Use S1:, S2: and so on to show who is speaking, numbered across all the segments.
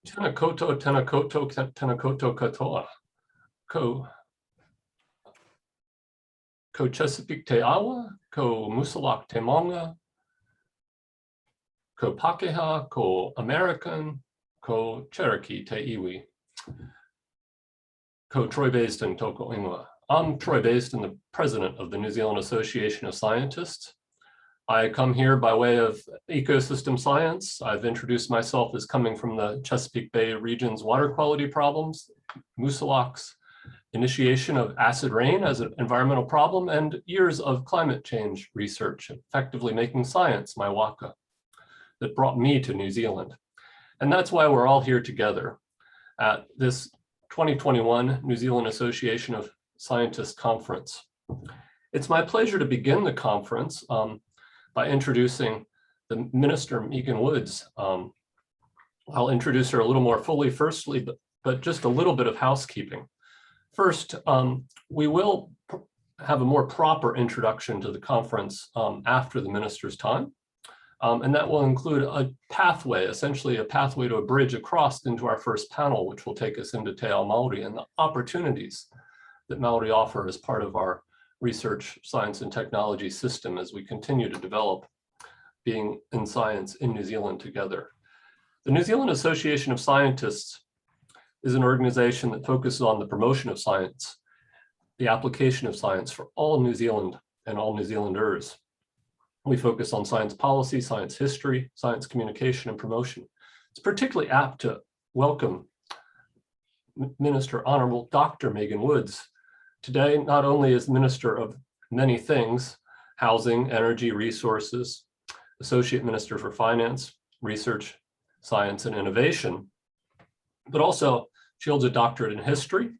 S1: Tēnā koutou, tēnā koutou, tēnā koutou katoa. Ko Chesapeake te awa, ko Musalak te maunga, ko Pakeha, ko American, ko Cherokee te iwi. Ko Troy Basden toko ingoa. I'm Troy Basden, the president of the New Zealand Association of Scientists. I come here by way of ecosystem science. I've introduced myself as coming from the Chesapeake Bay region's water quality problems, Musalak's initiation of acid rain as an environmental problem, and years of climate change research, effectively making science my waka, that brought me to New Zealand. And that's why we're all here together at this 2021 New Zealand Association of Scientists Conference. It's my pleasure to begin the conference by introducing the Minister Megan Woods. I'll introduce her a little more fully firstly, but just a little bit of housekeeping. First, we will have a more proper introduction to the conference after the minister's time. And that will include a pathway, essentially a pathway to a bridge across into our first panel, which will take us into Te Ao Māori and the opportunities that Māori offer as part of our research, science, and technology system as we continue to develop being in science in New Zealand together. The New Zealand Association of Scientists is an organization that focuses on the promotion of science, the application of science for all New Zealand and all New Zealanders. We focus on science policy, science history, science communication, and promotion. It's particularly apt to welcome Minister Honorable Dr. Megan Woods. Today, not only is Minister of many things, housing, energy, resources, Associate Minister for Finance, Research, Science, and Innovation, but also she holds a doctorate in history,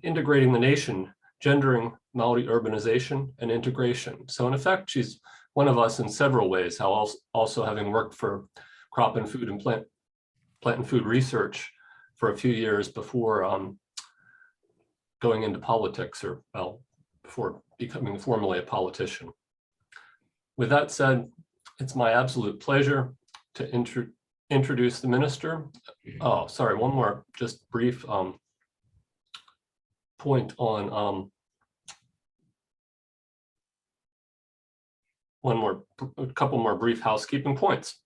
S1: integrating the nation, gendering Māori urbanization and integration. So in effect, she's one of us in several ways, how also having worked for crop and food and plant and food research for a few years before going into politics, or well, before becoming formally a politician. With that said, it's my absolute pleasure to introduce the minister. Oh, sorry, one more just brief point on a couple more brief housekeeping points.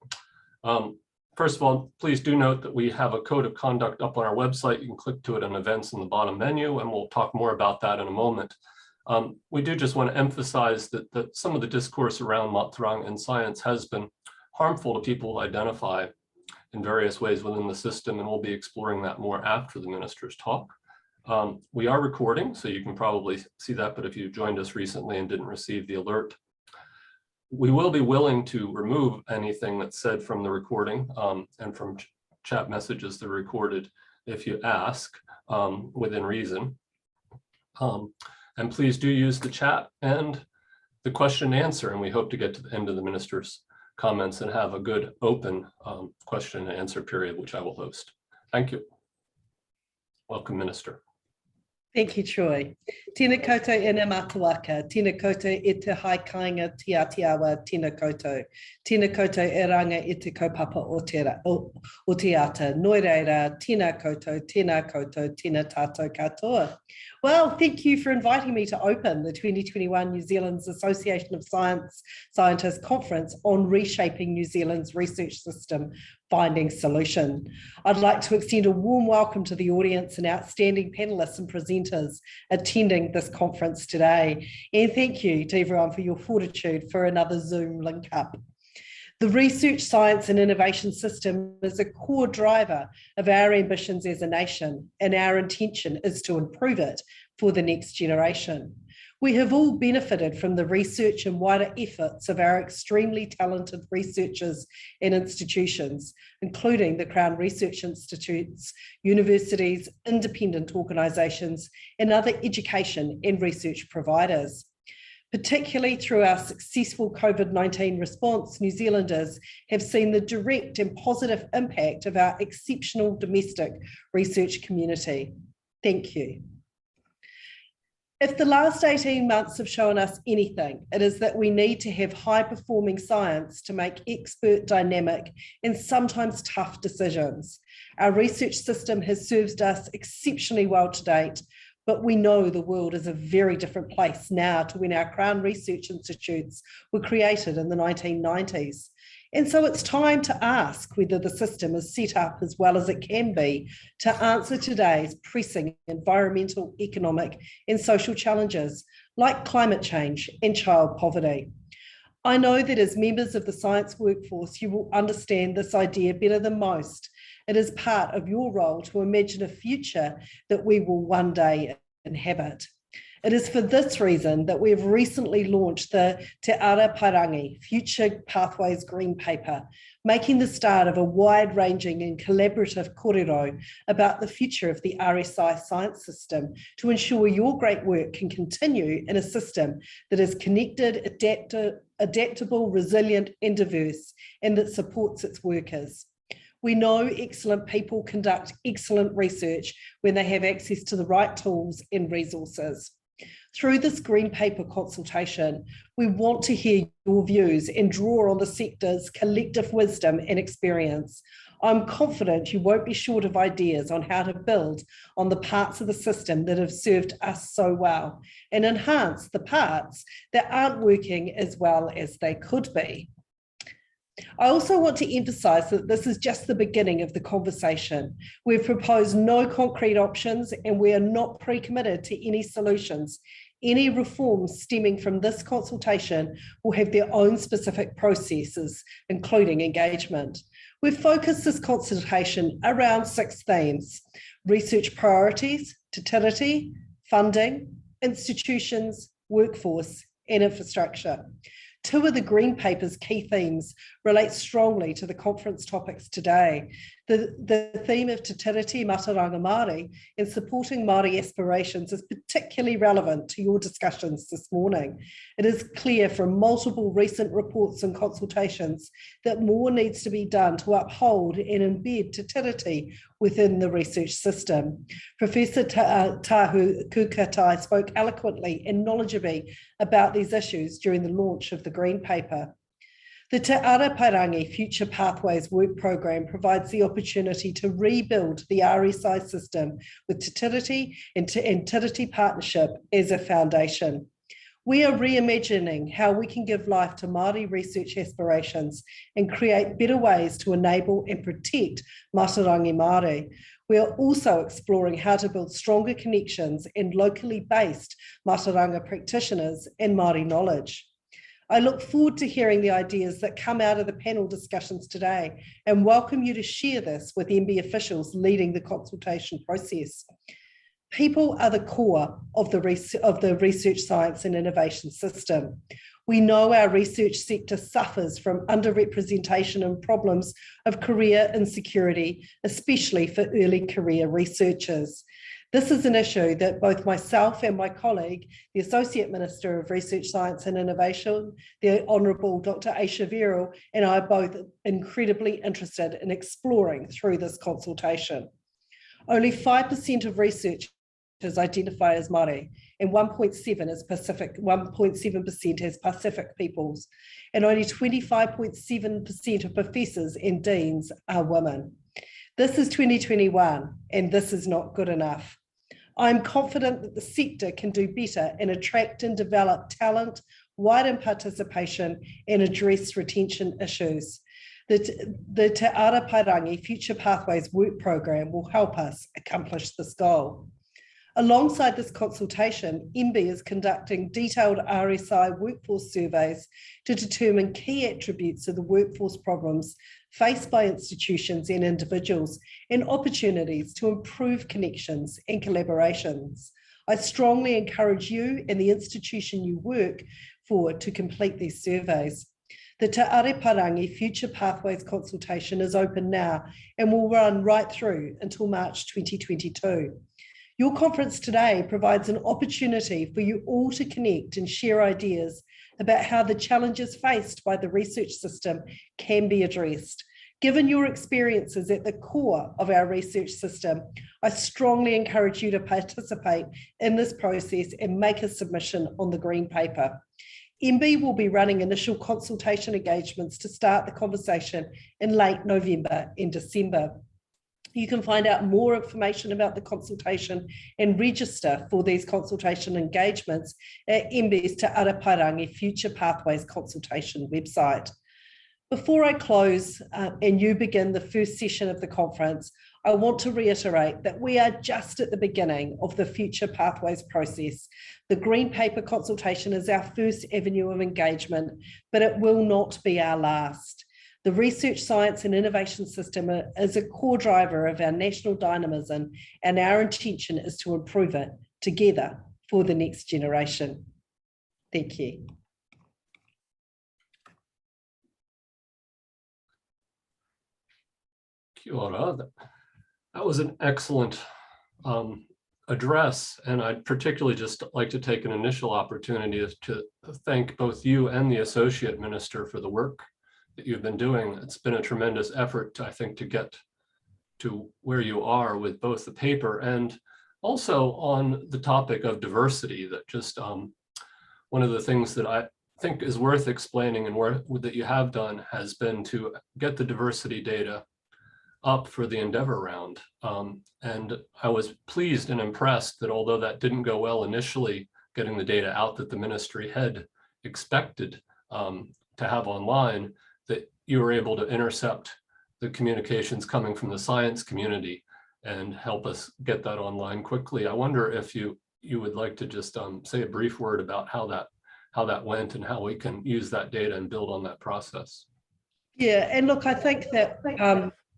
S1: First of all, please do note that we have a code of conduct up on our website. You can click to it on events in the bottom menu, and we'll talk more about that in a moment. We do just want to emphasize that some of the discourse around Mātauranga and science has been harmful to people who identify in various ways within the system, and we'll be exploring that more after the minister's talk. We are recording, so you can probably see that, but if you joined us recently and didn't receive the alert, we will be willing to remove anything that's said from the recording and from chat messages that are recorded if you ask within reason. And please do use the chat and the question and answer, and we hope to get to the end of the minister's comments and have a good open question and answer period, which I will host. Thank you. Welcome, Minister.
S2: Thank you, Troy. Tēnā koutou e ngā mātuaka, tēnā koutou e te haikainga te Atiawa, tēnā koutou. Tēnā koutou e ranga e te kaupapa o te ata. Noi reira, tēnā koutou, tēnā tātou katoa. Well, thank you for inviting me to open the 2021 New Zealand's Association of Scientists Conference on Reshaping New Zealand's Research System, Finding Solution. I'd like to extend a warm welcome to the audience and outstanding panelists and presenters attending this conference today. And thank you to everyone for your fortitude for another Zoom link up. The research, science and innovation system is a core driver of our ambitions as a nation, and our intention is to improve it for the next generation. We have all benefited from the research and wider efforts of our extremely talented researchers and institutions, including the Crown Research Institutes, universities, independent organisations, and other education and research providers. Particularly through our successful COVID-19 response, New Zealanders have seen the direct and positive impact of our exceptional domestic research community. Thank you. If the last 18 months have shown us anything, it is that we need to have high-performing science to make expert, dynamic, and sometimes tough decisions. Our research system has served us exceptionally well to date, but we know the world is a very different place now to when our Crown Research Institutes were created in the 1990s. And so it's time to ask whether the system is set up as well as it can be to answer today's pressing environmental, economic, and social challenges like climate change and child poverty. I know that as members of the science workforce, you will understand this idea better than most. It is part of your role to imagine a future that we will one day inhabit. It is for this reason that we have recently launched the Te Ara Parangi Future Pathways Green Paper, making the start of a wide-ranging and collaborative kōrero about the future of the RSI science system to ensure your great work can continue in a system that is connected, adaptable, resilient, and diverse, and that supports its workers. We know excellent people conduct excellent research when they have access to the right tools and resources. Through this green paper consultation, we want to hear your views and draw on the sector's collective wisdom and experience. I'm confident you won't be short of ideas on how to build on the parts of the system that have served us so well and enhance the parts that aren't working as well as they could be. I also want to emphasise that this is just the beginning of the conversation. We've proposed no concrete options and we are not pre-committed to any solutions. Any reforms stemming from this consultation will have their own specific processes, including engagement. We've focused this consultation around 6 themes: research priorities, te tiriti, funding, institutions, workforce, and infrastructure. 2 of the Green Paper's key themes relate strongly to the conference topics today. The theme of te tiriti Mātauranga Māori and supporting Māori aspirations is particularly relevant to your discussions this morning. It is clear from multiple recent reports and consultations that more needs to be done to uphold and embed te tiriti within the research system. Professor Tahu Kukatai spoke eloquently and knowledgeably about these issues during the launch of the Green Paper. The Te Ara Parangi Future Pathways work program provides the opportunity to rebuild the RSI system with te tiriti and tiriti partnership as a foundation. We are reimagining how we can give life to Māori research aspirations and create better ways to enable and protect Mātauranga Māori. We are also exploring how to build stronger connections and locally based Mātauranga practitioners and Māori knowledge. I look forward to hearing the ideas that come out of the panel discussions today and welcome you to share this with MB officials leading the consultation process. People are the core of the research, science and innovation system. We know our research sector suffers from underrepresentation and problems of career insecurity, especially for early career researchers. This is an issue that both myself and my colleague, the Associate Minister of Research, Science and Innovation, the Honourable Dr Aisha Verrill, and I are both incredibly interested in exploring through this consultation. Only 5% of researchers identify as Māori and 1.7% as Pacific peoples, and only 25.7% of professors and deans are women. This is 2021, and this is not good enough. I'm confident that the sector can do better and attract and develop talent, widen participation, and address retention issues. The Te Ara Parangi Future Pathways work program will help us accomplish this goal. Alongside this consultation, MB is conducting detailed RSI workforce surveys to determine key attributes of the workforce problems faced by institutions and individuals and opportunities to improve connections and collaborations. I strongly encourage you and the institution you work for to complete these surveys. The Te Ara Parangi Future Pathways consultation is open now and will run right through until March 2022. Your conference today provides an opportunity for you all to connect and share ideas about how the challenges faced by the research system can be addressed. Given your experiences at the core of our research system, I strongly encourage you to participate in this process and make a submission on the green paper. MB will be running initial consultation engagements to start the conversation in late November and December. You can find out more information about the consultation and register for these consultation engagements at MB's Te Pāpārangi Future Pathways consultation website. Before I close and you begin the first session of the conference, I want to reiterate that we are just at the beginning of the Future Pathways process. The Green Paper consultation is our first avenue of engagement, but it will not be our last. The research, science and innovation system is a core driver of our national dynamism, and our intention is to improve it together for the next generation. Thank you.
S1: Kia ora. That was an excellent address, and I'd particularly just like to take an initial opportunity to thank both you and the Associate Minister for the work that you've been doing. It's been a tremendous effort, I think, to get to where you are with both the paper and also on the topic of diversity. That just one of the things that I think is worth explaining and that you have done has been to get the diversity data up for the Endeavour round. And I was pleased and impressed that although that didn't go well initially, getting the data out that the ministry had expected to have online, that you were able to intercept the communications coming from the science community and help us get that online quickly. I wonder if you would like to just say a brief word about how that went and how we can use that data and build on that process.
S2: Yeah, and look, I think that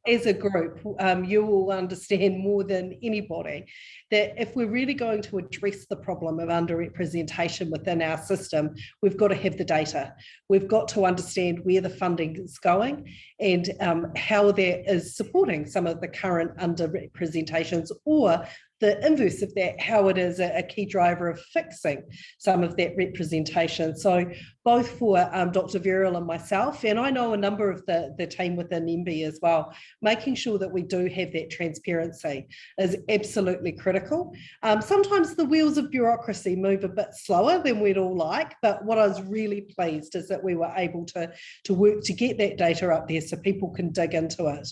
S2: as a group, you will understand more than anybody that if we're really going to address the problem of underrepresentation within our system, we've got to have the data. We've got to understand where the funding is going and how that is supporting some of the current underrepresentations, or the inverse of that, how it is a key driver of fixing some of that representation. So both for Dr. Verrill and myself, and I know a number of the team within MB as well, making sure that we do have that transparency is absolutely critical. Sometimes the wheels of bureaucracy move a bit slower than we'd all like, but what I was really pleased is that we were able to work to get that data up there so people can dig into it.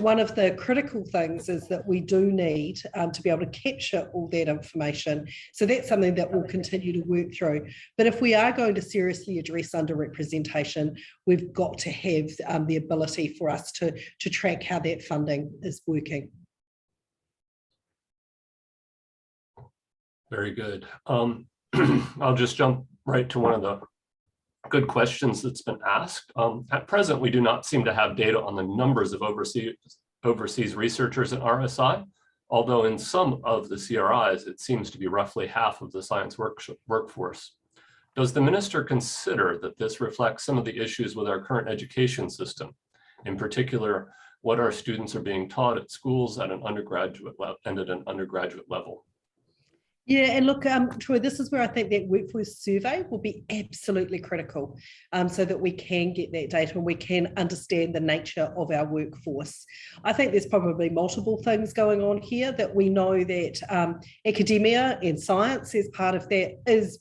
S2: One of the critical things is that we do need to be able to capture all that information. So that's something that we'll continue to work through. But if we are going to seriously address underrepresentation, we've got to have the ability for us to track how that funding is working.
S1: Very good. I'll just jump right to one of the good questions that's been asked. At present, we do not seem to have data on the numbers of overseas researchers at RSI, although in some of the CRIs, it seems to be roughly half of the science workforce. Does the minister consider that this reflects some of the issues with our current education system? In particular, what our students are being taught at schools at an undergraduate level?
S2: Yeah, and look, Troy, this is where I think that workforce survey will be absolutely critical so that we can get that data and we can understand the nature of our workforce. I think there's probably multiple things going on here that we know that academia and science as part of that is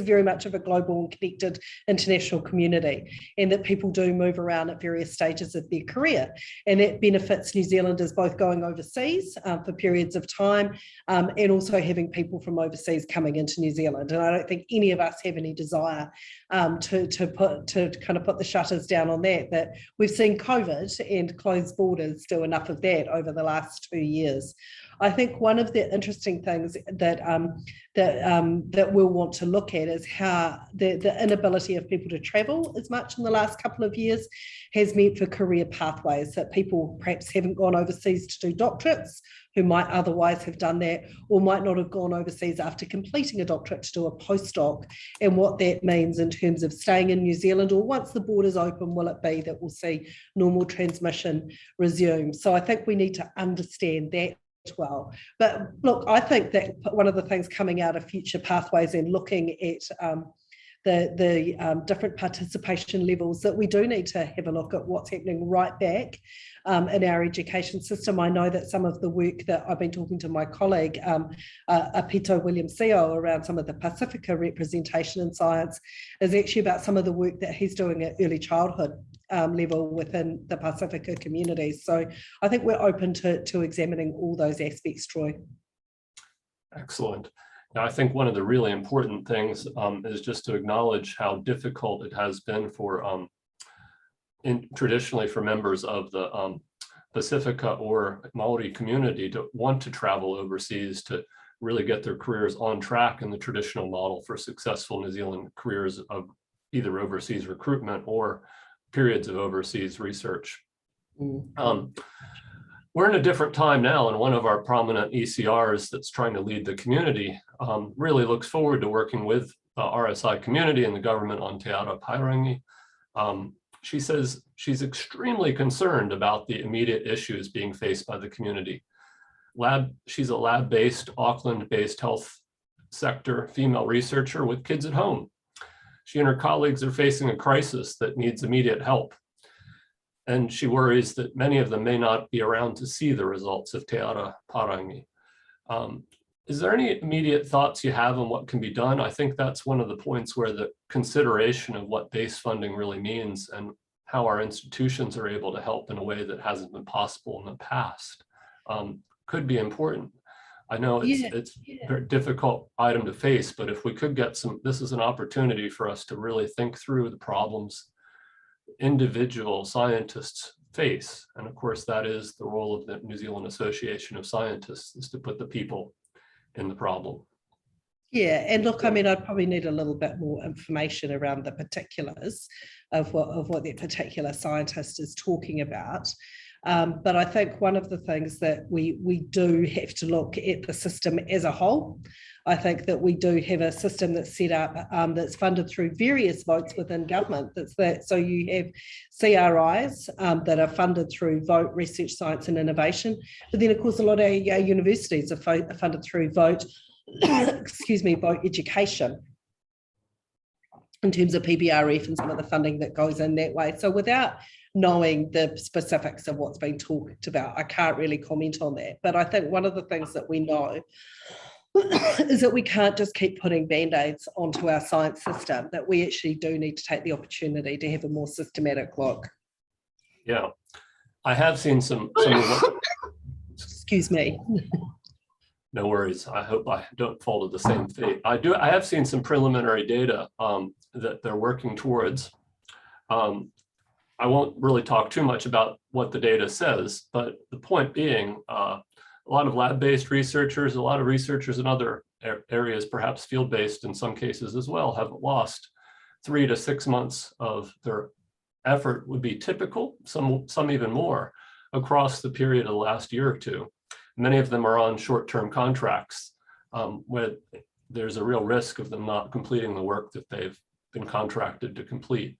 S2: very much of a global and connected international community, and that people do move around at various stages of their career. And that benefits New Zealanders both going overseas for periods of time and also having people from overseas coming into New Zealand. And I don't think any of us have any desire to kind of put the shutters down on that, but we've seen COVID and closed borders do enough of that over the last 2 years. I think one of the interesting things that we'll want to look at is how the inability of people to travel as much in the last couple of years has meant for career pathways, that people perhaps haven't gone overseas to do doctorates who might otherwise have done that, or might not have gone overseas after completing a doctorate to do a postdoc, and what that means in terms of staying in New Zealand, or once the borders open, will it be that we'll see normal transmission resume? So I think we need to understand that as well. But look, I think that one of the things coming out of Future Pathways and looking at the different participation levels, that we do need to have a look at what's happening right back in our education system. I know that some of the work that I've been talking to my colleague, Apito Williams-Seo, around some of the Pacifica representation in science is actually about some of the work that he's doing at early childhood level within the Pacifica communities. So I think we're open to examining all those aspects, Troy.
S1: Excellent. Now, I think one of the really important things is just to acknowledge how difficult it has been for traditionally for members of the Pacifica or Māori community to want to travel overseas to really get their careers on track in the traditional model for successful New Zealand careers of either overseas recruitment or periods of overseas research. We're in a different time now, and one of our prominent ECRs that's trying to lead the community really looks forward to working with the RSI community and the government on Te Ara Pāpārangi. She says she's extremely concerned about the immediate issues being faced by the community. She's a lab-based, Auckland-based health sector female researcher with kids at home. She and her colleagues are facing a crisis that needs immediate help. And she worries that many of them may not be around to see the results of Te Ara Pāpārangi. Is there any immediate thoughts you have on what can be done? I think that's one of the points where the consideration of what base funding really means and how our institutions are able to help in a way that hasn't been possible in the past could be important. I know it's a very difficult item to face, but if we could get this is an opportunity for us to really think through the problems individual scientists face. And of course, that is the role of the New Zealand Association of Scientists, is to put the people in the problem.
S2: Yeah, and look, I mean, I'd probably need a little bit more information around the particulars of what that particular scientist is talking about. But I think one of the things that we do have to look at the system as a whole. I think that we do have a system that's set up that's funded through various votes within government. So you have CRIs that are funded through vote, research, science and innovation. But then of course, a lot of our universities are funded through vote, vote education in terms of PBRF and some of the funding that goes in that way. So without knowing the specifics of what's been talked about, I can't really comment on that. But I think one of the things that we know is that we can't just keep putting band-aids onto our science system, that we actually do need to take the opportunity to have a more systematic look.
S1: Yeah, I have seen some
S2: excuse me.
S1: No worries. I hope I don't fall to the same fate. I have seen some preliminary data that they're working towards. I won't really talk too much about what the data says, but the point being, a lot of lab-based researchers, a lot of researchers in other areas, perhaps field-based in some cases as well, have lost 3 to 6 months of their effort would be typical, some even more, across the period of the last year or two. Many of them are on short-term contracts where there's a real risk of them not completing the work that they've been contracted to complete.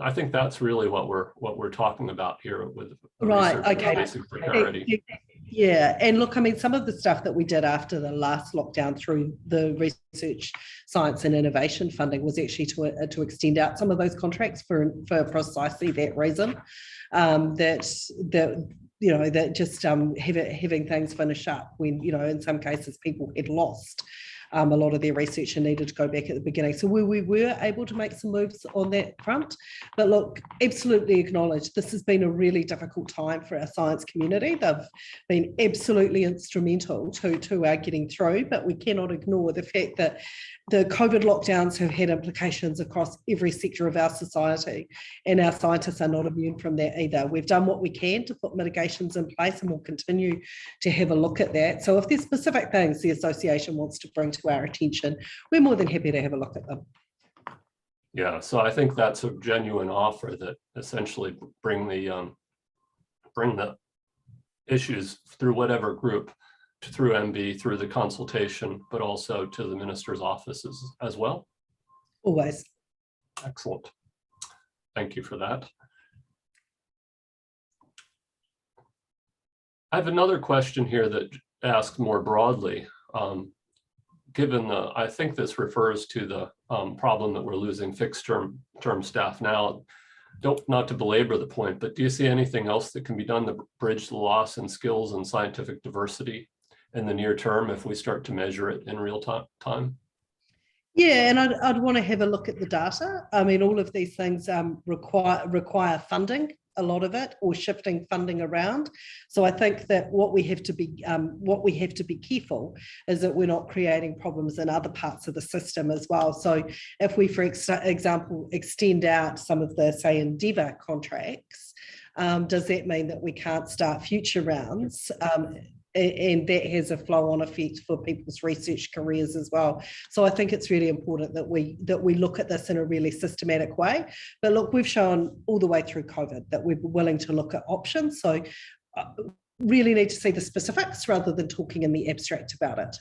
S1: I think that's really what we're talking about here with
S2: right. Okay.
S1: Basic precarity.
S2: Yeah, and look, I mean, some of the stuff that we did after the last lockdown through the research, science and innovation funding was actually to extend out some of those contracts for precisely that reason, that just having things finish up when, in some cases people had lost a lot of their research and needed to go back at the beginning. So we were able to make some moves on that front. But look, absolutely acknowledge this has been a really difficult time for our science community. They've been absolutely instrumental to our getting through, but we cannot ignore the fact that the COVID lockdowns have had implications across every sector of our society, and our scientists are not immune from that either. We've done what we can to put mitigations in place, and we'll continue to have a look at that. So if there's specific things the association wants to bring to our attention, we're more than happy to have a look at them.
S1: Yeah, so I think that's a genuine offer that essentially bring the issues through whatever group, through MB, through the consultation, but also to the minister's offices as well.
S2: Always.
S1: Excellent. Thank you for that. I have another question here that asks more broadly. given I think this refers to the problem that we're losing fixed term staff now. Not to belabor the point, but do you see anything else that can be done to bridge the loss in skills and scientific diversity in the near term if we start to measure it in real time?
S2: Yeah, and I'd want to have a look at the data. I mean, all of these things require funding, a lot of it, or shifting funding around. So I think that what we have to be careful is that we're not creating problems in other parts of the system as well. So if we, for example, extend out some of the, say, Endeavour contracts, does that mean that we can't start future rounds? And that has a flow-on effect for people's research careers as well. So I think it's really important that we look at this in a really systematic way. But look, we've shown all the way through COVID that we're willing to look at options. So really need to see the specifics rather than talking in the abstract about it.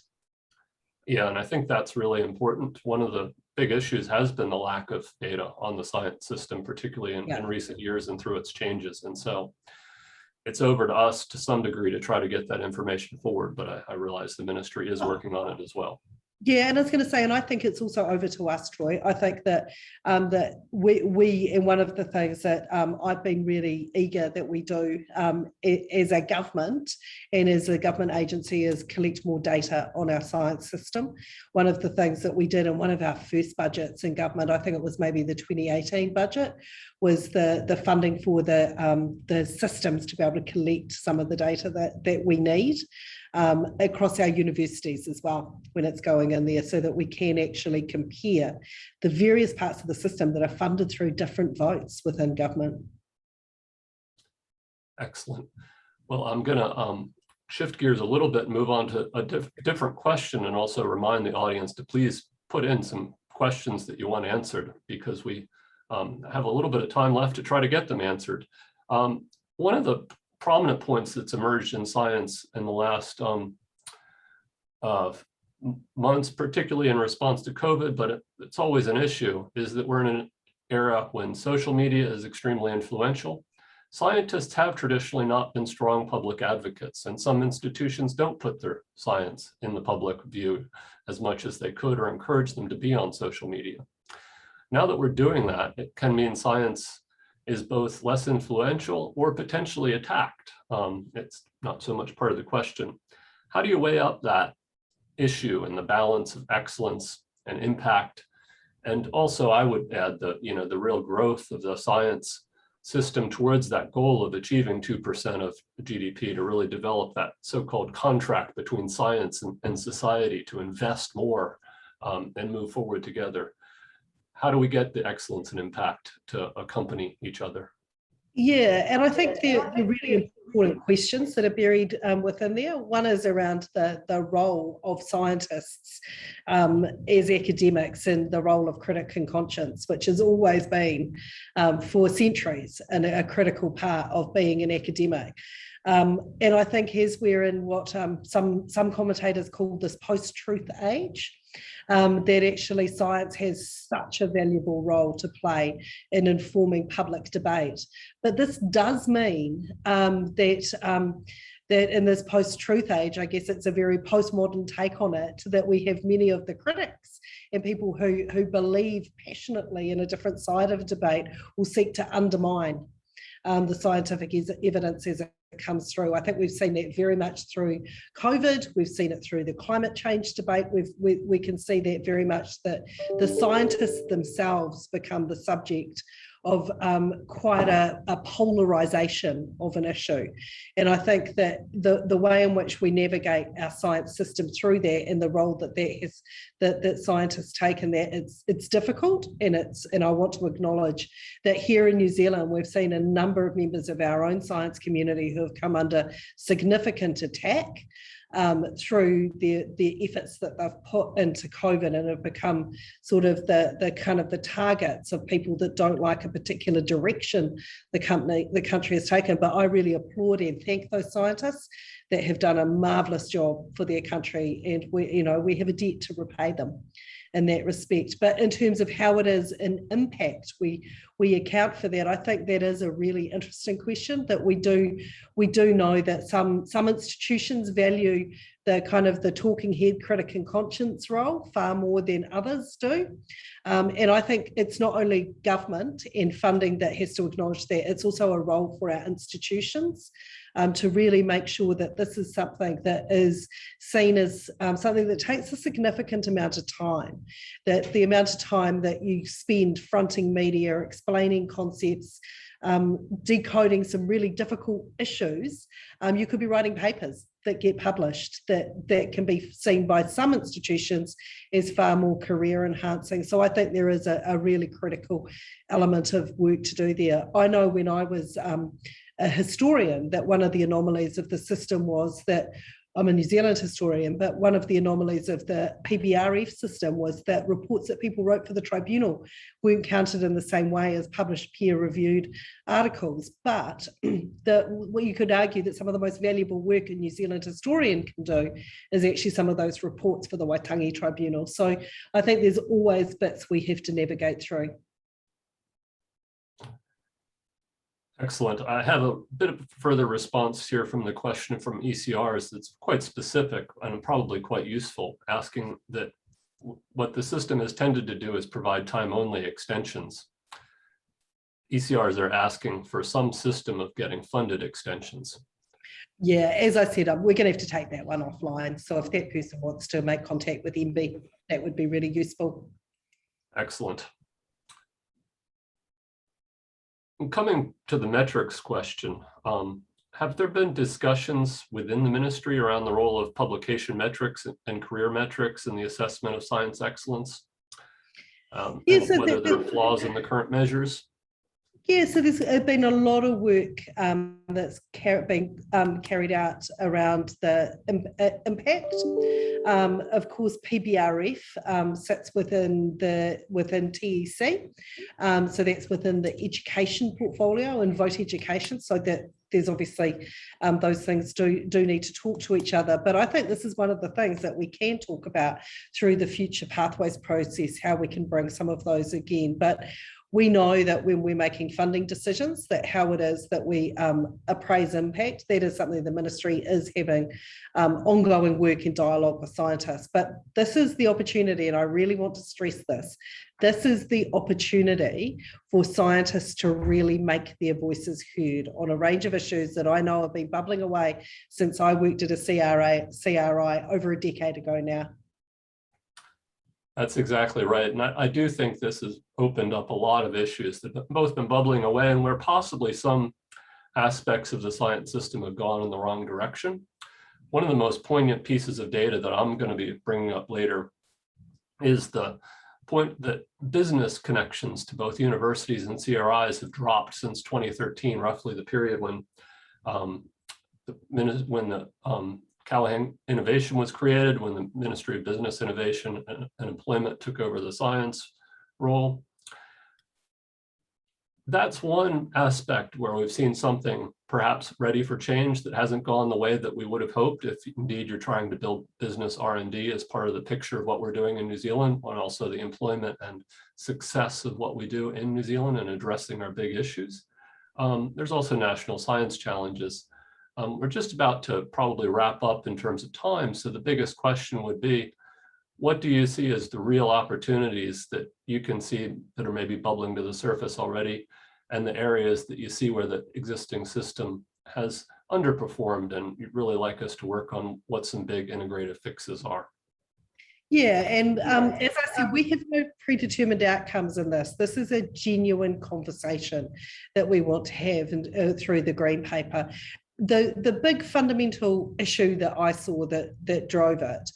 S1: Yeah, and I think that's really important. One of the big issues has been the lack of data on the science system, particularly in recent years and through its changes. And so it's over to us to some degree to try to get that information forward, but I realize the ministry is working on it as well.
S2: Yeah, and I was going to say, and I think it's also over to us, Troy. I think that that we and one of the things that I've been really eager that we do as a government and as a government agency is collect more data on our science system. One of the things that we did in one of our first budgets in government, I think it was maybe the 2018 budget, was the funding for the systems to be able to collect some of the data that we need across our universities as well when it's going in there, so that we can actually compare the various parts of the system that are funded through different votes within government.
S1: Excellent. Well, I'm going to shift gears a little bit and move on to a different question, and also remind the audience to please put in some questions that you want answered, because we have a little bit of time left to try to get them answered. One of the prominent points that's emerged in science in the last months, particularly in response to COVID, but it's always an issue, is that we're in an era when social media is extremely influential. Scientists have traditionally not been strong public advocates, and some institutions don't put their science in the public view as much as they could, or encourage them to be on social media. Now that we're doing that, it can mean science is both less influential or potentially attacked. It's not so much part of the question. How do you weigh up that issue and the balance of excellence and impact? And also, I would add the real growth of the science system towards that goal of achieving 2% of GDP, to really develop that so-called contract between science and society to invest more and move forward together. How do we get the excellence and impact to accompany each other? Yeah,
S2: and I think they're really important questions that are buried within there. One is around the role of scientists as academics, and the role of critic and conscience, which has always been for centuries and a critical part of being an academic. And I think as we're in what some commentators call this post-truth age, that actually science has such a valuable role to play in informing public debate. But this does mean that in this post-truth age, I guess it's a very postmodern take on it, that we have many of the critics and people who believe passionately in a different side of a debate will seek to undermine the scientific evidence as it comes through. I think we've seen that very much through COVID. We've seen it through the climate change debate. We can see that very much, that the scientists themselves become the subject of quite a polarization of an issue. And I think that the way in which we navigate our science system through that, and the role that scientists take in that, it's difficult, and I want to acknowledge that here in New Zealand we've seen a number of members of our own science community who have come under significant attack through the efforts that they've put into COVID, and have become sort of the kind of the targets of people that don't like a particular direction the country has taken. But I really applaud and thank those scientists that have done a marvelous job for their country, and we have a debt to repay them in that respect. But in terms of how it is an impact, we we account for that? I think that is a really interesting question, that we do know that some institutions value the kind of the talking head, critic and conscience role far more than others do. And I think it's not only government and funding that has to acknowledge that, it's also a role for our institutions to really make sure that this is something that is seen as something that takes a significant amount of time, that the amount of time that you spend fronting media, explaining concepts, decoding some really difficult issues, you could be writing papers that get published that can be seen by some institutions as far more career enhancing. So I think there is a really critical element of work to do there. I know when I was a historian that one of the anomalies of the system was that, I'm a New Zealand historian, but one of the anomalies of the PBRF system was that reports that people wrote for the tribunal weren't counted in the same way as published peer-reviewed articles. But what you could argue that some of the most valuable work a New Zealand historian can do is actually some of those reports for the Waitangi Tribunal. So I think there's always bits we have to navigate through.
S1: Excellent. I have a bit of further response here from the question from ECRs that's quite specific and probably quite useful, asking that what the system has tended to do is provide time-only extensions. ECRs are asking for some system of getting funded extensions.
S2: Yeah, as I said, we're going to have to take that one offline. So if that person wants to make contact with MB, that would be really useful.
S1: Excellent. Coming to the metrics question, have there been discussions within the ministry around the role of publication metrics and career metrics in the assessment of science excellence?
S2: Yes,
S1: and whether there are flaws in the current measures?
S2: Yeah, so there's been a lot of work that's been carried out around the impact. Of course, PBRF sits within TEC, so that's within the education portfolio and vote education. So that there's obviously those things do need to talk to each other. But I think this is one of the things that we can talk about through the future pathways process, how we can bring some of those again. But we know that when we're making funding decisions, that how it is that we appraise impact, that is something the ministry is having ongoing work and dialogue with scientists. But this is the opportunity, and I really want to stress this is the opportunity for scientists to really make their voices heard on a range of issues that I know have been bubbling away since I worked at a CRI over a decade ago now.
S1: That's exactly right. And I do think this has opened up a lot of issues that have both been bubbling away and where possibly some aspects of the science system have gone in the wrong direction. One of the most poignant pieces of data that I'm going to be bringing up later is the point that business connections to both universities and CRIs have dropped since 2013, roughly the period when the Callahan Innovation was created, when the Ministry of Business Innovation and Employment took over the science role. That's one aspect where we've seen something perhaps ready for change that hasn't gone the way that we would have hoped, if indeed you're trying to build business R&D as part of the picture of what we're doing in New Zealand, and also the employment and success of what we do in New Zealand and addressing our big issues. There's also national science challenges. We're just about to probably wrap up in terms of time. So the biggest question would be, what do you see as the real opportunities that you can see that are maybe bubbling to the surface already, and the areas that you see where the existing system has underperformed and you'd really like us to work on what some big integrative fixes are?
S2: Yeah, and as I said, we have no predetermined outcomes in this. This is a genuine conversation that we want to have through the Green Paper. The big fundamental issue that I saw that drove it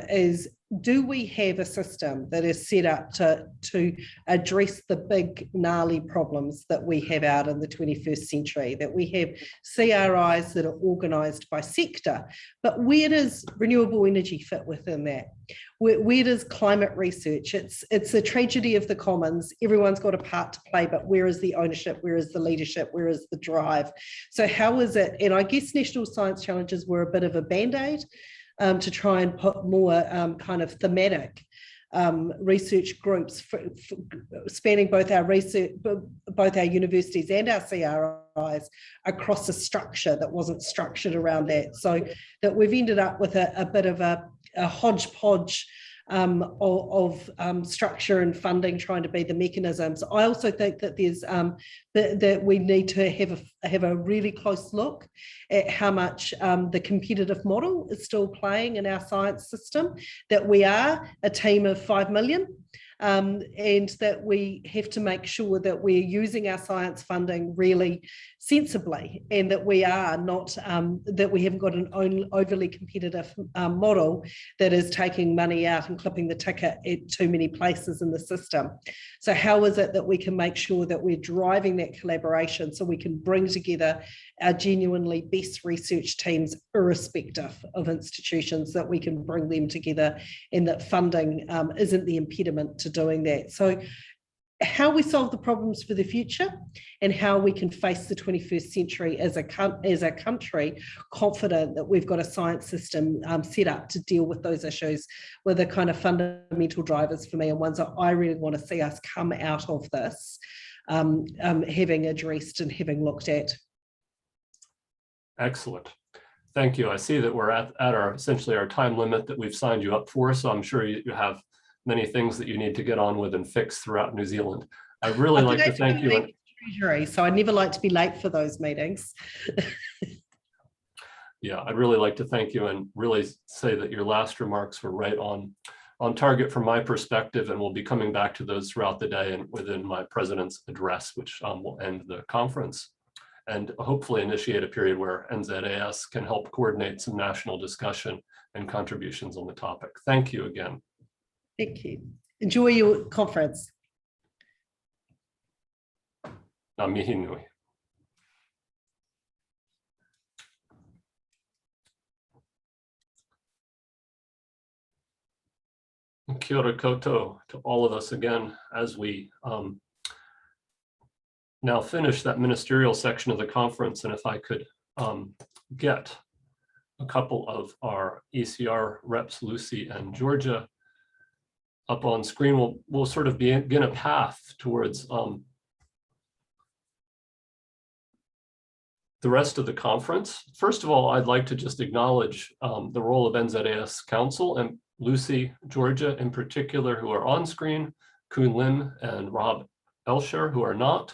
S2: is, do we have a system that is set up to address the big gnarly problems that we have out in the 21st century, that we have CRIs that are organised by sector, but where does renewable energy fit within that? Where does climate research? It's a tragedy of the commons. Everyone's got a part to play, but where is the ownership? Where is the leadership? Where is the drive? So how is it? And I guess National Science Challenges were a bit of a band-aid to try and put more kind of thematic research groups spanning both our research, both our universities and our CRIs across a structure that wasn't structured around that. So that we've ended up with a bit of a hodgepodge of structure and funding trying to be the mechanisms. I also think that there's that we need to have a really close look at how much the competitive model is still playing in our science system, that we are a team of 5 million, and that we have to make sure that we're using our science funding really sensibly, and that we are not, that we haven't got an overly competitive model that is taking money out and clipping the ticket at too many places in the system. So how is it that we can make sure that we're driving that collaboration so we can bring together our genuinely best research teams irrespective of institutions, that we can bring them together, and that funding isn't the impediment to doing that. So how we solve the problems for the future and how we can face the 21st century as a country confident that we've got a science system set up to deal with those issues were the kind of fundamental drivers for me, and ones that I really want to see us come out of this having addressed and having looked at.
S1: Excellent. Thank you. I see that we're at our essentially our time limit that we've signed you up for, so I'm sure you have many things that you need to get on with and fix throughout New Zealand. I'd really like to thank you.
S2: Treasury, so I never like to be late for those meetings.
S1: Yeah, I'd really like to thank you and really say that your last remarks were right on target from my perspective, and we'll be coming back to those throughout the day and within my president's address, which will end the conference, and hopefully initiate a period where NZAS can help coordinate some national discussion and contributions on the topic. Thank you again.
S2: Thank you. Enjoy your conference.
S1: Ngā mihi nui. Kia ora koutou to all of us again as we now finish that ministerial section of the conference. And if I could get a couple of our ECR reps, Lucy and Georgia, up on screen, we'll sort of begin a path towards the rest of the conference. First of all, I'd like to just acknowledge the role of NZAS Council, and Lucy, Georgia in particular, who are on screen, Kuhn Lim and Rob Elsher, who are not,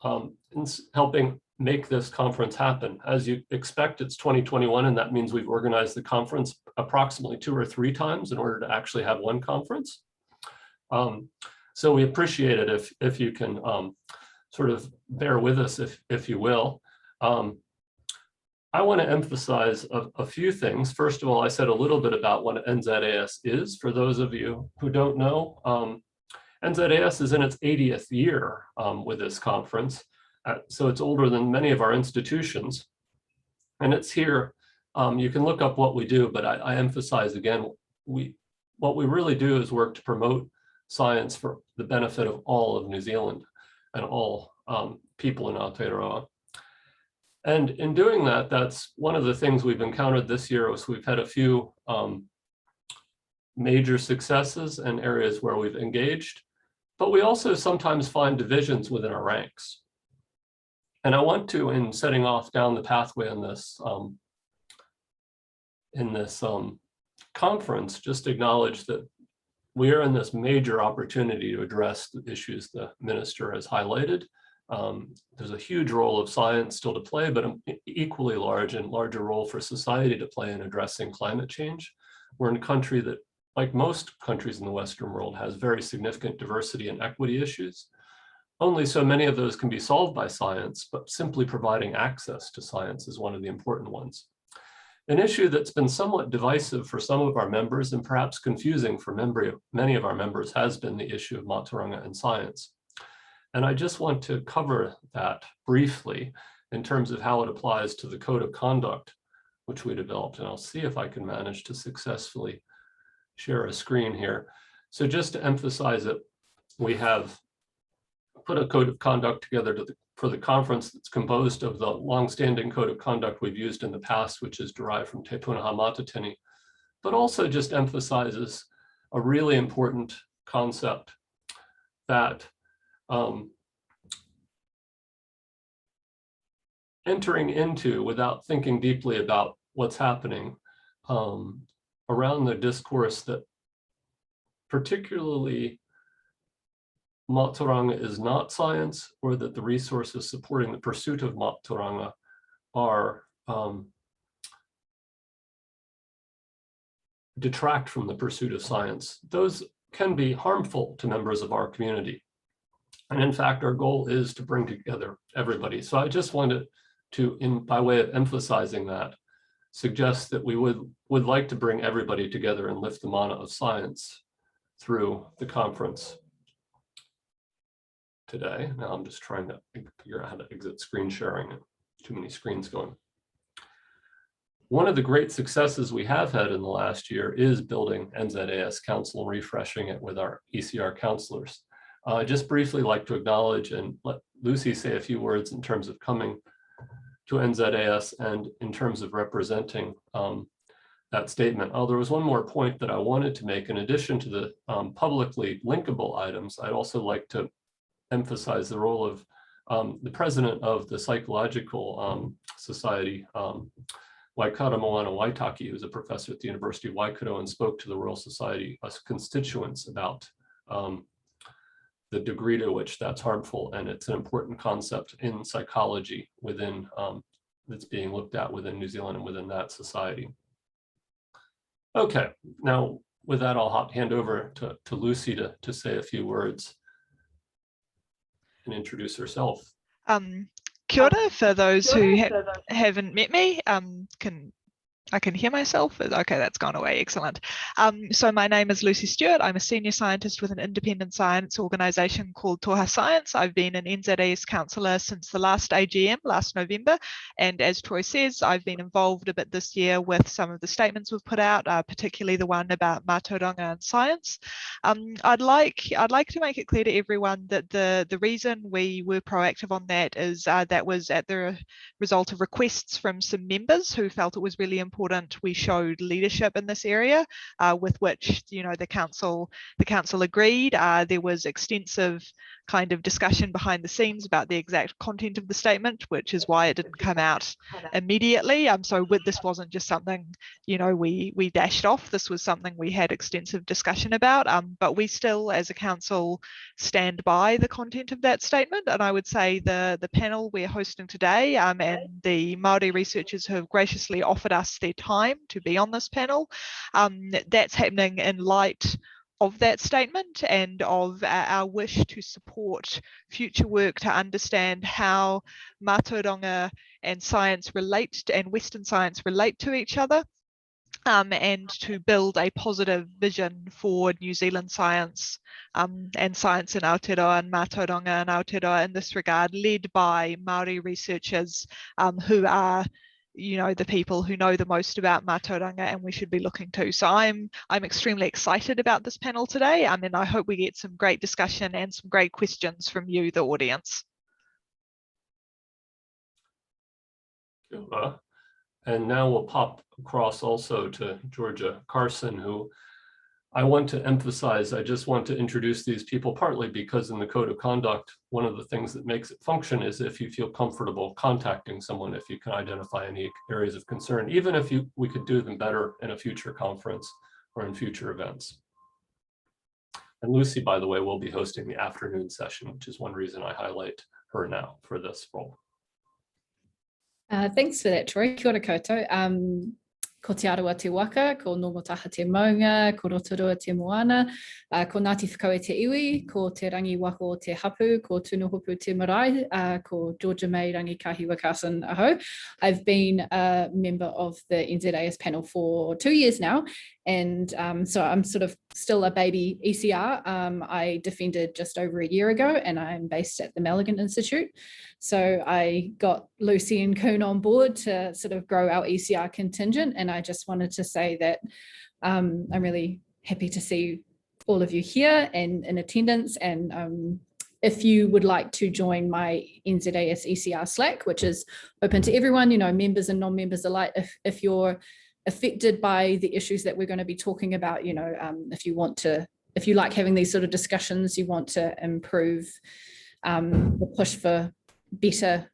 S1: in helping make this conference happen. As you expect, it's 2021, and that means we've organized the conference approximately 2 or 3 times in order to actually have one conference. So we appreciate it if you can sort of bear with us, if you will. I want to emphasize a few things. First of all, I said a little bit about what NZAS is. For those of you who don't know, NZAS is in its 80th year with this conference. So it's older than many of our institutions. And it's here. You can look up what we do, but I emphasize again, what we really do is work to promote science for the benefit of all of New Zealand and all people in Aotearoa. And in doing that, that's one of the things we've encountered this year. Was we've had a few major successes and areas where we've engaged, but we also sometimes find divisions within our ranks. And I want to, in setting off down the pathway in this conference, just acknowledge that we are in this major opportunity to address the issues the minister has highlighted. There's a huge role of science still to play, but an equally large and larger role for society to play in addressing climate change. We're in a country that, like most countries in the Western world, has very significant diversity and equity issues. Only so many of those can be solved by science, but simply providing access to science is one of the important ones. An issue that's been somewhat divisive for some of our members and perhaps confusing for many of our members has been the issue of Mātauranga and science. And I just want to cover that briefly in terms of how it applies to the code of conduct, which we developed. And I'll see if I can manage to successfully share a screen here. So just to emphasize it, we have put a code of conduct together for the conference that's composed of the longstanding code of conduct we've used in the past, which is derived from Te Punaha Mātatini, but also just emphasizes a really important concept that entering into without thinking deeply about what's happening around the discourse that particularly Mātauranga is not science, or that the resources supporting the pursuit of Mātauranga are detract from the pursuit of science. Those can be harmful to members of our community. And in fact, our goal is to bring together everybody. So I just wanted to, by way of emphasizing that, suggest that we would like to bring everybody together and lift the mana of science through the conference today. Now I'm just trying to figure out how to exit screen sharing. Too many screens going. One of the great successes we have had in the last year is building NZAS Council and refreshing it with our ECR counselors. Just briefly like to acknowledge and let Lucy say a few words in terms of coming to NZAS and in terms of representing that statement. Oh, there was one more point that I wanted to make. In addition to the publicly linkable items, I'd also like to emphasize the role of the president of the Psychological Society, Waikato Moana Waitaki, who's a professor at the University of Waikato and spoke to the Royal Society constituents about the degree to which that's harmful. And it's an important concept in psychology within, that's being looked at within New Zealand and within that society. Okay, now with that, I'll hand over to Lucy to say a few words and introduce herself.
S3: Kia ora, for those who haven't met me, I can hear myself. Okay, that's gone away. Excellent. So my name is Lucy Stewart. I'm a senior scientist with an independent science organisation called Tuhoe Science. I've been an NZAS councillor since the last AGM last November. And as Troy says, I've been involved a bit this year with some of the statements we've put out, particularly the one about Mātauranga and science. I'd like to make it clear to everyone that the reason we were proactive on that is that was at the result of requests from some members who felt it was really important we showed leadership in this area, with which the council agreed. There was extensive kind of discussion behind the scenes about the exact content of the statement, which is why it didn't come out immediately. So this wasn't just something we dashed off. This was something we had extensive discussion about, but we still as a council stand by the content of that statement. And I would say the panel we're hosting today and the Māori researchers who have graciously offered us their time to be on this panel, that's happening in light of that statement and of our wish to support future work to understand how Mātauranga and science relate and Western science relate to each other, and to build a positive vision for New Zealand science and science in Aotearoa and Mātauranga and Aotearoa in this regard, led by Māori researchers who are the people who know the most about Mātauranga and we should be looking to. So I'm extremely excited about this panel today, and I hope we get some great discussion and some great questions from you, the audience.
S1: And now we'll pop across also to Georgia Carson, who I want to emphasize. I just want to introduce these people partly because in the code of conduct, one of the things that makes it function is if you feel comfortable contacting someone, if you can identify any areas of concern, even if we could do them better in a future conference or in future events. And Lucy, by the way, will be hosting the afternoon session, which is one reason I highlight her now for this role.
S4: Thanks for that, Troy. Kia ora koutou. Ko te arawa te waka, ko nongo taha te maunga, ko Rotorua te moana, ko Ngāti Whakau te iwi, ko te rangi wako o te hapu, ko tunu hopu te marae, ko Georgia May rangi kahiwa Carson aho. I've been a member of the NZAS panel for 2 years now, and so I'm sort of still a baby ECR. I defended just over a year ago, and I'm based at the Milligan Institute. So I got Lucy and Koon on board to sort of grow our ECR contingent, and I just wanted to say that I'm really happy to see all of you here and in attendance. And if you would like to join my NZAS ECR Slack, which is open to everyone, members and non-members alike, if you're affected by the issues that we're going to be talking about, if you like having these sort of discussions, you want to improve the push for better,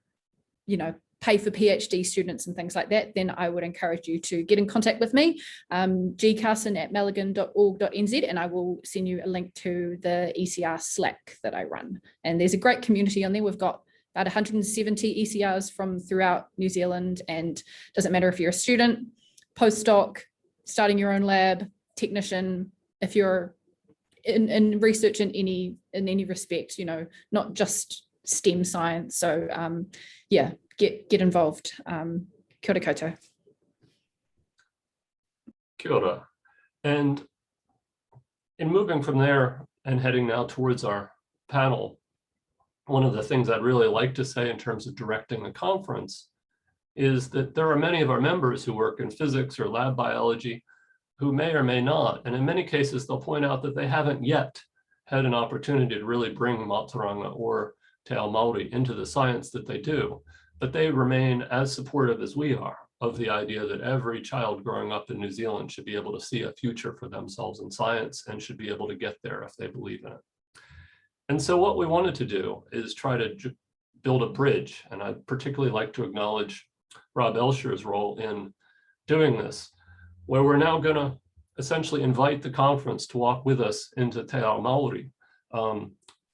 S4: pay for PhD students and things like that, then I would encourage you to get in contact with me, gcarson@milligan.org.nz, and I will send you a link to the ECR Slack that I run. And there's a great community on there. We've got about 170 ECRs from throughout New Zealand, and it doesn't matter if you're a student, postdoc, starting your own lab, technician, if you're in research in any respect, not just STEM science. So yeah, get involved. Kia ora koutou.
S1: Kia ora. And in moving from there and heading now towards our panel, one of the things I'd really like to say in terms of directing the conference is that there are many of our members who work in physics or lab biology who may or may not, and in many cases they'll point out that they haven't yet had an opportunity to really bring Mātauranga or Te Ao Māori into the science that they do, but they remain as supportive as we are of the idea that every child growing up in New Zealand should be able to see a future for themselves in science and should be able to get there if they believe in it. And so what we wanted to do is try to build a bridge, and I'd particularly like to acknowledge Rob Elsher's role in doing this, where we're now going to essentially invite the conference to walk with us into Te Ao Māori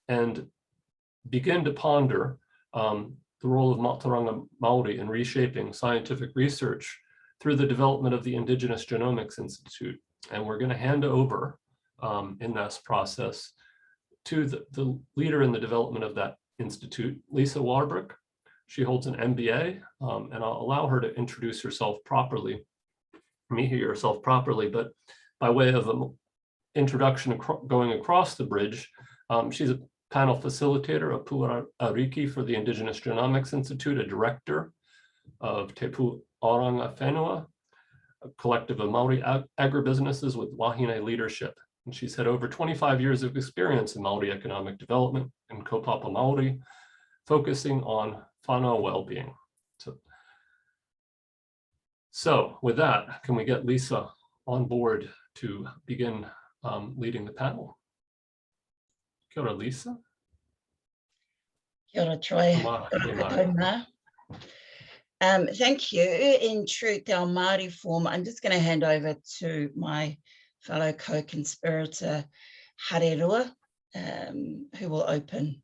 S1: and begin to ponder the role of Mātauranga Māori in reshaping scientific research through the development of the Indigenous Genomics Institute. And we're going to hand over in this process to the leader in the development of that institute, Lisa Warbrick. She holds an MBA, and I'll allow her to introduce herself properly, but by way of an introduction going across the bridge, she's a panel facilitator, a Puariki for the Indigenous Genomics Institute, a director of Te Pūoranga Whenua, a collective of Māori agribusinesses with wahine leadership. And she's had over 25 years of experience in Māori economic development and kaupapa Māori, focusing on whanau well-being. So with that, can we get Lisa on board to begin leading the panel? Kia ora, Lisa.
S5: Kia ora, Troy. Thank you. In true Te Ao Māori form, I'm just going to hand over to my fellow co-conspirator, Hare Rua, who will open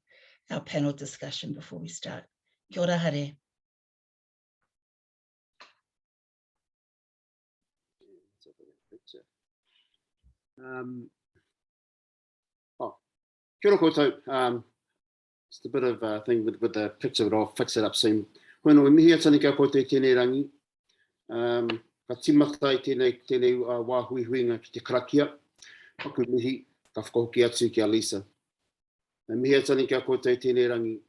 S5: our panel discussion before we start. Kia ora, Hare.
S6: Kia ora koutou. Just a bit of a thing with the picture, but I'll fix it up soon. Whanau, mihi atani kia koutou tēnei rangi. Ka timata I tēnei wā huihuinga ki te karakia. Paku mihi, ka whakahoki atu ki a Lisa. Mihi atani kia koutou tēnei rangi.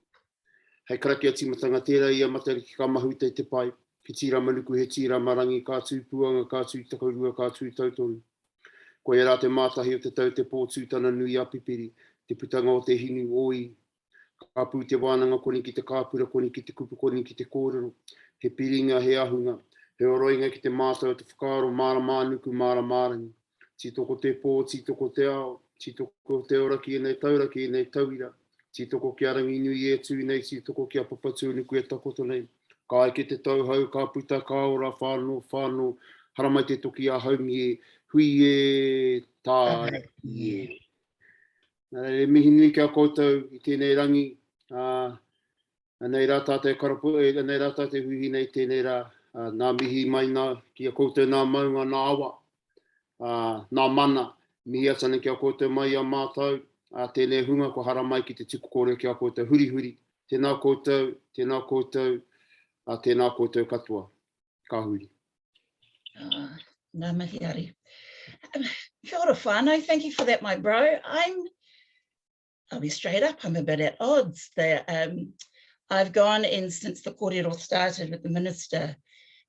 S6: Hei karakia timatanga tērā ia matariki ka mahu te pai. Ki tira manuku he tira marangi, kātū puanga, kātū Tahu, kātū tautoru. Ko e rā te mātahi o te tau te pōtū tana nui a pipiri, te putanga o te hinu oi. Ka pū te wānanga koni ki te kāpura, koni ki te kupu, koni ki te kōrero. He piringa, he ahunga, he oroinga ki te mātau, te whakaaro, māra mānuku, māra mārangi. Titoko te pō, titoko te ao, titoko te ora ki e nei taura, ki e nei tauira. Titoko ki arangi nui e tū nei, titoko ki a papatū nuku e takoto nei. Ka ai ki te tauhau, ka puta, ka ora, whāno, haramai te toki a haungi e, hui e, tāi e. E mihi nui kia koutou I tēnei rangi, nei rā tātou karapu, nei rā tātou hui nei tēnei rā, nā mihi mai nā, kia koutou nā maunga nā awa, nā mana, mihi atana kia koutou mai a mātou, tēnei hunga ko haramai ki te tuku kore kia koutou huri, tēnā koutou, tēnā koutou katoa, ka huri.
S5: Ngā mihi ari. Kia ora whānau, thank you for that, my bro. I'll be straight up, I'm a bit at odds there. I've gone in since the kōrero started with the minister,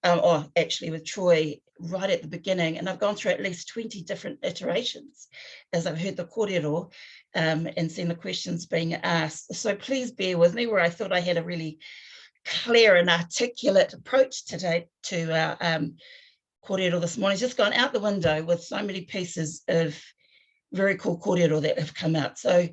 S5: or actually with Troy right at the beginning, and I've gone through at least 20 different iterations as I've heard the kōrero and seen the questions being asked. So please bear with me, where I thought I had a really clear and articulate approach today to our kōrero this morning. It's just gone out the window with so many pieces of very cool kōrero that have come out. So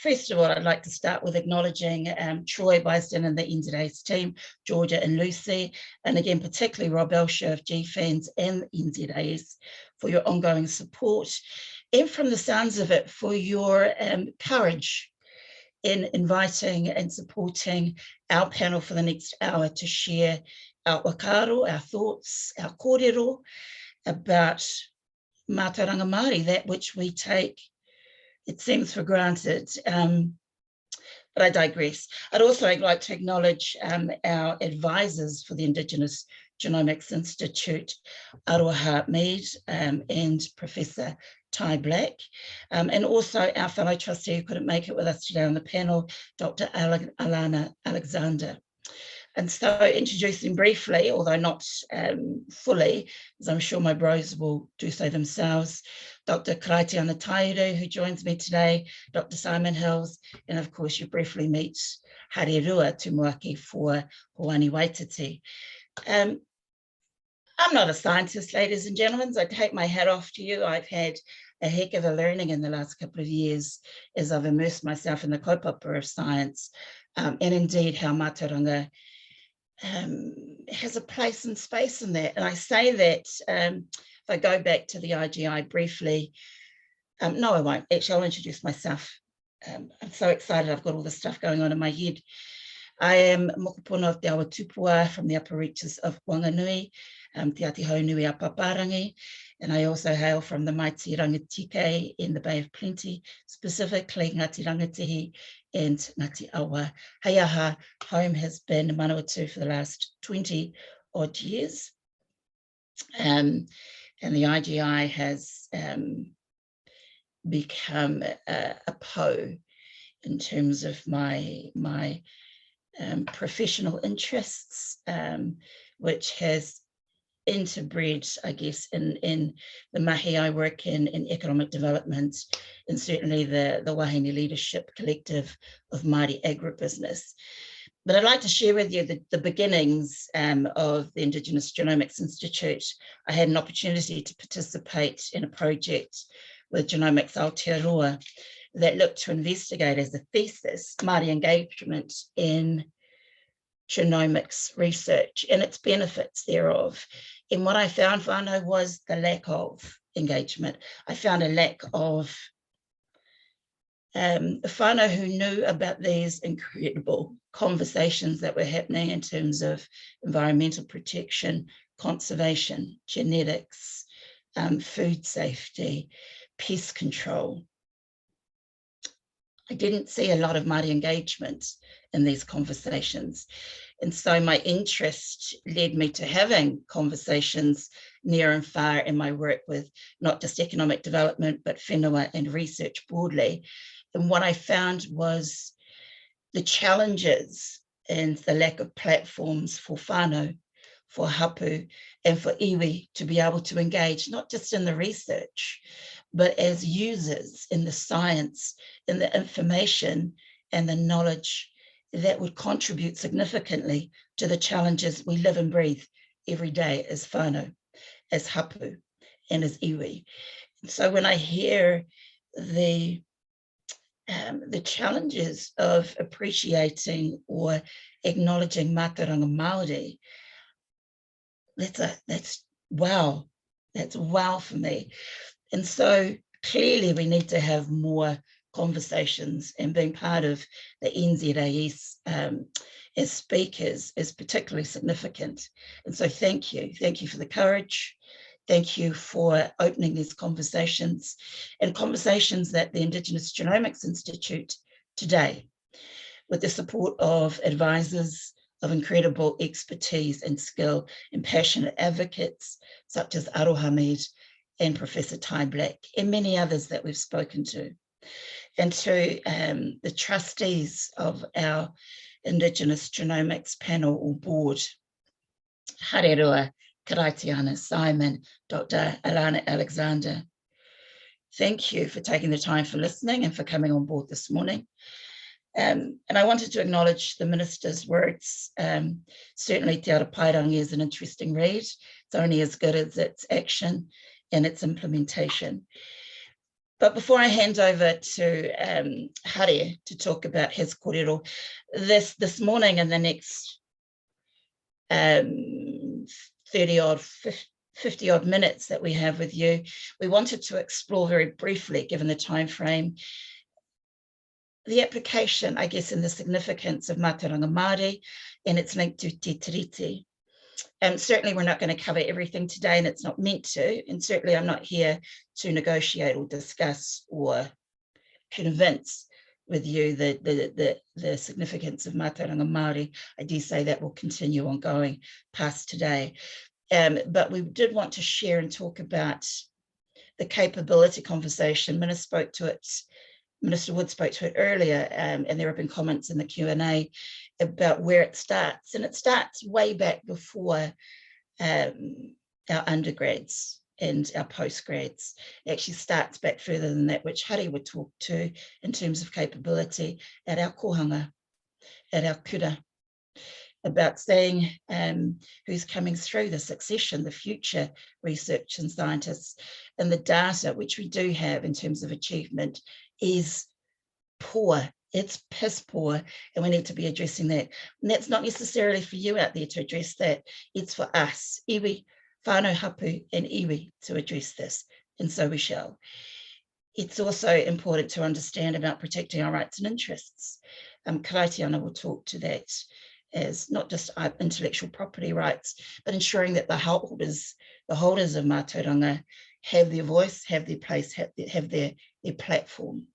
S5: first of all, I'd like to start with acknowledging Troy Byston and the NZAS team, Georgia and Lucy, and again, particularly Rob Elsher of GFANS and NZAS for your ongoing support, and from the sounds of it, for your courage in inviting and supporting our panel for the next hour to share our whakaaro, our thoughts, our kōrero about Mātauranga Māori, that which we take, it seems, for granted. But I digress. I'd also like to acknowledge our advisors for the Indigenous Genomics Institute, Aroha Mead and Professor Ty Black, and also our fellow trustee who couldn't make it with us today on the panel, Dr. Alana Alexander. And so introducing briefly, although not fully, as I'm sure my bros will do so themselves, Dr. Karatiana Taiuru, who joins me today, Dr. Simon Hills, and of course you briefly meet Hare Rua Tumuaki for Hoani Waititi. I'm not a scientist, ladies and gentlemen, so I take my hat off to you. I've had a heck of a learning in the last couple of years as I've immersed myself in the kaupapa of science, and indeed how Mātauranga has a place and space in that. And I say that, if I go back to the IGI briefly, no, I won't. Actually, I'll introduce myself. I'm so excited. I've got all this stuff going on in my head. I am Mokopono of Te Awa Tupua from the upper reaches of Wanganui, Te Atihaunui a Pāpārangi, and I also hail from the mighty Rangitihi in the Bay of Plenty, specifically Ngāti Rangitihi and Ngāti Awa. Haiaha, home has been Manawatu for the last 20 odd years. And the IGI has become a po in terms of my professional interests, which has interbred, I guess, in the mahi I work in economic development, and certainly the Wahine Leadership Collective of Māori Agribusiness. But I'd like to share with you the beginnings of the Indigenous Genomics Institute. I had an opportunity to participate in a project with Genomics Aotearoa that looked to investigate as a thesis Māori engagement in genomics research and its benefits thereof. And what I found, whanau, was the lack of engagement. I found a lack of whanau who knew about these incredible conversations that were happening in terms of environmental protection, conservation, genetics, food safety, pest control. I didn't see a lot of Māori engagement in these conversations. And so my interest led me to having conversations near and far in my work with not just economic development, but whenua and research broadly. And what I found was the challenges and the lack of platforms for whanau, for hapu, and for iwi to be able to engage, not just in the research, but as users in the science, in the information and the knowledge that would contribute significantly to the challenges we live and breathe every day as whanau, as hapu, and as iwi. And so when I hear the challenges of appreciating or acknowledging Mātauranga Māori, that's wow for me. And so clearly we need to have more conversations, and being part of the NZAS as speakers is particularly significant. And so thank you for the courage. Thank you for opening these conversations, and conversations that the Indigenous Genomics Institute today, with the support of advisors of incredible expertise and skill and passionate advocates such as Aroha Mead and Professor Ty Black, and many others that we've spoken to, and to the trustees of our Indigenous Genomics panel or board, Hare Rua, Karatiana, Simon, Dr. Alana Alexander. Thank you for taking the time for listening and for coming on board this morning. And I wanted to acknowledge the minister's words. Certainly Te Pāpārangi is an interesting read. It's only as good as its action and its implementation. But before I hand over to Hare to talk about his kōrero, this morning in the next 50 odd minutes that we have with you, we wanted to explore very briefly, given the time frame, the application, I guess, and the significance of Mātauranga Māori and its link to Te Tiriti. Certainly we're not going to cover everything today, and it's not meant to, and certainly I'm not here to negotiate or discuss or convince with you the significance of Mātauranga Māori. I do say that will continue ongoing past today. But we did want to share and talk about the capability conversation. Minister Woods spoke to it earlier, and there have been comments in the Q&A about where it starts. And it starts way back before our undergrads and our postgrads. It actually starts back further than that, which Hare would talk to in terms of capability at our kohanga, at our kura, about saying who's coming through, the succession, the future research and scientists, and the data which we do have in terms of achievement is poor. It's piss poor, and we need to be addressing that. And that's not necessarily for you out there to address that. It's for us, iwi, whanau hapu, and iwi to address this, and so we shall. It's also important to understand about protecting our rights and interests. Karatiana will talk to that as not just our intellectual property rights, but ensuring that the holders of Mātauranga have their voice, have their place, have their platform.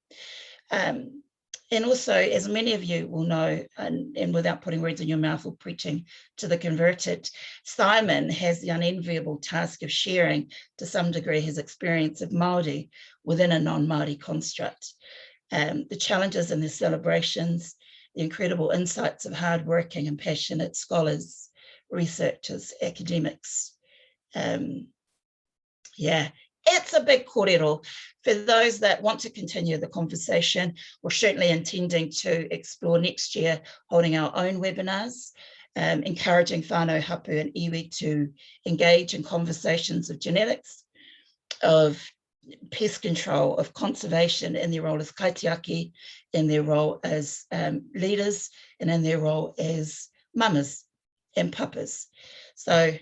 S5: And also, as many of you will know, and without putting words in your mouth or preaching to the converted, Simon has the unenviable task of sharing, to some degree, his experience of Māori within a non-Māori construct. The challenges and the celebrations, the incredible insights of hardworking and passionate scholars, researchers, academics. It's a big kōrero. For those that want to continue the conversation, we're certainly intending to explore next year, holding our own webinars, encouraging whanau hapu and iwi to engage in conversations of genetics, of pest control, of conservation in their role as kaitiaki, in their role as leaders, and in their role as mamas and papas. So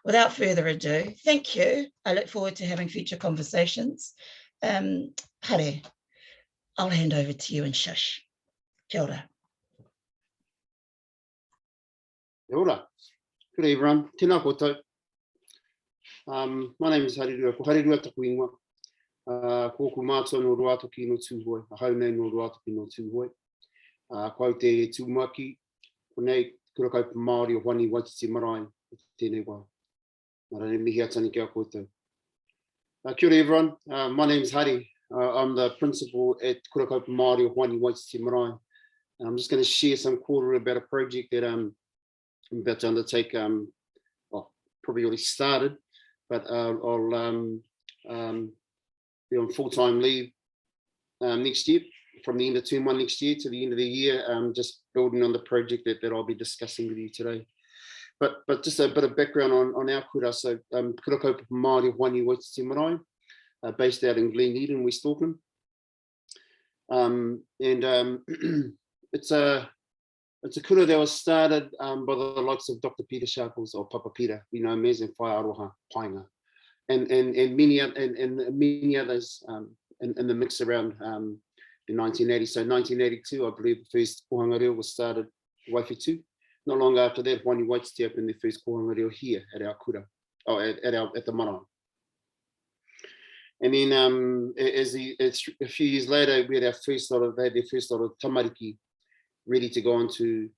S5: without further ado, thank you. I look forward to having future conversations. Hare, I'll hand over to you and shush. Kia ora.
S6: Kia ora. Good everyone. Tēnā koutou. My name is Hare Rua. Ko Hare Rua taku ingoa. Ko ku mātua no Rua toki no Tuhoe. A haunei no Rua toki no Tuhoe. Ko au te tūmaki. Ko nei kura kaupa Māori o Whani Waititi Marae. Tēnei wā. Nara re mihi atani kia koutou. Kia ora everyone. My name is Hare. I'm the principal at Kura Kaupa Māori o Whani Waititi Marae. I'm just going to share some kōrero about a project that I'm about to undertake. Well, probably already started, but I'll be on full-time leave next year, from the end of term 1 next year to the end of the year, just building on the project that I'll be discussing with you today. But just a bit of background on our kura. So Kura Kaupa Māori o Whani Waititi Marae, based out in Glen Eden, West Auckland. It's a kura that was started by the likes of Dr. Peter Sharples, or Papa Peter, we know him as, and Whai Aroha Painga, and many others in the mix around in 1980. So 1982, I believe the first kohanga reo was started, Waiwhitu. Not long after that, Whani Waititi opened their first kohanga reo here at our kura, at the marae. And then a few years later, we had their first lot of tamariki ready to go on to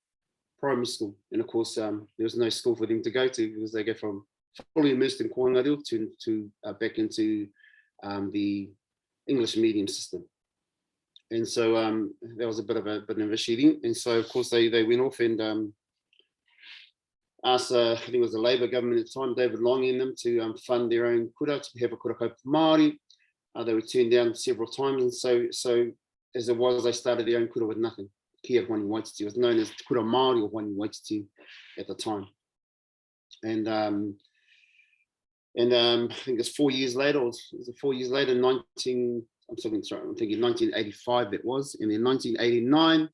S6: primary school. And of course, there was no school for them to go to, because they go from fully immersed in kohanga reo to back into the English medium system. And so that was a bit of an issue then. And so of course they went off and asked, I think it was the Labour government at the time, David Long and them, to fund their own kura, to have a kura kaupa Māori. They were turned down several times, and so as it was, they started their own kura with nothing, kia Honi Waititi. It was known as Te Kura Māori or Honi Waititi at the time. And I think it's 4 years later, or was it 4 years later, I'm thinking 1985 it was. And in 1989,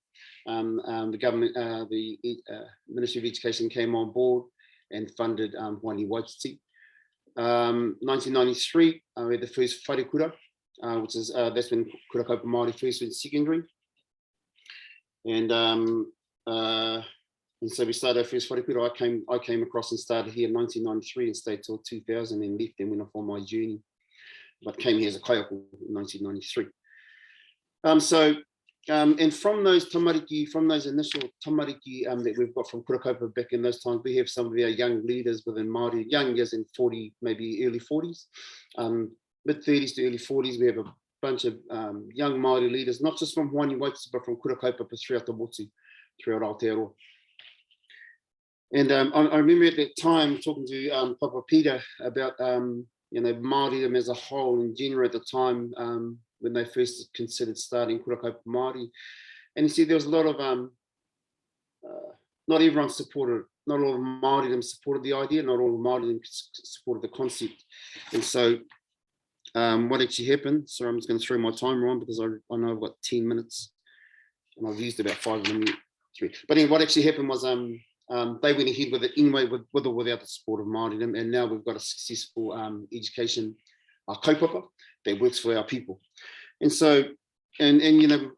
S6: the government, the Ministry of Education came on board and funded Honi Waititi. 1993, we had the first whare kura, which is, that's when kura kaupa Māori first went secondary. And so we started our first whare kura. I came across and started here in 1993 and stayed till 2000 and left and went off on my journey. But came here as a kaiako in 1993. And from those tamariki, from those initial tamariki that we've got from kura kaupa back in those times, we have some of our young leaders within Māori, young as in 40, maybe early 40s, mid 30s to early 40s. We have a bunch of young Māori leaders, not just from Honi Waititi, but from kura kaupa throughout the Motu, throughout Aotearoa. And I remember at that time talking to Papa Peter about Māoridom as a whole in general at the time when they first considered starting kura kaupa Māori. And you see there was a lot of, not everyone supported, not all of Māoridom supported the idea, not all of Māoridom supported the concept. And so what actually happened, so I'm just going to throw my timer on because I know I've got 10 minutes and I've used about 5 of them. But anyway, what actually happened was they went ahead with it anyway, with or without the support of Māoridom, and now we've got a successful education kaupapa that works for our people. And so, and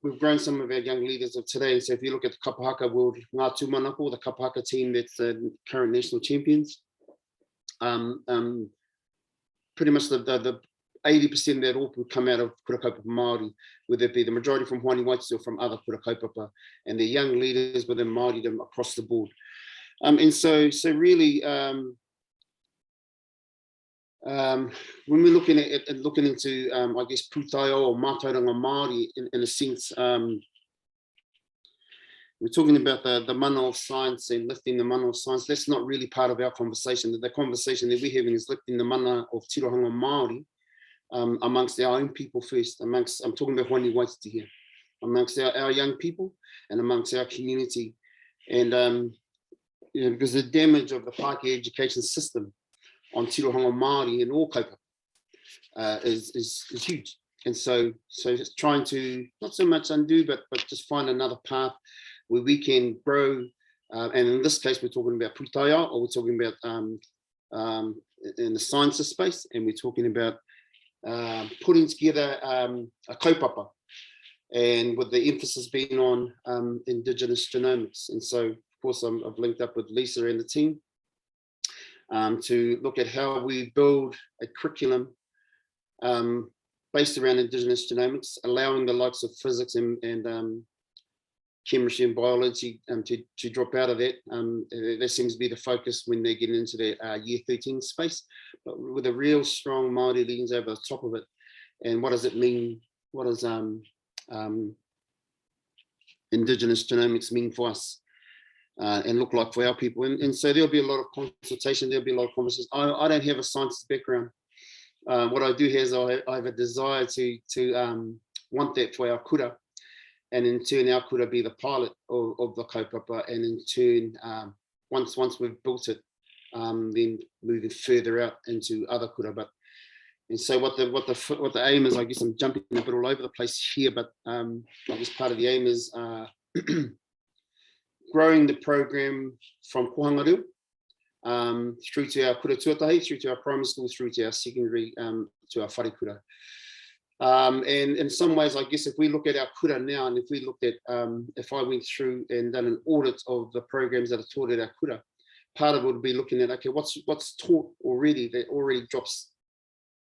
S6: we've grown some of our young leaders of today. So if you look at the Kapahaka World Ngā Tūmanako, the Kapahaka team that's the current national champions, pretty much the 80% of that all would come out of kura kaupa Māori, whether it be the majority from Honi Waititi or from other kura kaupapa, and they're young leaders within Māoridom across the board. And so really, when we're looking at looking into, I guess, pūtaiao or Mātauranga Māori in a sense, we're talking about the mana of science and lifting the mana of science. That's not really part of our conversation. The conversation that we're having is lifting the mana of tirohanga Māori amongst our own people first. I'm talking about Honi Waititi here, amongst our young people and amongst our community. And because the damage of the Pākehā education system on tirohanga Māori and all kaupapa is huge. And so just trying to not so much undo, but just find another path where we can grow. And in this case, we're talking about pūtaiao, or we're talking about in the sciences space, and we're talking about putting together a kaupapa, and with the emphasis being on Indigenous genomics. And so, of course, I've linked up with Lisa and the team to look at how we build a curriculum based around Indigenous genomics, allowing the likes of physics and chemistry and biology to drop out of that. That seems to be the focus when they get into their year 13 space, but with a real strong Māori lens over the top of it. And what does it mean? What does Indigenous genomics mean for us and look like for our people? And so there'll be a lot of consultation, there'll be a lot of conversations. I don't have a science background. What I do is I have a desire to want that for our kura, and in turn our kura be the pilot of the kaupapa, and in turn once we've built it, then moving further out into other kura. And so what the aim is, I guess I'm jumping a bit all over the place here, but I guess part of the aim is growing the program from kohanga reo through to our kura tuatahi, through to our primary school, through to our secondary, to our whare kura. And in some ways, I guess if we look at our kura now, and if we looked at, if I went through and done an audit of the programs that are taught at our kura, part of it would be looking at, okay, what's taught already that already drops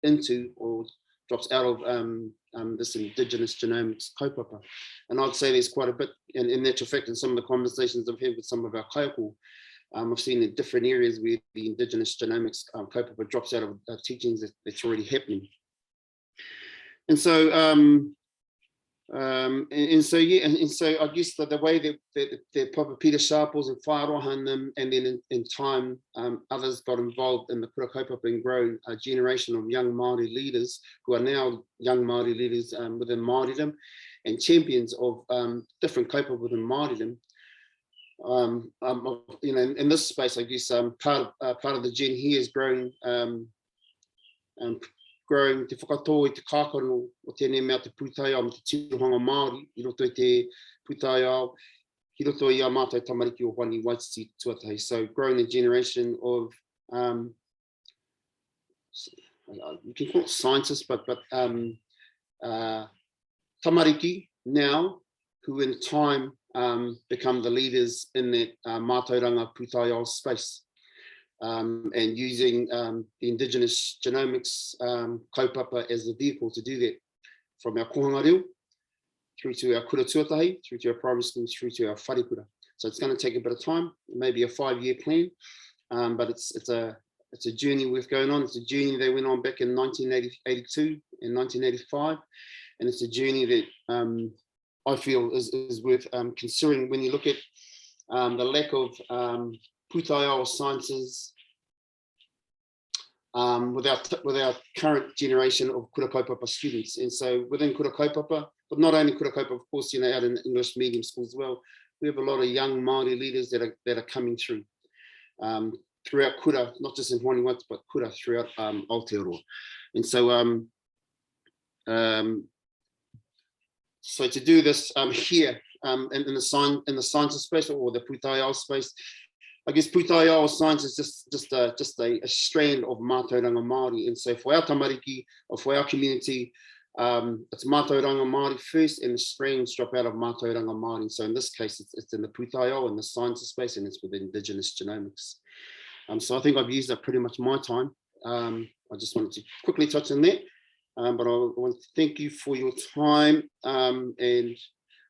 S6: into or drops out of this Indigenous genomics kaupapa. And I'd say there's quite a bit, and in actual fact, in some of the conversations I've had with some of our kaiako, I've seen in different areas where the Indigenous genomics kaupapa drops out of teachings that's already happening. And so And so yeah, and so I guess the way that Papa Peter Sharples and Whārohan them, and then in time others got involved in the kura kaupapa and grown a generation of young Māori leaders who are now young Māori leaders within Māoridom and champions of different kaupapa within Māoridom. You know, in this space, I guess part of the gen here is growing te whakatō I te kākano o tēnei mea te pūtaiao me te tirohanga Māori, I roto I te pūtaiao, I roto I a mātou tamariki o whani Waititi tuatahi. So growing a generation of, you can call it scientists, but tamariki now, who in time become the leaders in that Mātauranga pūtaiao space. And using the Indigenous Genomics kaupapa as the vehicle to do that, from our kohanga reo through to our kura tuatahi, through to our primary schools, through to our wharikura. So it's going to take a bit of time, maybe a 5-year plan, but it's a journey worth going on. It's a journey they went on back in 1982 and 1985, and it's a journey that I feel is worth considering when you look at the lack of pūtaiao sciences with our current generation of kura kaupapa students. And so within kura kaupapa, but not only kura kaupapa, of course, you know, out in English medium schools as well, we have a lot of young Māori leaders that are coming through throughout kura, not just in Honi Wats, but kura throughout Aotearoa. And so so to do this here in the science space or the pūtaiao space, I guess pūtaiao science is just a strand of Mātauranga Māori. And so for our tamariki, or for our community, it's Mātauranga Māori first, and the strands drop out of Mātauranga Māori. So in this case, it's in the pūtaiao in the science space, and it's with Indigenous Genomics. So I think I've used up pretty much my time. I just wanted to quickly touch on that, but I want to thank you for your time, and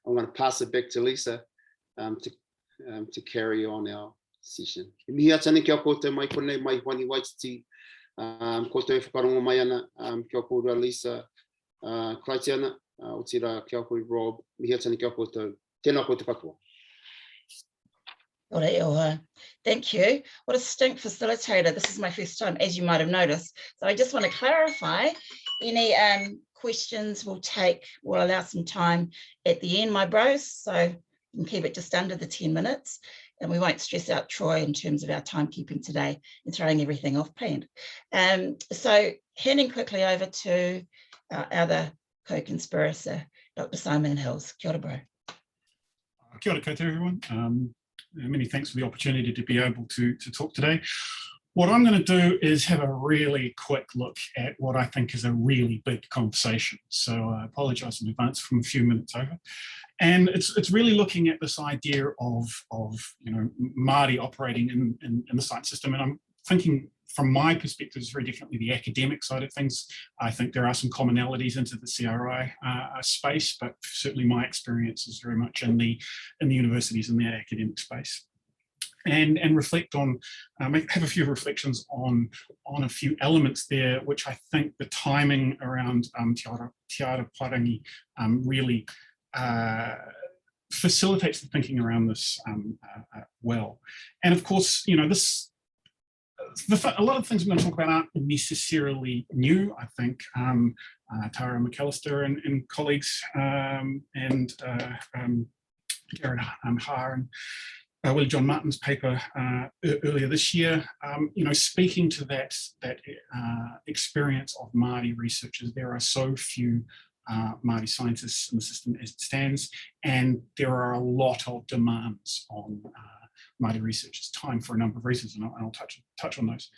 S6: I'm going to pass it back to Lisa to carry on our session. Mihia tane kia koutou mai konei mai whani Waititi, koutou e whakarongo mai ana, kia koutou Lisa, Karatiana, o tira kia koe Rob, mihia tane kia koutou, tēnā koutou katoa.
S5: Thank you. What a stink facilitator. This is my first time, as you might have noticed. So I just want to clarify, any questions we'll allow some time at the end, my bros, so you can keep it just under the 10 minutes. And we won't stress out Troy in terms of our timekeeping today and throwing everything off planned. So handing quickly over to our other co-conspirator, Dr. Simon Hills. Kia ora, bro.
S7: Kia ora koutou, everyone. Many thanks for the opportunity to be able to talk today. What I'm going to do is have a really quick look at what I think is a really big conversation. So I apologise in advance from a few minutes over. And it's really looking at this idea of you know, Māori operating in the science system. And I'm thinking from my perspective, it's very definitely the academic side of things. I think there are some commonalities into the CRI space, but certainly my experience is very much in the universities in the academic space. And reflect on, have a few reflections on a few elements there, which I think the timing around Pāpārangi really facilitates the thinking around this well. And of course, you know, a lot of things I'm going to talk about aren't necessarily new. I think Tara McAllister and colleagues and Garrett Haar and Willie John Martin's paper earlier this year, you know, speaking to that experience of Māori researchers. There are so few Māori scientists in the system as it stands, and there are a lot of demands on Māori researchers' time for a number of reasons, and I'll touch on those.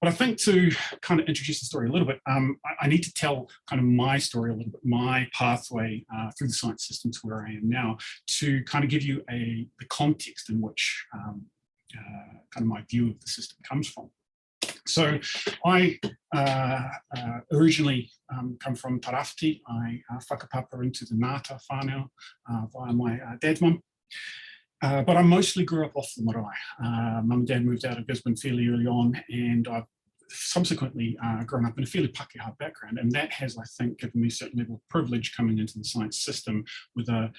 S7: But I think to kind of introduce the story a little bit, I need to tell kind of my story a little bit, my pathway through the science system to where I am now, to kind of give you the context in which kind of my view of the system comes from. So I originally come from Tarawhiti. I whakapapa into the Ngāta whanau via my dad's mum. But I mostly grew up off the marae. Mum and dad moved out of Gisborne fairly early on, and I've subsequently grown up in a fairly Pākehā background, and that has, I think, given me a certain level of privilege coming into the science system with a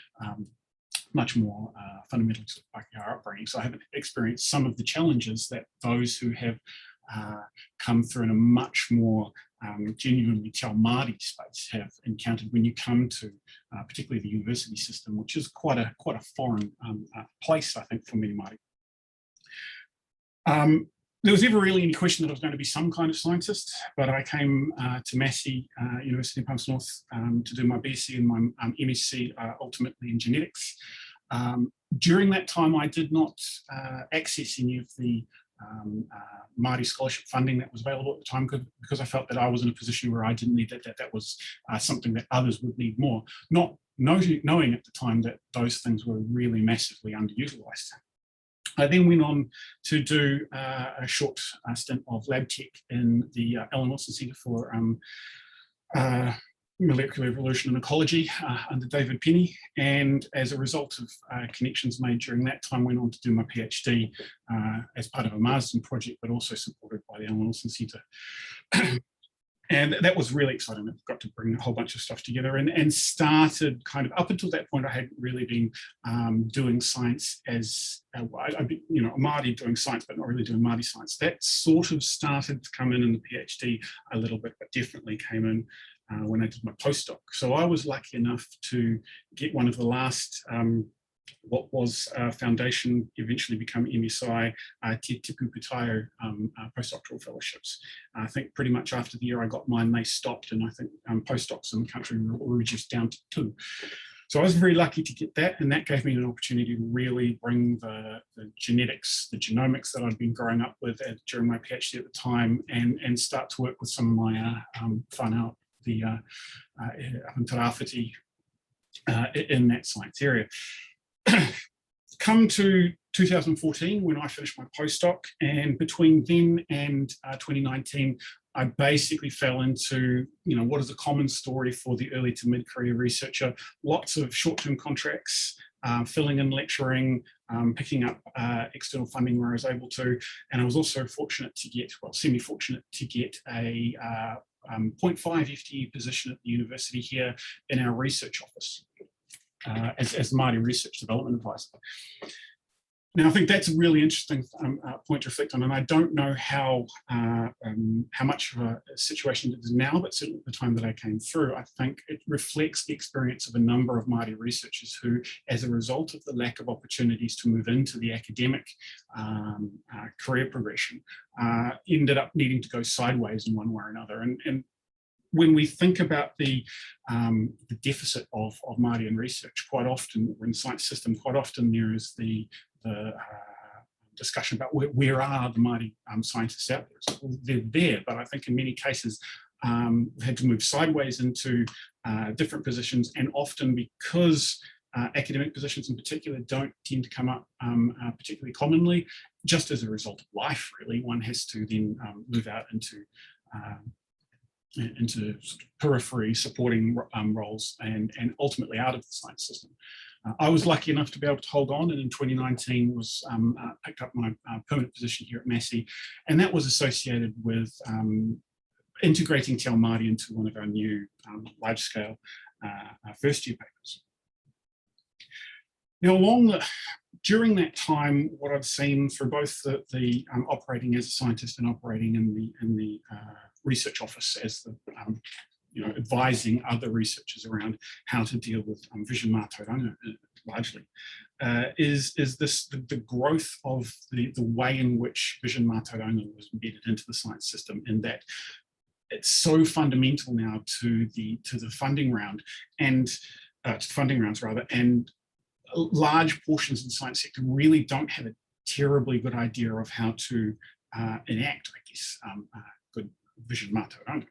S7: much more fundamental sort of Pākehā upbringing. So I haven't experienced some of the challenges that those who have come through in a much more genuinely Te Ao Māori space have encountered when you come to particularly the university system, which is quite a foreign place, I think, for many Māori. There was never really any question that I was going to be some kind of scientist, but I came to Massey, University of Palmerston North, to do my BSc and my MSc ultimately in genetics. During that time, I did not access any of the Māori scholarship funding that was available at the time because I felt that I was in a position where I didn't need that, that was something that others would need more, not knowing at the time that those things were really massively underutilised. I then went on to do a short stint of lab tech in the Ellen Wilson Centre for Molecular Evolution and Ecology under David Penny, and as a result of connections made during that time, went on to do my PhD as part of a Marsden project, but also supported by the Ellen Wilson Centre. And that was really exciting. I got to bring a whole bunch of stuff together and started kind of, up until that point, I hadn't really been doing science as, I'd be, a Māori doing science, but not really doing Māori science. That sort of started to come in the PhD a little bit, but definitely came in when I did my postdoc. So I was lucky enough to get one of the last what was Foundation, eventually become MSI, Te Tipu Pūtaiao postdoctoral fellowships. I think pretty much after the year I got mine, they stopped, and I think postdocs in the country were reduced down to 2. So I was very lucky to get that, and that gave me an opportunity to really bring the genetics, the genomics that I'd been growing up with during my PhD at the time, and start to work with some of my whanau, the Tarawhiti, in that science area. Come to 2014 when I finished my postdoc, and between then and 2019, I basically fell into, what is a common story for the early to mid-career researcher, lots of short-term contracts, filling in lecturing, picking up external funding where I was able to, and I was also fortunate to get, semi-fortunate to get a 0.5 FTE position at the university here in our research office. As the Māori Research Development Advisor. Now, I think that's a really interesting point to reflect on, and I don't know how much of a situation it is now, but certainly at the time that I came through, I think it reflects the experience of a number of Māori researchers who, as a result of the lack of opportunities to move into the academic career progression, ended up needing to go sideways in one way or another. And when we think about the deficit of Māori in research, quite often, or in the science system, quite often there is the discussion about where are the Māori scientists out there. So they're there, but I think in many cases we've had to move sideways into different positions, and often because academic positions in particular don't tend to come up particularly commonly, just as a result of life, really, one has to then move out into sort of periphery supporting roles and ultimately out of the science system. I was lucky enough to be able to hold on, and in 2019 was picked up my permanent position here at Massey, and that was associated with integrating Te Ao Māori into one of our new large-scale first year papers. Now, during that time, what I've seen through both the operating as a scientist and operating in the research office as the advising other researchers around how to deal with vision Mātauranga largely, is the growth of the way in which vision Mātauranga was embedded into the science system, in that it's so fundamental now to the funding round and to funding rounds rather, and large portions of the science sector really don't have a terribly good idea of how to enact, I guess, good vision Mātauranga.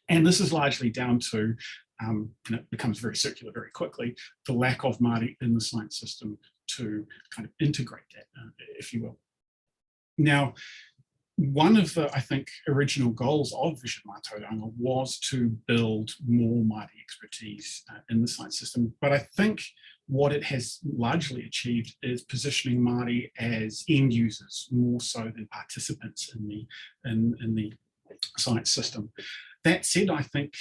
S7: And this is largely down to, and it becomes very circular very quickly, the lack of Māori in the science system to kind of integrate that, if you will. Now, one of the, I think, original goals of Vision Mātauranga was to build more Māori expertise in the science system. But I think what it has largely achieved is positioning Māori as end users more so than participants in the science system. That said, I think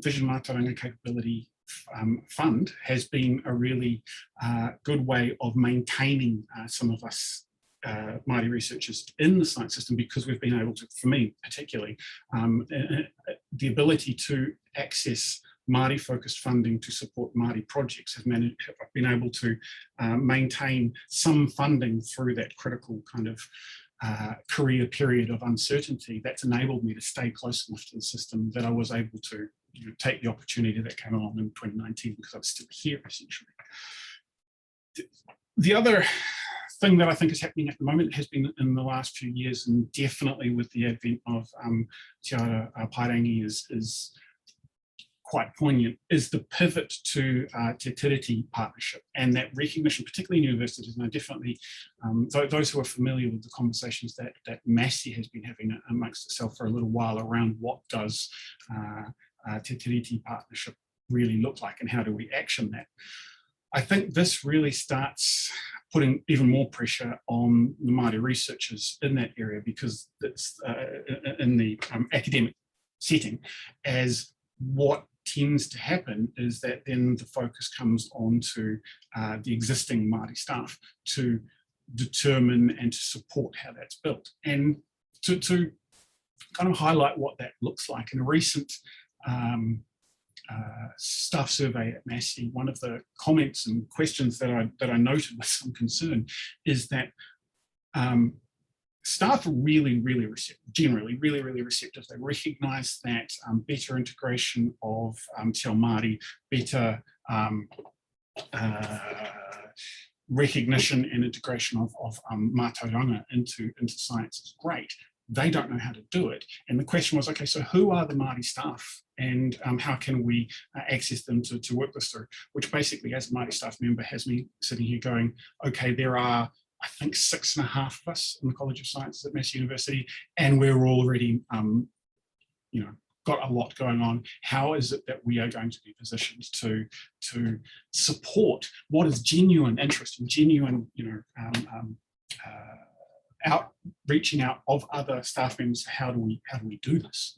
S7: Vision Mātauranga Capability Fund has been a really good way of maintaining some of us Māori researchers in the science system, because we've been able to, for me particularly, the ability to access Māori-focused funding to support Māori projects. I've been able to maintain some funding through that critical kind of career period of uncertainty. That's enabled me to stay close enough to the system that I was able to take the opportunity that came along in 2019 because I was still here, essentially. The other thing that I think is happening at the moment has been in the last few years, and definitely with the advent of Te Pāpārangi is quite poignant, is the pivot to Te Tiriti partnership and that recognition, particularly in universities. And I definitely, those who are familiar with the conversations that Massey has been having amongst itself for a little while around what does Te Tiriti partnership really look like and how do we action that. I think this really starts putting even more pressure on the Māori researchers in that area, because it's in the academic setting, as what tends to happen is that then the focus comes on to the existing Māori staff to determine and to support how that's built. And to kind of highlight what that looks like, in a recent staff survey at Massey, one of the comments and questions that I noted with some concern is that staff are really receptive, generally really receptive. They recognise that better integration of Te Ao Māori, better recognition and integration of Mātauranga into science is great. They don't know how to do it. And the question was, okay, so who are the Māori staff and how can we access them to work this through? Which basically, as a Māori staff member, has me sitting here going, okay, there are, I think, 6.5 of us in the College of Sciences at Massey University, and we're already, got a lot going on. How is it that we are going to be positioned to support what is genuine interest and genuine, reaching out of other staff members? How do we do this?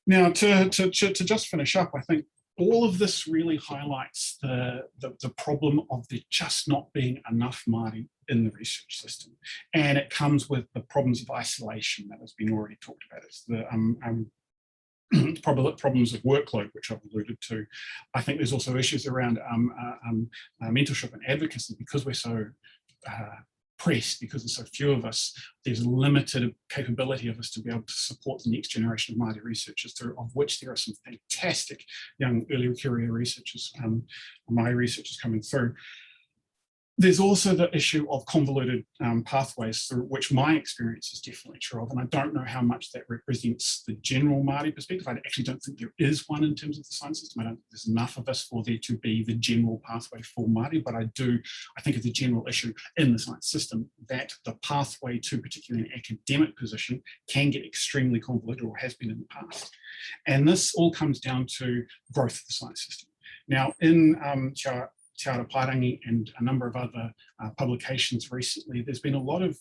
S7: Now, to just finish up, I think all of this really highlights the problem of there just not being enough Māori in the research system, and it comes with the problems of isolation that has been already talked about. It's the problems of workload, which I've alluded to. I think there's also issues around mentorship and advocacy, because we're so pressed, because there's so few of us. There's a limited capability of us to be able to support the next generation of Māori researchers, of which there are some fantastic young early career researchers, Māori researchers coming through. There's also the issue of convoluted pathways, through which my experience is definitely true of, and I don't know how much that represents the general Māori perspective. I actually don't think there is one in terms of the science system. I don't think there's enough of us for there to be the general pathway for Māori, but I think it's a general issue in the science system that the pathway to particularly an academic position can get extremely convoluted, or has been in the past. And this all comes down to growth of the science system. Now, in Te Pāpārangi and a number of other publications recently, there's been a lot of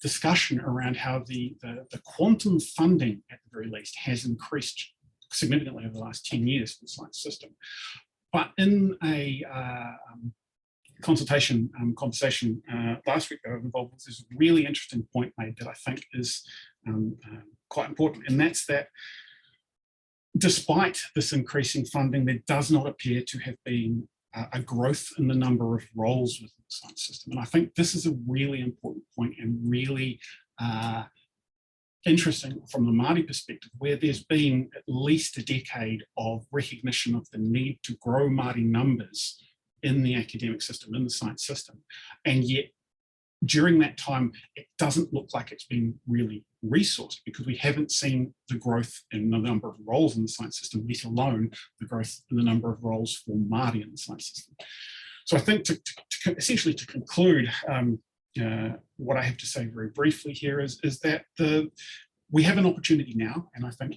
S7: discussion around how the quantum funding, at the very least, has increased significantly over the last 10 years for the science system. But in a conversation last week that I was involved with, there's a really interesting point made that I think is quite important, and that's that despite this increasing funding, there does not appear to have been a growth in the number of roles within the science system. And I think this is a really important point, and really interesting from the Māori perspective, where there's been at least a decade of recognition of the need to grow Māori numbers in the academic system, in the science system. And yet, during that time, it doesn't look like it's been really resourced, because we haven't seen the growth in the number of roles in the science system, let alone the growth in the number of roles for Māori in the science system. So I think essentially to conclude, what I have to say very briefly here is that we have an opportunity now, and I think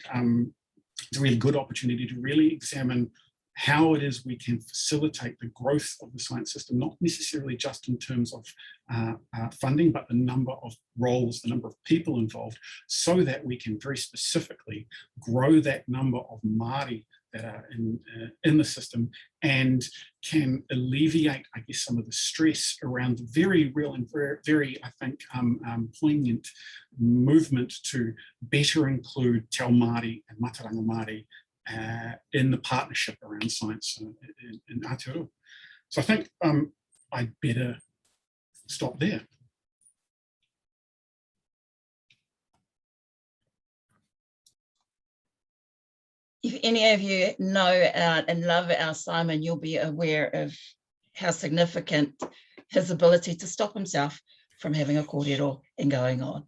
S7: it's a really good opportunity to really examine how it is we can facilitate the growth of the science system, not necessarily just in terms of funding, but the number of roles, the number of people involved, so that we can very specifically grow that number of Māori that are in the system and can alleviate, I guess, some of the stress around the very real and very, I think, poignant movement to better include Te Ao Māori and Mātauranga Māori in the partnership around science in Aotearoa. So I think I'd better stop there.
S5: If any of you know and love our Simon, you'll be aware of how significant his ability to stop himself from having a kōrero and going on.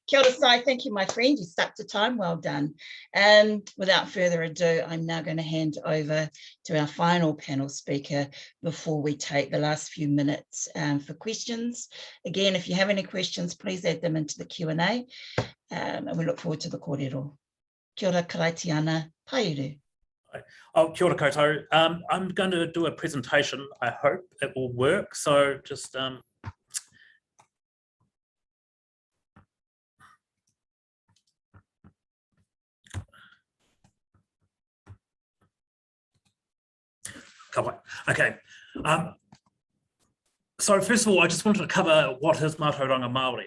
S5: Kia ora, Sai. Thank you, my friend. You stuck to time. Well done. And without further ado, I'm now going to hand over to our final panel speaker before we take the last few minutes for questions. Again, if you have any questions, please add them into the Q&A. And we look forward to the kōrero. Kia ora, Karatiana, Taiuru.
S8: Oh, kia ora koutou. I'm going to do a presentation. I hope it will work. So just okay. So first of all, I just wanted to cover what is Mātauranga Māori.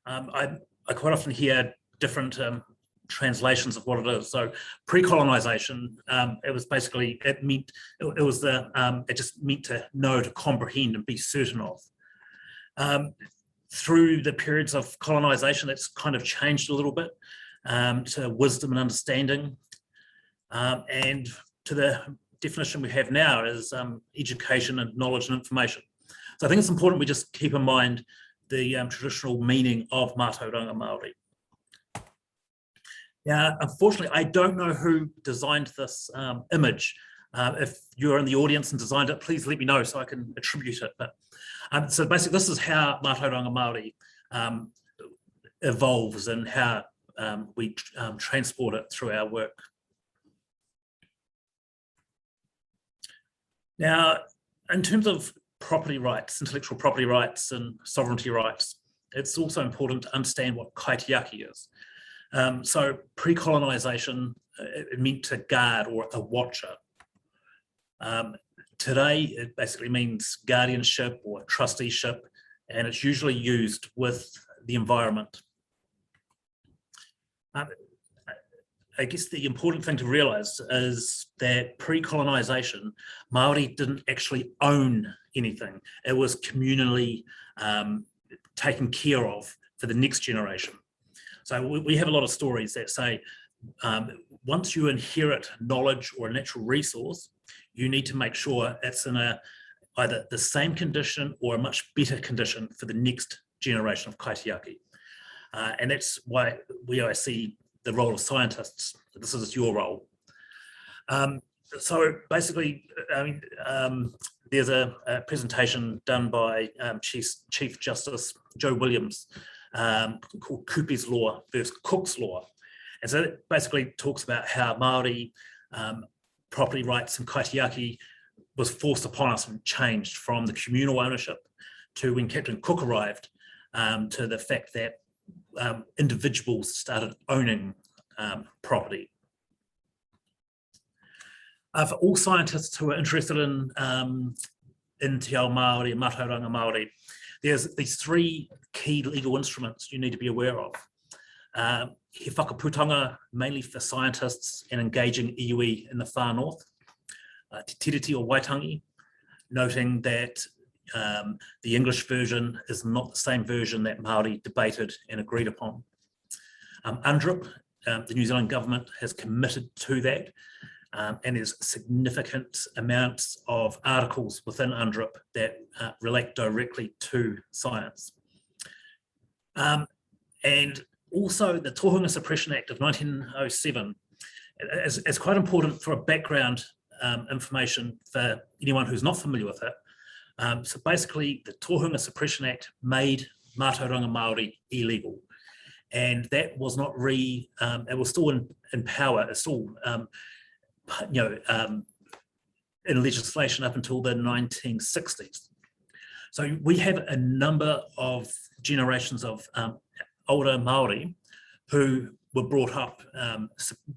S8: I quite often hear different translations of what it is. So pre-colonization, it was basically, it just meant to know, to comprehend and be certain of. Through the periods of colonization, it's kind of changed a little bit to wisdom and understanding. And to the definition we have now is education and knowledge and information. So I think it's important we just keep in mind the traditional meaning of Mātauranga Māori. Now, unfortunately, I don't know who designed this image. If you're in the audience and designed it, please let me know so I can attribute it. But so basically, this is how Mātauranga Māori evolves and how we transport it through our work. Now, in terms of property rights, intellectual property rights and sovereignty rights, it's also important to understand what kaitiaki is. So pre-colonization, it meant to guard or a watcher. Today, it basically means guardianship or trusteeship, and it's usually used with the environment. I guess the important thing to realize is that pre-colonization, Māori didn't actually own anything. It was communally taken care of for the next generation. So we have a lot of stories that say, once you inherit knowledge or a natural resource, you need to make sure it's in either the same condition or a much better condition for the next generation of kaitiaki. And that's why we always see the role of scientists. This is your role. So basically, there's a presentation done by Chief Justice Joe Williams called Kupe's Law versus Cook's Law. And so it basically talks about how Māori property rights and kaitiaki was forced upon us and changed from the communal ownership to when Captain Cook arrived to the fact that individuals started owning property. For all scientists who are interested in Te Ao Māori and Mātauranga Māori, there's these three key legal instruments you need to be aware of. He whakaputanga, mainly for scientists and engaging iwi in the far north. Te tiriti or waitangi, noting that the English version is not the same version that Māori debated and agreed upon. UNDRIP, the New Zealand government has committed to that, and there's significant amounts of articles within UNDRIP that relate directly to science. And also the Tohunga Suppression Act of 1907 is quite important for a background information for anyone who's not familiar with it. So basically the Tohunga Suppression Act made Mātauranga Māori illegal. And that was not it was still in power, it's still in legislation up until the 1960s. So we have a number of generations of older Māori who were brought up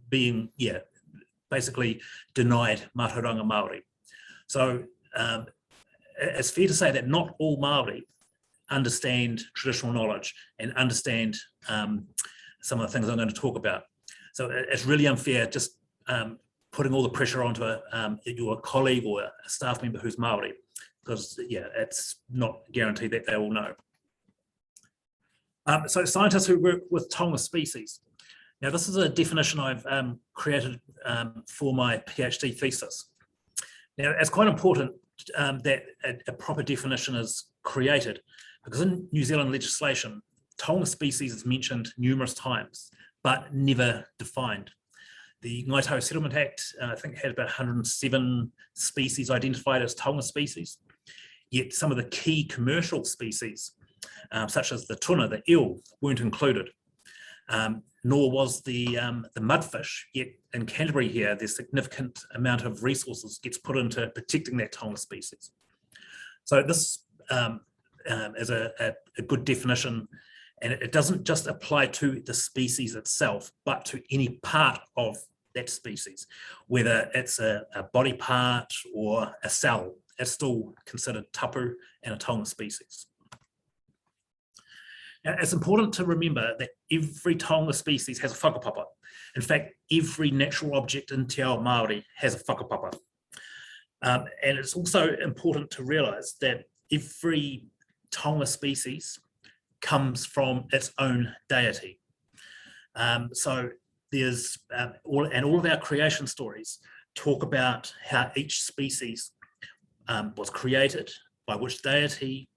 S8: being, basically denied Mātauranga Māori. So it's fair to say that not all Māori understand traditional knowledge and understand some of the things I'm going to talk about. So it's really unfair just putting all the pressure onto your colleague or a staff member who's Māori, because it's not guaranteed that they will know. So scientists who work with taonga species. Now this is a definition I've created for my PhD thesis. Now it's quite important that a proper definition is created, because in New Zealand legislation, taonga species is mentioned numerous times, but never defined. The Ngāi Settlement Act, I think, had about 107 species identified as taonga species, yet some of the key commercial species, such as the tuna, the eel, weren't included, nor was the mudfish. Yet in Canterbury here, there's significant amount of resources gets put into protecting that taonga species. So this is a good definition, and it doesn't just apply to the species itself, but to any part of that species, whether it's a body part or a cell. It's still considered tapu and a taonga species. Now, it's important to remember that every taonga species has a whakapapa. In fact, every natural object in te ao Māori has a whakapapa. And it's also important to realise that every taonga species comes from its own deity. So there's all of our creation stories talk about how each species was created, by which deity,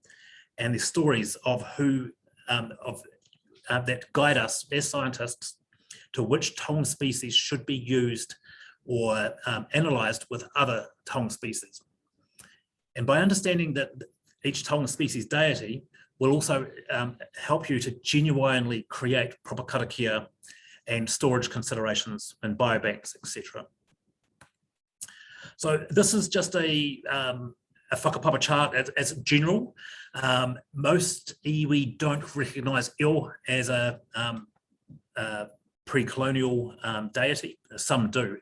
S8: and the stories of who that guide us as scientists to which taonga species should be used or analysed with other taonga species. And by understanding that each taonga species deity will also help you to genuinely create proper karakia and storage considerations and biobanks, etc. So this is just a whakapapa chart as general. Most iwi don't recognise eel as a pre-colonial deity. Some do.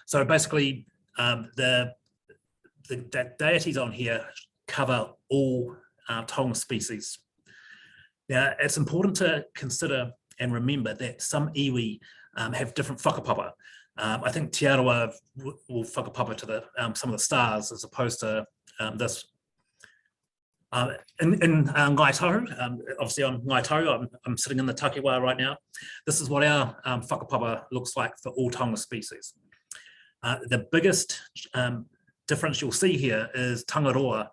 S8: So basically, the deities on here cover all taonga species. Now, it's important to consider and remember that some iwi have different whakapapa. I think Te Rārua will whakapapa to the some of the stars as opposed to this. In Ngāi Tahu, obviously on Ngāi Tahu, I'm sitting in the takiwā right now. This is what our whakapapa looks like for all taonga species. The biggest difference you'll see here is Tangaroa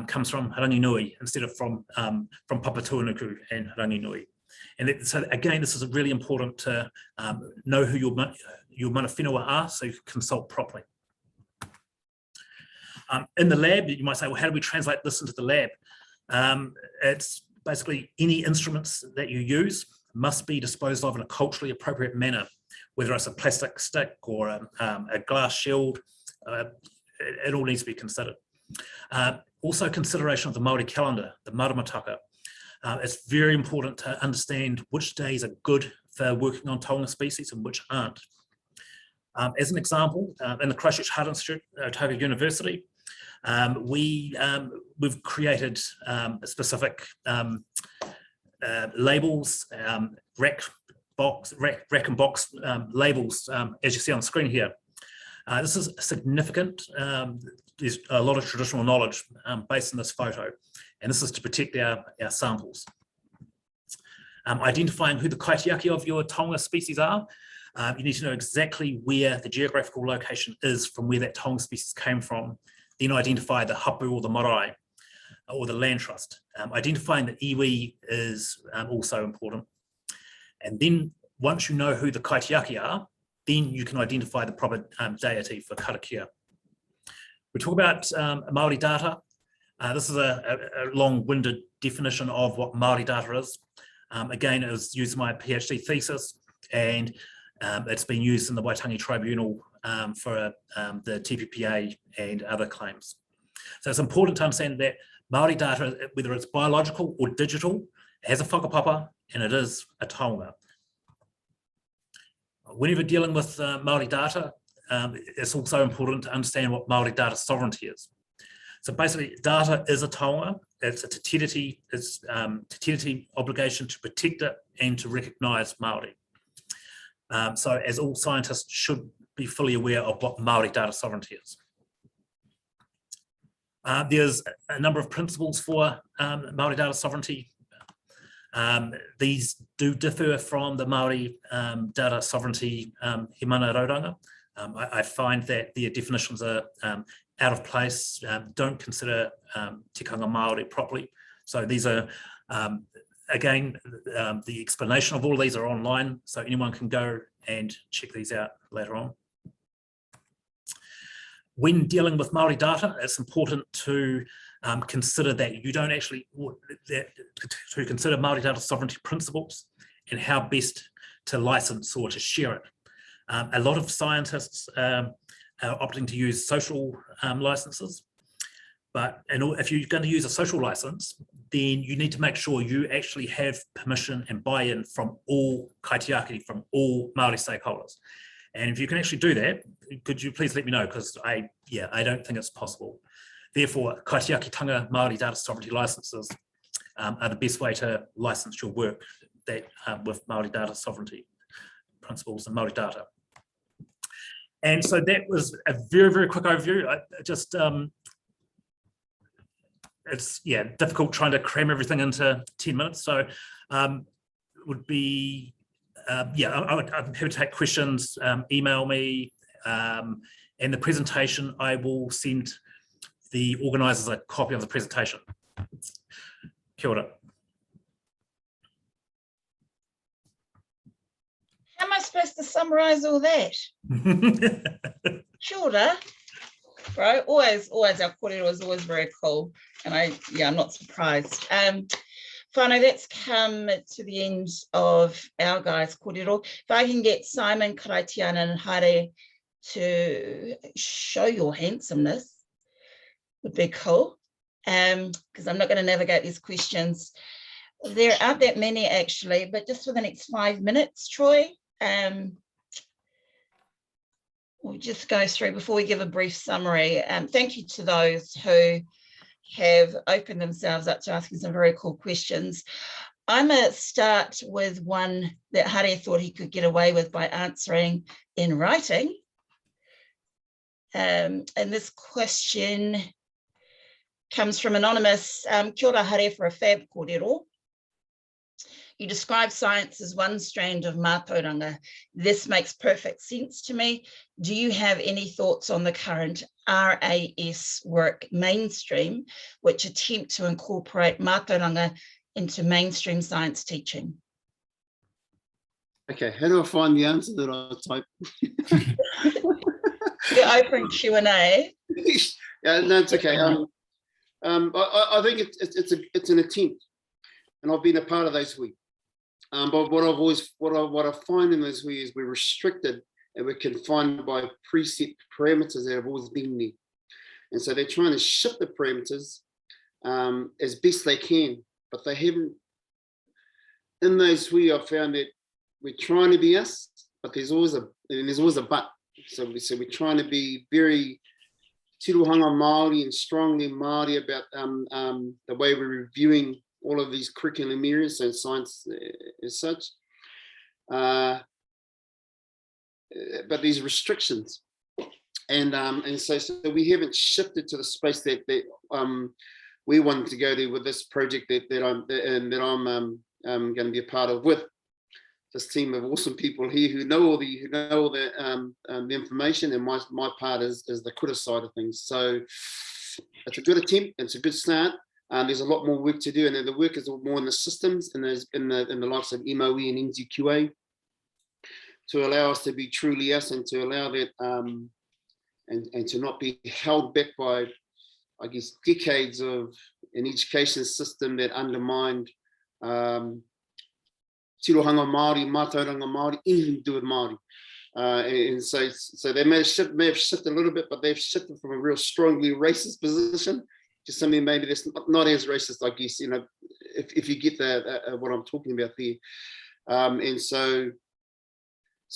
S8: comes from Ranginui instead of from Papatuanuku and Ranginui. And so again, this is really important to know who your mana whenua are, so you can consult properly. In the lab, you might say, well, how do we translate this into the lab? It's basically any instruments that you use must be disposed of in a culturally appropriate manner, whether it's a plastic stick or a glass shield. It all needs to be considered. Also consideration of the Māori calendar, the maramataka. It's very important to understand which days are good for working on taonga species and which aren't. As an example, in the Christchurch Heart Institute, Otago University, we've created specific labels, rack and box labels, as you see on the screen here. This is significant. There's a lot of traditional knowledge based on this photo, and this is to protect our samples. Identifying who the kaitiaki of your taonga species are. You need to know exactly where the geographical location is from where that taonga species came from. Then identify the hapu or the marae or the land trust. Identifying the iwi is also important. And then once you know who the kaitiaki are, then you can identify the proper deity for karakia. We talk about Māori data. This is a long-winded definition of what Māori data is. Again, it was used in my PhD thesis, and it's been used in the Waitangi Tribunal for the TPPA and other claims. So it's important to understand that Māori data, whether it's biological or digital, has a whakapapa and it is a taonga. Whenever dealing with Māori data, it's also important to understand what Māori data sovereignty is. So basically, data is a taonga. It's a te tiriti, it's te tiriti obligation to protect it and to recognise Māori. So as all scientists should be fully aware of what Māori data sovereignty is. There's a number of principles for Māori data sovereignty. These do differ from the Māori data sovereignty he mana rauranga. I find that their definitions are out of place, don't consider tikanga Māori properly. So these are, again, the explanation of all of these are online, so anyone can go and check these out later on. When dealing with Māori data, it's important to consider that you don't actually, to consider Māori data sovereignty principles and how best to license or to share it. A lot of scientists are opting to use social licenses, but if you're going to use a social license, then you need to make sure you actually have permission and buy-in from all kaitiaki, from all Māori stakeholders. And if you can actually do that, could you please let me know? Because I don't think it's possible. Therefore, kaitiaki-tanga Māori data sovereignty licenses are the best way to license your work that with Māori data sovereignty principles and Māori data. And so that was a very, very quick overview. It's difficult trying to cram everything into 10 minutes. So would be, I'm happy to take questions, email me, and the presentation, I will send the organisers a copy of the presentation. Kia ora.
S5: How am I supposed to summarise all that? Kia ora. Right, always our kōrero is always very cool, and I'm not surprised. Whanau, that's come to the end of our guys' kōrero. If I can get Simon, Karatiana and Hare to show your handsomeness, would be cool, because I'm not going to navigate these questions. There aren't that many actually, but just for the next 5 minutes, Troy, we'll just go through before we give a brief summary. Thank you to those who have opened themselves up to asking some very cool questions. I'm going to start with one that Hare thought he could get away with by answering in writing. And this question comes from anonymous. Kia ora Hare for a fab kōrero. You describe science as one strand of Mātauranga. This makes perfect sense to me. Do you have any thoughts on the current RAS work mainstream, which attempt to incorporate Mātauranga into mainstream science teaching?
S6: Okay, how do I find the answer that I type?
S5: You're open Q&A.
S6: Yeah, no, it's okay. I think it's an attempt, and I've been a part of those weeks. But what I find in those weeks is we're restricted and we're confined by preset parameters that have always been there, and so they're trying to shift the parameters as best they can, but they haven't. In those weeks, I've found that we're trying to be us, but there's always a but. So we're trying to be very tirohanga Māori and strongly Māori about the way we're reviewing all of these curriculum areas, so science as such. But these restrictions, and so we haven't shifted to the space that we wanted to go to with this project that I'm going to be a part of with this team of awesome people here who know all the information, and my part is the kura side of things. So it's a good attempt, it's a good start. There's a lot more work to do, and then the work is more in the systems and there's in the likes of MOE and NZQA to allow us to be truly us, and to allow that and to not be held back by, I guess, decades of an education system that undermined tirohanga Māori, Mātauranga Māori, anything to do with Māori. And so they may have shifted a little bit, but they've shifted from a real strongly racist position to something maybe that's not as racist, I guess, you know, if you get what I'm talking about there. And so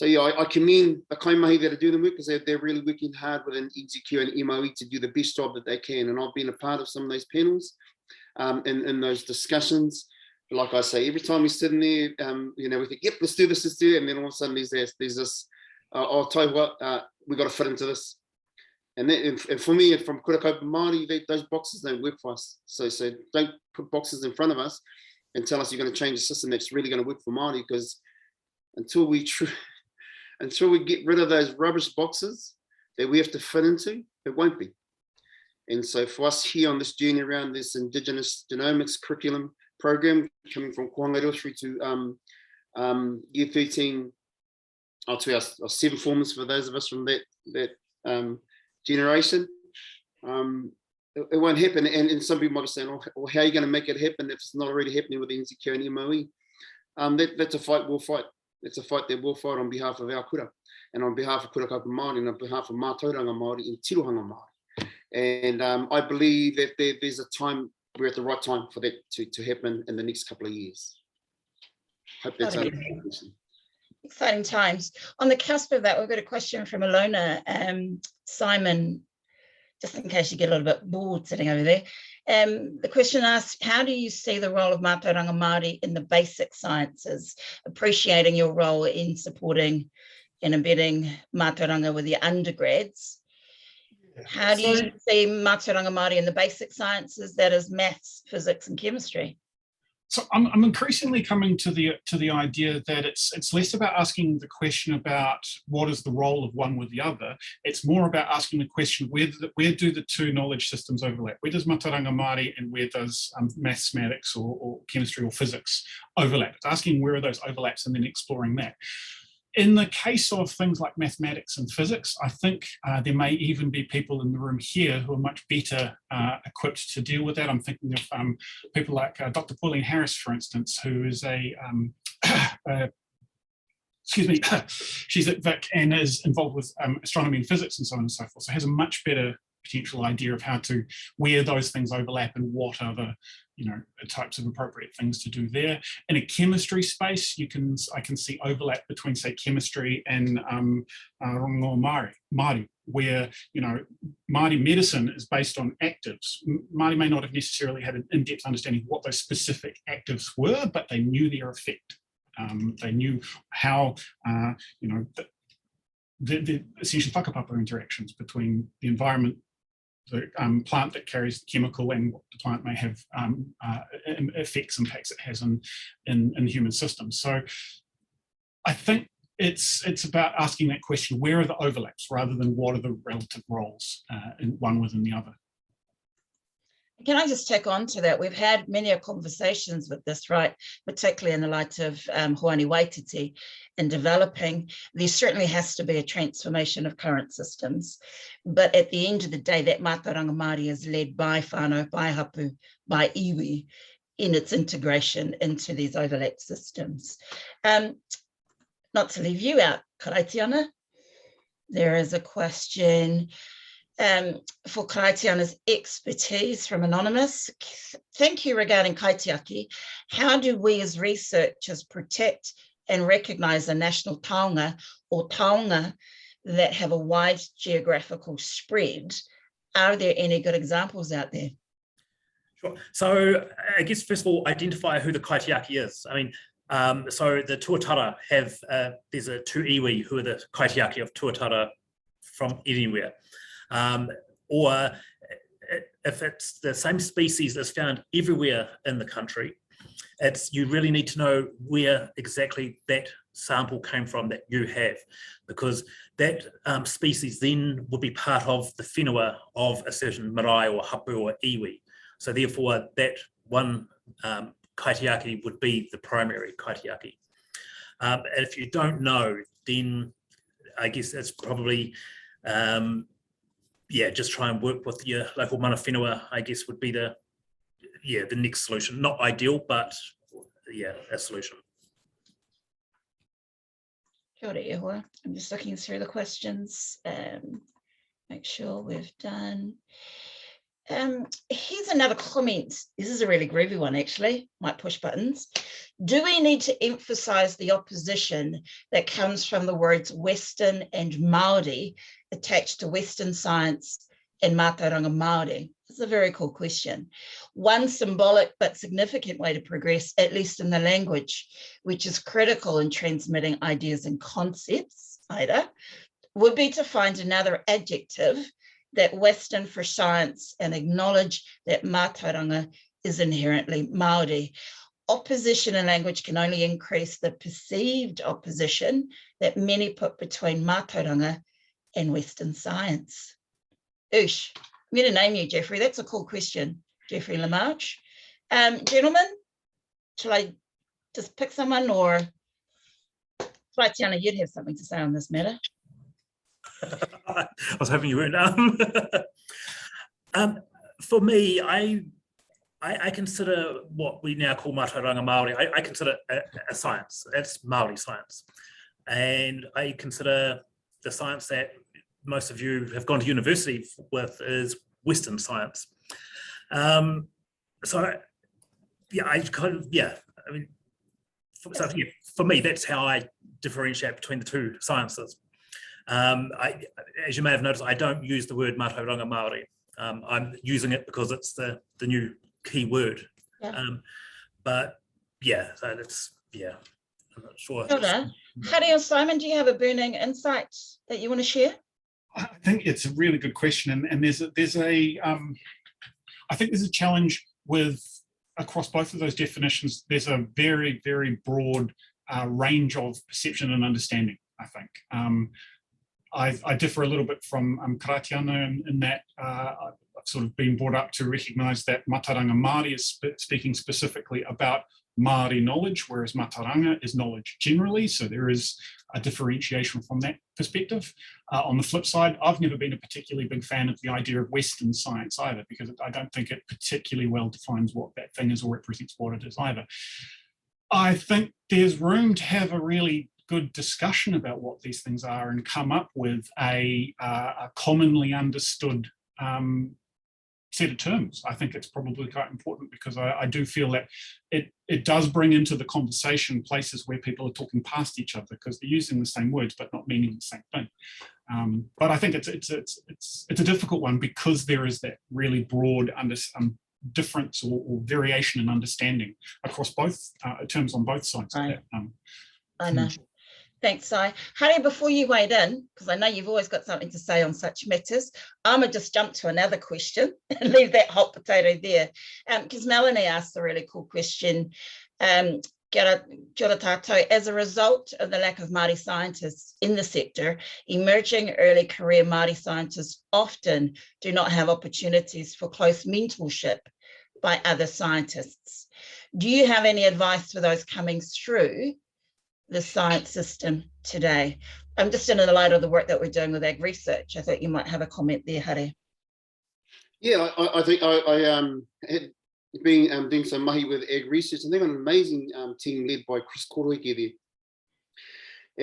S6: yeah, I commend the kaimahi that are doing the work, because they're really working hard within NZQ and MOE to do the best job that they can. And I've been a part of some of those panels, in those discussions. Like I say, every time we sit in there, you know, we think, yep, let's do this, and then all of a sudden there's this, I'll tell you what, we got to fit into this. And for me, from Kura Kaupa Māori, those boxes don't work for us. So don't put boxes in front of us and tell us you're going to change a system that's really going to work for Māori, because until we get rid of those rubbish boxes that we have to fit into, it won't be. And so for us here on this journey around this Indigenous Genomics curriculum program, coming from Hare Rua through to year 13, to our 7 formers, for those of us from that generation, it won't happen. And some people might be saying, oh, how are you going to make it happen if it's not already happening with the NZQ and MOE? That's a fight we'll fight. It's a fight that we'll fight on behalf of our kura, and on behalf of Kura Kaupa Māori, and on behalf of Mātauranga Māori and Tirohanga Māori. And I believe that there's a time, we're at the right time for that to happen in the next couple of years. Hope that's
S5: exciting times. On the cusp of that, we've got a question from Alona. Simon, just in case you get a little bit bored sitting over there. The question asks, how do you see the role of Mātauranga Māori in the basic sciences, appreciating your role in supporting and embedding Mātauranga with your undergrads? How do you see Mātauranga Māori in the basic sciences, that is maths, physics and chemistry?
S7: So I'm increasingly coming to the idea that it's less about asking the question about what is the role of one with the other. It's more about asking the question, where do the two knowledge systems overlap? Where does Mātauranga Māori and where does mathematics or chemistry or physics overlap? It's asking where are those overlaps and then exploring that. In the case of things like mathematics and physics, I think there may even be people in the room here who are much better equipped to deal with that. I'm thinking of people like Dr. Pauline Harris, for instance, who is she's at Vic and is involved with astronomy and physics and so on and so forth. So has a much better potential idea of where those things overlap and what are the types of appropriate things to do there. In a chemistry space, I can see overlap between, say, chemistry and Rongo Māori, where Māori medicine is based on actives. Māori may not have necessarily had an in-depth understanding of what those specific actives were, but they knew their effect. They knew how the essentially whakapapa interactions between the environment, the plant that carries the chemical, and what the plant may have impacts it has in the human system. So I think it's about asking that question, where are the overlaps, rather than what are the relative roles in one within the other.
S5: Can I just tack on to that? We've had many conversations with this, right? Particularly in the light of Hoani Waititi in developing. There certainly has to be a transformation of current systems. But at the end of the day, that Mātauranga Māori is led by whanau, by hapu, by iwi in its integration into these overlap systems. Not to leave you out, Karatiana, there is a question for Karatiana's expertise from Anonymous. Thank you regarding kaitiaki. How do we as researchers protect and recognise a national taonga or taonga that have a wide geographical spread? Are there any good examples out there?
S8: Sure. So I guess first of all, identify who the kaitiaki is. I mean, so the tuatara have, there's two iwi who are the kaitiaki of tuatara from anywhere. Or if it's the same species that's found everywhere in the country, you really need to know where exactly that sample came from that you have, because that species then would be part of the whenua of a certain marae or hapu or iwi. So therefore that one kaitiaki would be the primary kaitiaki. And if you don't know, then I guess it's probably just try and work with your local mana whenua, I guess, would be the next solution. Not ideal, but a solution.
S5: Kia ora, Ehua. I'm just looking through the questions. Make sure we've done. Here's another comment. This is a really groovy one, actually. Might push buttons. Do we need to emphasize the opposition that comes from the words Western and Māori attached to Western science and Mātauranga Māori? It's a very cool question. One symbolic but significant way to progress, at least in the language, which is critical in transmitting ideas and concepts, Ida, would be to find another adjective that Western for science and acknowledge that Mātauranga is inherently Māori. Opposition in language can only increase the perceived opposition that many put between Mātauranga and Western science. Oosh, I'm going to name you, Jeffrey. That's a cool question, Jeffrey Lamarche. Gentlemen, shall I just pick someone, or Karatiana, you'd have something to say on this matter?
S8: I was hoping you weren't. For me, I consider what we now call Mātauranga Māori, I consider a science. It's Māori science. And I consider the science that most of you have gone to university with is Western science. So yeah, I mean, for me, that's how I differentiate between the two sciences. As you may have noticed, I don't use the word Mātauranga Māori. I'm using it because it's the new key word.
S5: Yeah.
S8: But yeah, so that's, yeah, I'm not sure.
S5: Hare or Simon, do you have a burning insight that you want to share?
S7: I think it's a really good question, and I think there's a challenge with across both of those definitions. There's a very, very broad range of perception and understanding, I think. I differ a little bit from Karatiana in that I've sort of been brought up to recognise that Mātauranga Māori is speaking specifically about Māori knowledge, whereas Mātauranga is knowledge generally, so there is a differentiation from that perspective. On the flip side, I've never been a particularly big fan of the idea of Western science either, because I don't think it particularly well defines what that thing is or represents what it is either. I think there's room to have a really good discussion about what these things are and come up with a commonly understood set of terms. I think it's probably quite important, because I do feel that it does bring into the conversation places where people are talking past each other because they're using the same words but not meaning the same thing. But I think it's a difficult one because there is that really broad difference or variation in understanding across both terms on both sides of that.
S5: I know. Thanks, Si. Hare, before you wade in, because I know you've always got something to say on such matters, I'm going to just jump to another question and leave that hot potato there. Because Melanie asked a really cool question. Kia ora tātou. As a result of the lack of Māori scientists in the sector, emerging early career Māori scientists often do not have opportunities for close mentorship by other scientists. Do you have any advice for those coming through the science system today? I'm just in the light of the work that we're doing with ag research. I thought you might have a comment there, Hare.
S6: Yeah, I think I had been doing some mahi with ag research, and they've got an amazing team led by Chris Koroike there.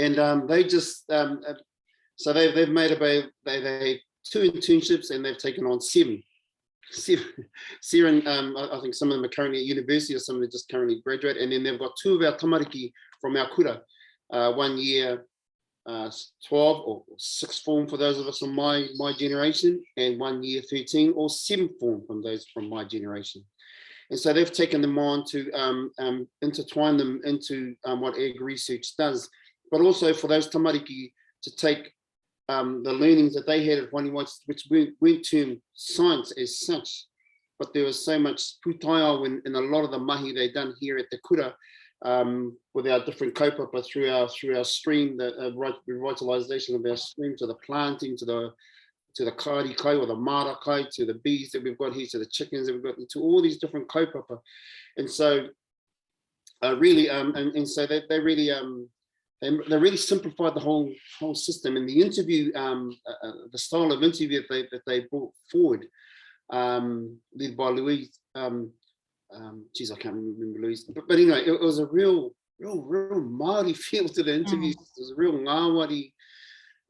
S6: And they just, so they've made about, they had 2 internships and they've taken on 7. I think some of them are currently at university, or some of them just currently graduate, and then they've got 2 of our tamariki from our kura, 1 year 12 or 6th form for those of us from my generation, and 1 year 13 or 7th form from those from my generation. And so they've taken them on to intertwine them into what ag research does, but also for those tamariki to take the learnings that they had at Whaniwai, which weren't termed science as such, but there was so much pūtaiao in a lot of the mahi they done here at the kura, with our different kaupapa through our stream, the revitalisation of our stream, to the planting, to the kāri kai or the mara kai, to the bees that we've got here, to the chickens that we've got, to all these different kaupapa. And so really, and so they really simplified the whole system. And the interview, the style of interview that they brought forward, led by Louise, geez, I can't remember Louise, but anyway, it was a real real Māori feel to the interviews. There's a real ngāwari,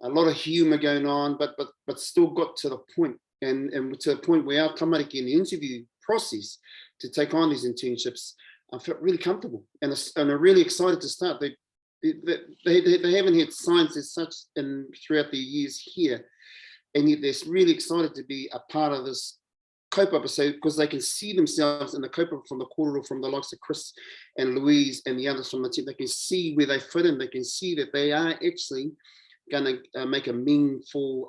S6: a lot of humour going on, but still got to the point, and to the point where our tamariki in the interview process to take on these internships, I felt really comfortable and are really excited to start. They haven't had science as such throughout the years here, and yet they're really excited to be a part of this kaupapa, so because they can see themselves in the kaupapa from the kōrero, from the likes of Chris and Louise and the others from the team. They can see where they fit in. They can see that they are actually going to make a meaningful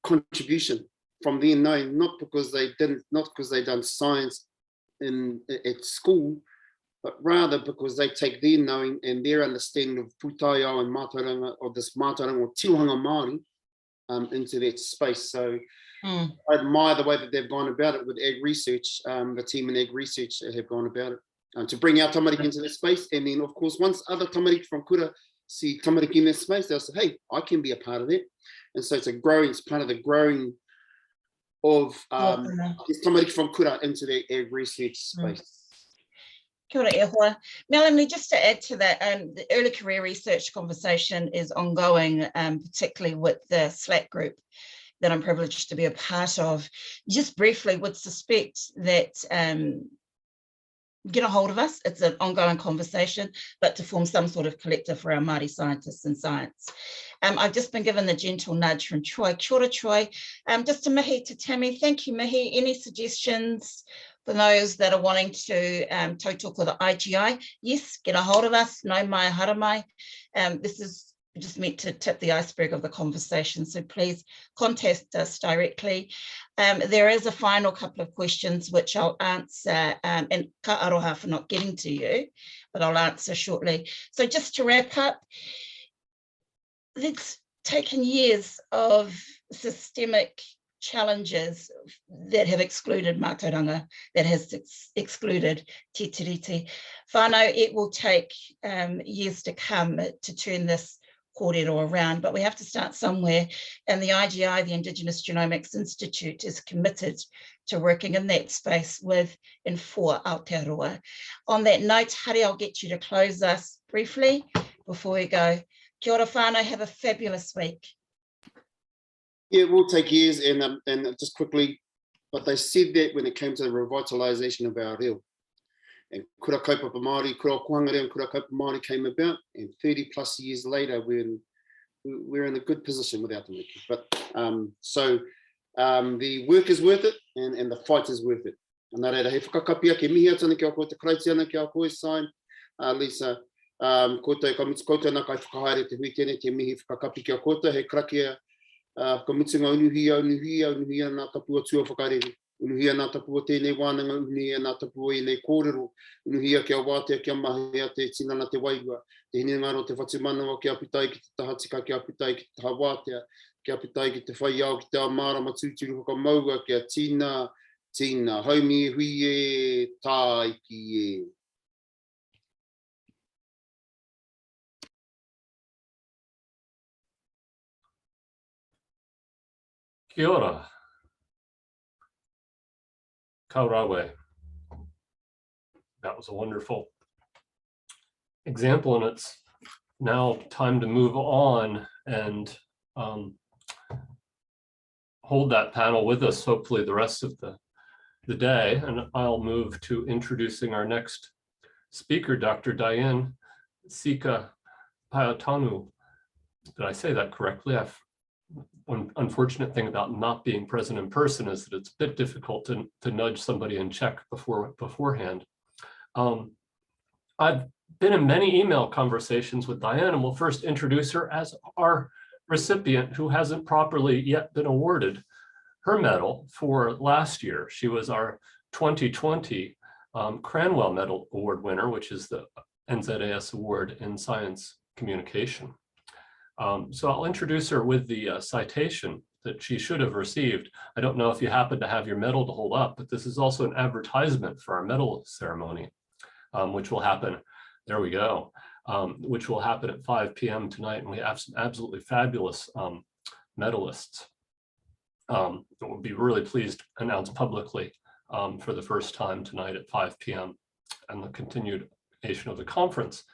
S6: contribution from their knowing, not because they done science at school, but rather because they take their knowing and their understanding of pūtaiao and Mātauranga, or this Mātauranga or tirohanga Māori into that space. So I admire the way that they've gone about it with ag research, the team in ag research have gone about it, to bring our tamariki into that space. And then, of course, once other tamariki from kura see tamariki in that space, they'll say, hey, I can be a part of it. And so it's part of the growing of tamariki from kura into the ag research space.
S5: Kia ora e hoa. Melanie, just to add to that, the early career research conversation is ongoing, particularly with the Slack group that I'm privileged to be a part of. Just briefly, would suspect that get a hold of us. It's an ongoing conversation, but to form some sort of collective for our Māori scientists in science. I've just been given the gentle nudge from Troy. Kia ora, Troy. Just to Mihi, to Tammy, thank you, Mihi. Any suggestions for those that are wanting to tautoko the IGI? Yes, get a hold of us. No mai haramai. This is just meant to tip the iceberg of the conversation, so please contact us directly. There is a final couple of questions which I'll answer, and ka aroha for not getting to you, but I'll answer shortly. So just to wrap up, it's taken years of systemic challenges that have excluded Mātauranga, that has excluded Te Tiriti. Whanau, it will take years to come to turn this kōrero around, but we have to start somewhere, and the IGI, the Indigenous Genomics Institute, is committed to working in that space with and for Aotearoa. On that note, Hare, I'll get you to close us briefly before we go. Kia ora whānau, have a fabulous week.
S6: Yeah, it will take years, and just quickly, but they said that when it came to the revitalisation of our reo. And kura kaupapa Māori, kura kuhanga reo and kura kaupapa Māori came about, and 30 plus years later, we're in a good position without the making. But the work is worth it, and the fight is worth it. And nā reira, he whakakapia ke mihi atana ki a koe te Karatiana ki a koe sign, Lisa, koutou ka mitsu koutou nā kai whakahaere te hui tēnei, te mihi whakakapi ki a koutou, he krakia ka mitsunga unuhia nā tapua tua whakarere. Unuhia nā tapua tēnei wānanga, unuhia nā tapua i nei kōrero, unuhia kia wātea kia mahea te tinana te wairua, te hini ngaro te whatumanawa kia pitai ki te tahatika, kia pitai ki te taha wātea, kia pitai ki te whaiao ki te amara matūturu hoka maua, kia tina, haumi hui e, tāi ki e.
S1: Kia ora. Kaurawe. That was a wonderful example, and it's now time to move on and hold that panel with us, hopefully the rest of the day. And I'll move to introducing our next speaker, Dr. Dianne Sika-Paotono. Did I say that correctly? One unfortunate thing about not being present in person is that it's a bit difficult to nudge somebody and check beforehand. I've been in many email conversations with Dianne, and we'll first introduce her as our recipient who hasn't properly yet been awarded her medal for last year. She was our 2020 Cranwell Medal Award winner, which is the NZAS Award in Science Communication. So I'll introduce her with the citation that she should have received. I don't know if you happen to have your medal to hold up, but this is also an advertisement for our medal ceremony, which will happen, there we go, which will happen at 5 p.m. tonight. And we have some absolutely fabulous medalists that will be really pleased to announce publicly for the first time tonight at 5 p.m. and the continued coordination of the conference.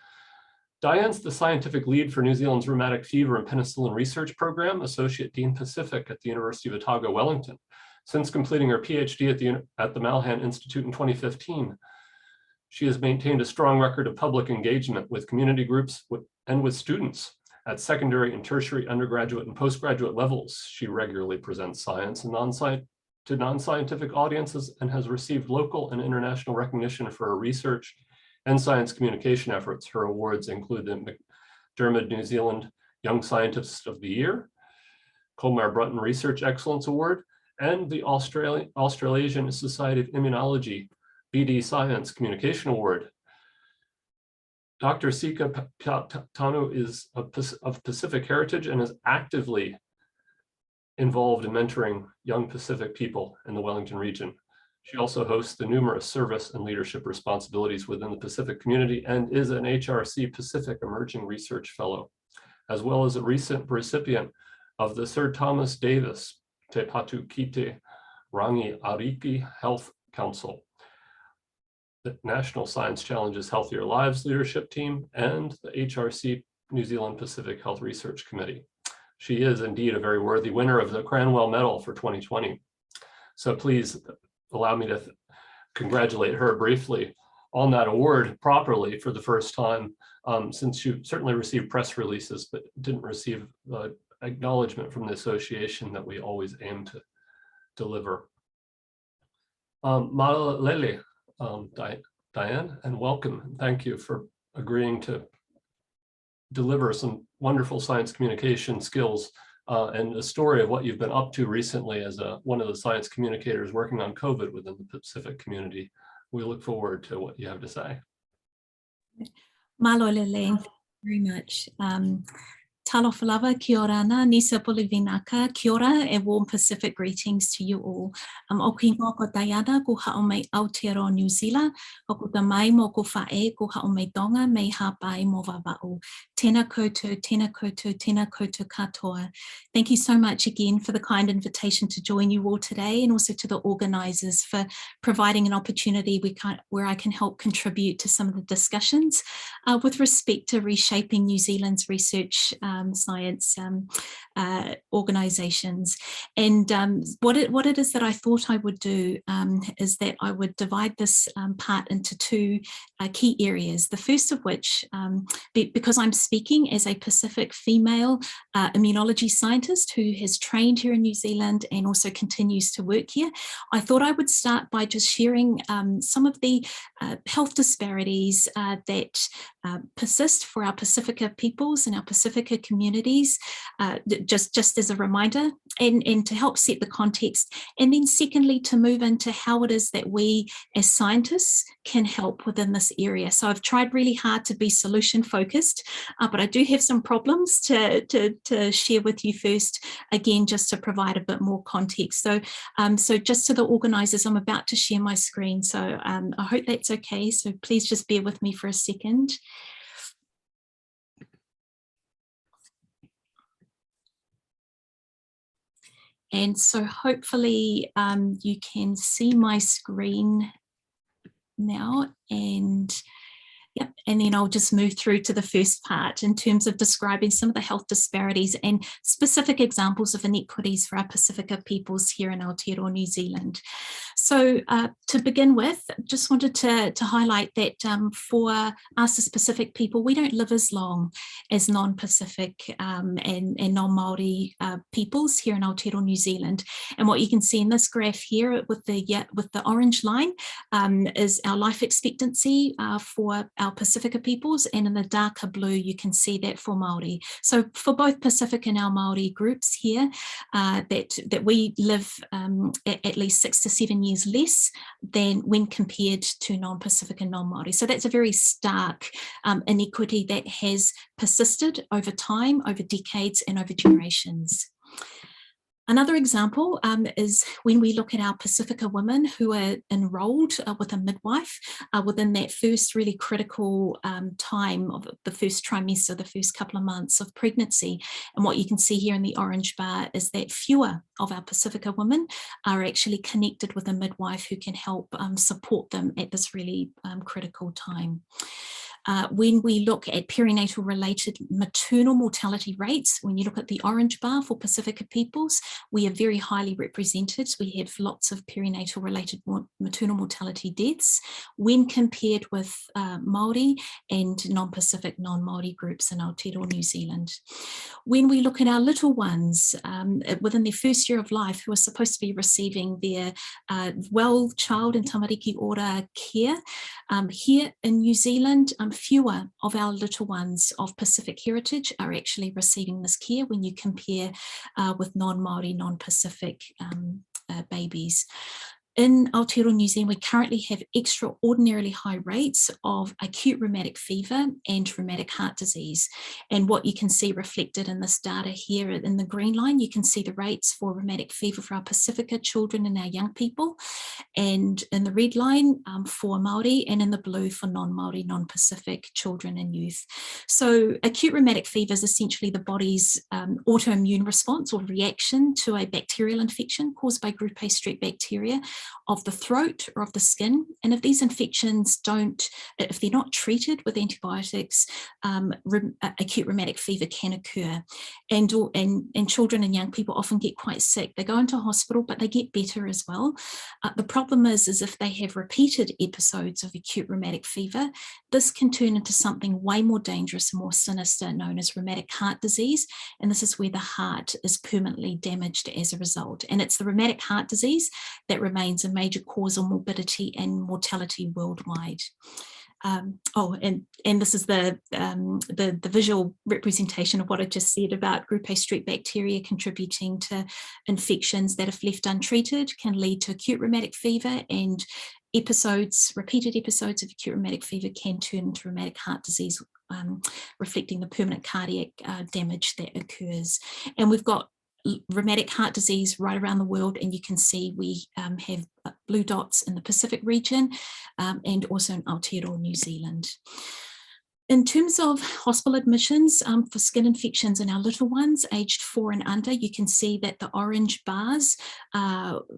S1: Dianne's the scientific lead for New Zealand's Rheumatic Fever and Penicillin Research Program, Associate Dean Pacific at the University of Otago, Wellington. Since completing her PhD at the Malhan Institute in 2015, she has maintained a strong record of public engagement with community groups and with students. At secondary and tertiary undergraduate and postgraduate levels, she regularly presents science and non-scientific audiences and has received local and international recognition for her research and science communication efforts. Her awards include the McDermott New Zealand Young Scientist of the Year, Colmar Brunton Research Excellence Award, and the Australasian Society of Immunology BD Science Communication Award. Dr. Sika-Paotono is of Pacific heritage and is actively involved in mentoring young Pacific people in the Wellington region. She also hosts the numerous service and leadership responsibilities within the Pacific community and is an HRC Pacific Emerging Research Fellow, as well as a recent recipient of the Sir Thomas Davis Te Patu Kite Rangi Ariki Health Council, the National Science Challenges Healthier Lives Leadership Team, and the HRC New Zealand Pacific Health Research Committee. She is indeed a very worthy winner of the Cranwell Medal for 2020. So please allow me to congratulate her briefly on that award properly for the first time, since she certainly received press releases, but didn't receive acknowledgement from the association that we always aim to deliver. Malele, Dianne, and welcome. Thank you for agreeing to deliver some wonderful science communication skills and a story of what you've been up to recently as one of the science communicators working on COVID within the Pacific community. We look forward to what you have to say.
S9: Malo Lele, thank you very much. Talofa lava, kia ora ana, Nisa Polivinaka, kia ora, and warm Pacific greetings to you all. O ki ngā ko Diana, ko hao mai Aotearoa New Zealand, o ko ta mai mo ko whae, ko hao mai tonga, mei hapai mo wawao. Tēnā koutou, tēnā koutou, tēnā koutou katoa. Thank you so much again for the kind invitation to join you all today, and also to the organisers for providing an opportunity where I can help contribute to some of the discussions with respect to reshaping New Zealand's research science organisations. And what it is that I thought I would do is that I would divide this part into two key areas. The first of which, because I'm speaking as a Pacific female immunology scientist who has trained here in New Zealand and also continues to work here, I thought I would start by just sharing some of the health disparities that persist for our Pacifica peoples and our Pacifica communities, just as a reminder, and to help set the context. And then secondly, to move into how it is that we as scientists can help within this area. So I've tried really hard to be solution focused, but I do have some problems to share with you first, again, just to provide a bit more context. So, so just to the organisers, I'm about to share my screen. So I hope that's okay. So please just bear with me for a second. And so hopefully you can see my screen now, and yep, and then I'll just move through to the first part in terms of describing some of the health disparities and specific examples of inequities for our Pacifica peoples here in Aotearoa, New Zealand. So to begin with, just wanted to highlight that for us as Pacific people, we don't live as long as non-Pacific and non-Māori peoples here in Aotearoa, New Zealand. And what you can see in this graph here with the orange line is our life expectancy for our Pacifica peoples, and in the darker blue you can see that for Māori. So for both Pacific and our Māori groups here, that we live at least 6 to 7 years less than when compared to non-Pacific and non-Māori. So that's a very stark inequity that has persisted over time, over decades and over generations. Another example is when we look at our Pacifica women who are enrolled with a midwife within that first really critical time of the first trimester, the first couple of months of pregnancy. And what you can see here in the orange bar is that fewer of our Pacifica women are actually connected with a midwife who can help support them at this really critical time. When we look at perinatal related maternal mortality rates, when you look at the orange bar for Pacifica peoples, we are very highly represented. We have lots of perinatal related maternal mortality deaths when compared with Māori and non-Pacific, non-Māori groups in Aotearoa New Zealand. When we look at our little ones within their first year of life who are supposed to be receiving their well child and tamariki ora care, here in New Zealand, fewer of our little ones of Pacific heritage are actually receiving this care when you compare with non-Māori, non-Pacific babies. In Aotearoa New Zealand, we currently have extraordinarily high rates of acute rheumatic fever and rheumatic heart disease. And what you can see reflected in this data here in the green line, you can see the rates for rheumatic fever for our Pacifica children and our young people, and in the red line for Māori, and in the blue for non-Māori, non-Pacific children and youth. So acute rheumatic fever is essentially the body's autoimmune response or reaction to a bacterial infection caused by group A strep bacteria of the throat or of the skin. And if these infections if they're not treated with antibiotics, acute rheumatic fever can occur. And children and young people often get quite sick. They go into hospital, but they get better as well. The problem is if they have repeated episodes of acute rheumatic fever, this can turn into something way more dangerous and more sinister known as rheumatic heart disease. And this is where the heart is permanently damaged as a result. And it's the rheumatic heart disease that remains a major cause of morbidity and mortality worldwide. And this is the visual representation of what I just said about group A strep bacteria contributing to infections that, if left untreated, can lead to acute rheumatic fever, and repeated episodes of acute rheumatic fever can turn into rheumatic heart disease, reflecting the permanent cardiac damage that occurs. And we've got rheumatic heart disease right around the world, and you can see we have blue dots in the Pacific region and also in Aotearoa, New Zealand. In terms of hospital admissions for skin infections in our little ones aged 4 and under, you can see that the orange bars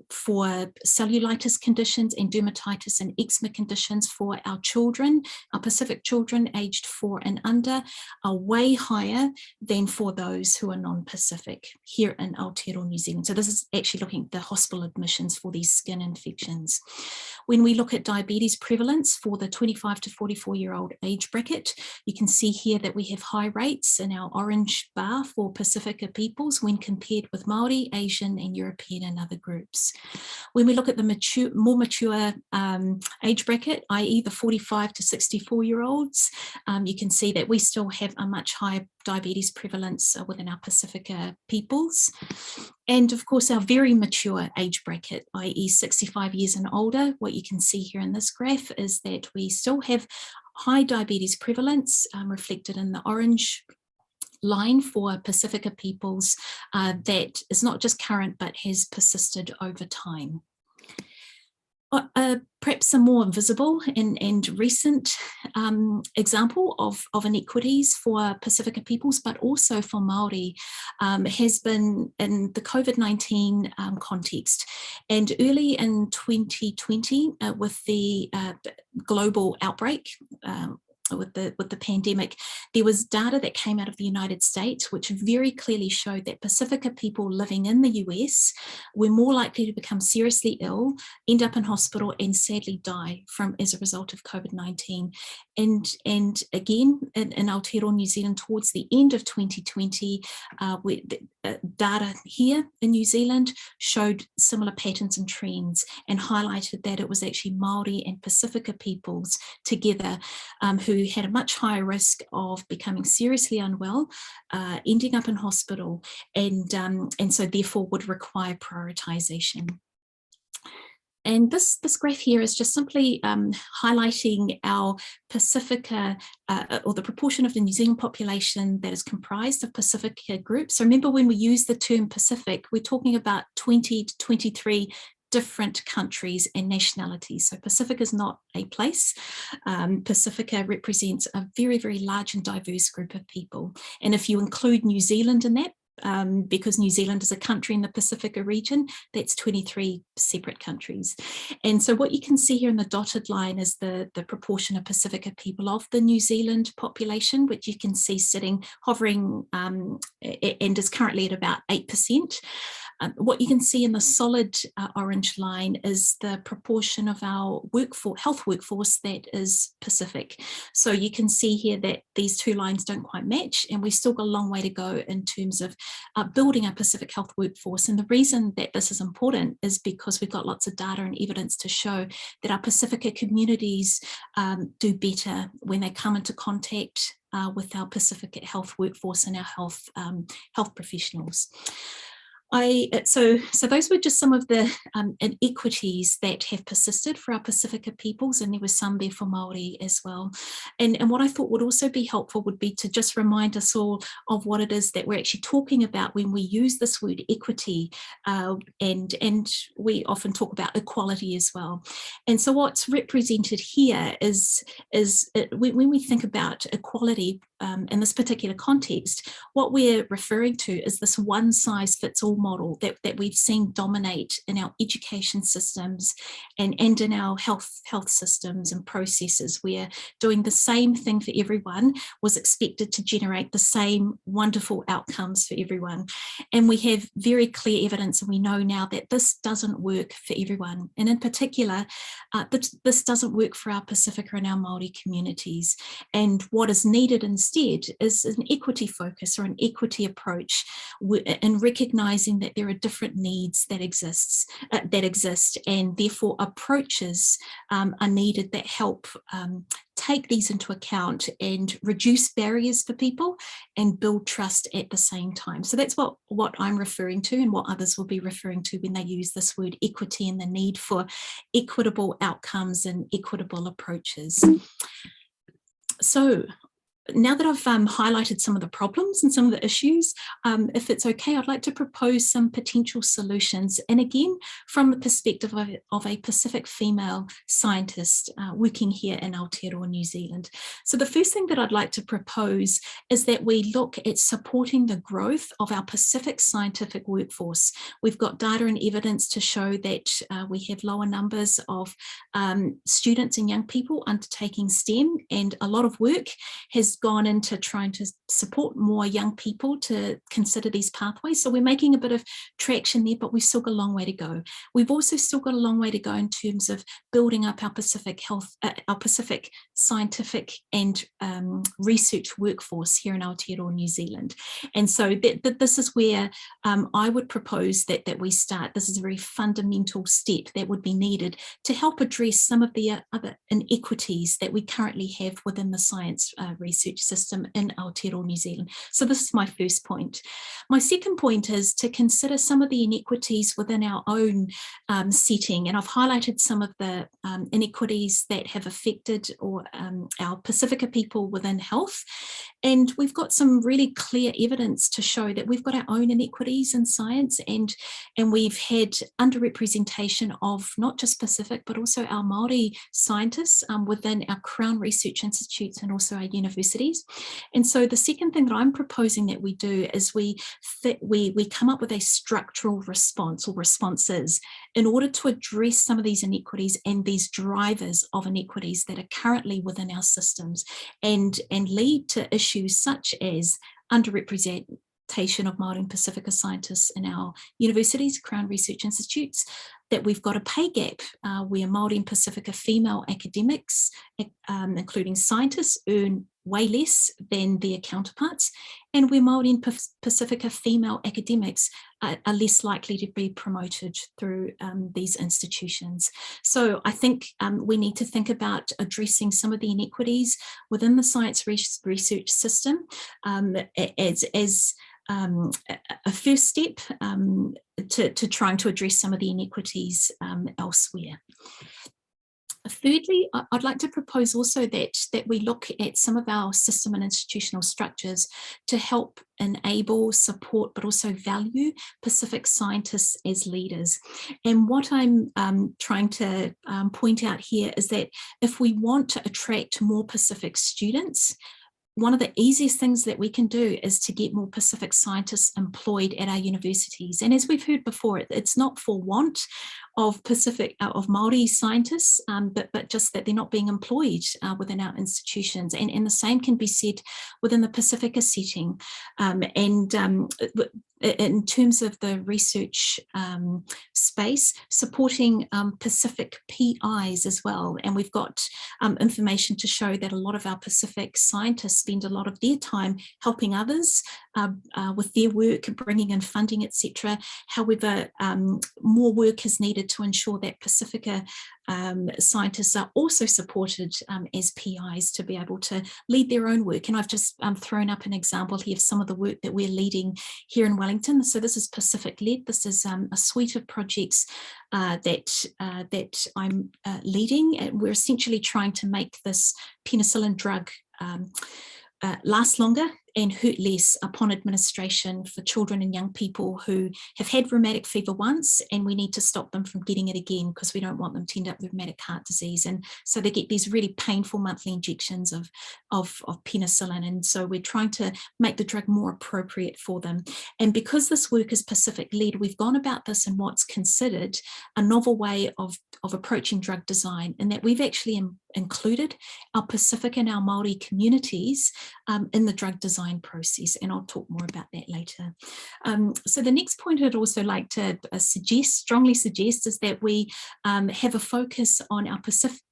S9: for cellulitis conditions and dermatitis and eczema conditions for our children, our Pacific children aged 4 and under, are way higher than for those who are non-Pacific here in Aotearoa, New Zealand. So this is actually looking at the hospital admissions for these skin infections. When we look at diabetes prevalence for the 25 to 44-year-old age bracket, you can see here that we have high rates in our orange bar for Pacifica peoples when compared with Māori, Asian and European and other groups. When we look at the more mature age bracket, i.e. the 45 to 64-year-olds, you can see that we still have a much higher diabetes prevalence within our Pacifica peoples. And of course, our very mature age bracket, i.e. 65 years and older, what you can see here in this graph is that we still have high diabetes prevalence reflected in the orange line for Pacifica peoples that is not just current, but has persisted over time. Perhaps a more visible and recent example of inequities for Pacifica peoples, but also for Māori, has been in the COVID-19 context. And early in 2020, with the global outbreak, with the pandemic, there was data that came out of the United States which very clearly showed that Pacifica people living in the US were more likely to become seriously ill, end up in hospital and sadly die as a result of COVID-19. And again, in Aotearoa, New Zealand, towards the end of 2020, data here in New Zealand showed similar patterns and trends and highlighted that it was actually Māori and Pacifica peoples together who had a much higher risk of becoming seriously unwell, ending up in hospital, and so therefore would require prioritisation. And this graph here is just simply highlighting our Pacifica, or the proportion of the New Zealand population that is comprised of Pacifica groups. So remember, when we use the term Pacific, we're talking about 20 to 23 different countries and nationalities. So Pacific is not a place. Pacifica represents a very, very large and diverse group of people. And if you include New Zealand in that, because New Zealand is a country in the Pacifica region, that's 23 separate countries. And so what you can see here in the dotted line is the proportion of Pacifica people of the New Zealand population, which you can see hovering and is currently at about 8%. What you can see in the solid orange line is the proportion of our health workforce that is Pacific. So you can see here that these two lines don't quite match, and we've still got a long way to go in terms of building a Pacific health workforce. And the reason that this is important is because we've got lots of data and evidence to show that our Pacifica communities do better when they come into contact with our Pacific health workforce and our health professionals. So those were just some of the inequities that have persisted for our Pacifica peoples, and there were some there for Māori as well. And what I thought would also be helpful would be to just remind us all of what it is that we're actually talking about when we use this word equity, and we often talk about equality as well. And so what's represented here is when we think about equality in this particular context, what we're referring to is this one-size-fits-all model that we've seen dominate in our education systems and in our health systems and processes, where doing the same thing for everyone was expected to generate the same wonderful outcomes for everyone. And we have very clear evidence, and we know now that this doesn't work for everyone. And in particular, this doesn't work for our Pacifica and our Māori communities. And what is needed instead is an equity focus or an equity approach in recognising that there are different needs that exist, and therefore approaches are needed that help take these into account and reduce barriers for people and build trust at the same time. So that's what I'm referring to, and what others will be referring to when they use this word equity and the need for equitable outcomes and equitable approaches. So now that I've highlighted some of the problems and some of the issues, if it's okay, I'd like to propose some potential solutions. And again, from the perspective of a Pacific female scientist working here in Aotearoa, New Zealand. So the first thing that I'd like to propose is that we look at supporting the growth of our Pacific scientific workforce. We've got data and evidence to show that we have lower numbers of students and young people undertaking STEM, and a lot of work has gone into trying to support more young people to consider these pathways. So we're making a bit of traction there, but we've still got a long way to go. We've also still got a long way to go in terms of building up our Pacific scientific and research workforce here in Aotearoa, New Zealand. And so this is where I would propose that we start. This is a very fundamental step that would be needed to help address some of the other inequities that we currently have within the science research system in Aotearoa, New Zealand. So this is my first point. My second point is to consider some of the inequities within our own setting, and I've highlighted some of the inequities that have affected our Pacifica people within health. And we've got some really clear evidence to show that we've got our own inequities in science, and we've had underrepresentation of not just Pacific, but also our Māori scientists within our Crown research institutes and also our universities. And so the second thing that I'm proposing that we do is we come up with a structural response or responses in order to address some of these inequities and these drivers of inequities that are currently within our systems, and lead to issues such as underrepresentation of Māori and Pacifica scientists in our universities, Crown research institutes, that we've got a pay gap where Māori and Pacifica female academics, including scientists, earn way less than their counterparts, and where Māori and Pacifica female academics are less likely to be promoted through these institutions. So I think we need to think about addressing some of the inequities within the science research system as a first step to trying to address some of the inequities elsewhere. Thirdly, I'd like to propose also that we look at some of our system and institutional structures to help enable, support, but also value Pacific scientists as leaders. And what I'm trying to point out here is that if we want to attract more Pacific students, one of the easiest things that we can do is to get more Pacific scientists employed at our universities. And as we've heard before, it's not for want of Māori scientists, but just that they're not being employed within our institutions. And the same can be said within the Pacifica setting. In terms of the research space, supporting Pacific PIs as well. And we've got information to show that a lot of our Pacific scientists spend a lot of their time helping others with their work, bringing in funding, etc. However, more work is needed to ensure that Pacifica scientists are also supported as PIs to be able to lead their own work. And I've just thrown up an example here of some of the work that we're leading here in Wellington. So this is Pacific-led. This is a suite of projects that I'm leading. And we're essentially trying to make this penicillin drug last longer and hurt less upon administration for children and young people who have had rheumatic fever once, and we need to stop them from getting it again because we don't want them to end up with rheumatic heart disease. And so they get these really painful monthly injections of penicillin. And so we're trying to make the drug more appropriate for them. And because this work is Pacific-led, we've gone about this in what's considered a novel way of approaching drug design, and that we've actually included our Pacific and our Māori communities in the drug design process, and I'll talk more about that later. So the next point I'd also like to strongly suggest is that we have a focus on our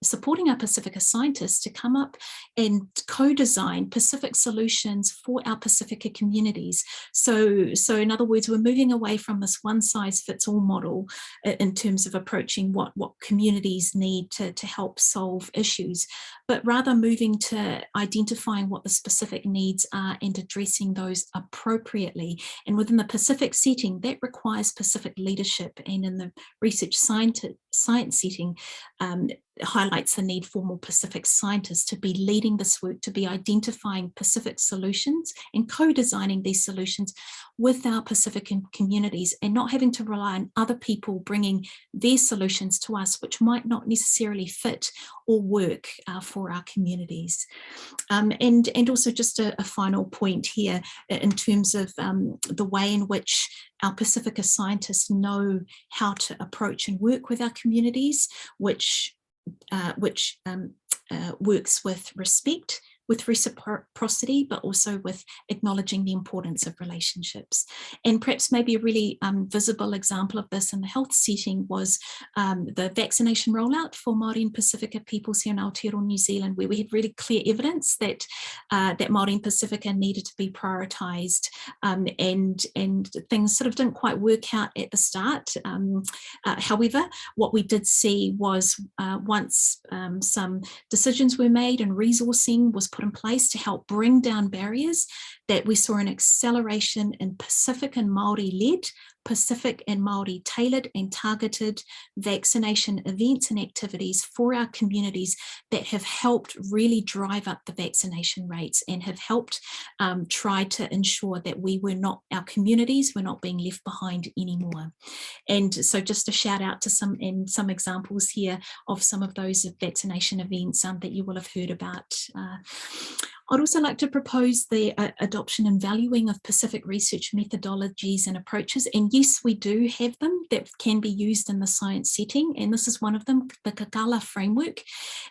S9: supporting our Pacifica scientists to come up and co-design Pacific solutions for our Pacifica communities. So in other words, we're moving away from this one-size-fits-all model in terms of approaching what communities need to help solve issues, but rather moving to identifying what the specific needs are and addressing those appropriately. And within the Pacific setting, that requires Pacific leadership, and in the research science setting, highlights the need for more Pacific scientists to be leading this work, to be identifying Pacific solutions and co-designing these solutions with our Pacific communities, and not having to rely on other people bringing their solutions to us, which might not necessarily fit or work for our communities. And also just a final point here in terms of the way in which our Pacifica scientists know how to approach and work with our communities, which works with respect, with reciprocity, but also with acknowledging the importance of relationships. And perhaps maybe a really visible example of this in the health setting was the vaccination rollout for Māori and Pacifica peoples here in Aotearoa, New Zealand, where we had really clear evidence that Māori and Pacifica needed to be prioritised, and things sort of didn't quite work out at the start. However, what we did see was once some decisions were made and resourcing was put in place to help bring down barriers, that we saw an acceleration in Pacific and Māori-led, Pacific and Māori tailored and targeted vaccination events and activities for our communities that have helped really drive up the vaccination rates and have helped try to ensure that our communities were not being left behind anymore. And so just a shout out to some examples here of some of those vaccination events that you will have heard about. I'd also like to propose the adoption and valuing of Pacific research methodologies and approaches. And yes, we do have them that can be used in the science setting. And this is one of them, the Gagala framework.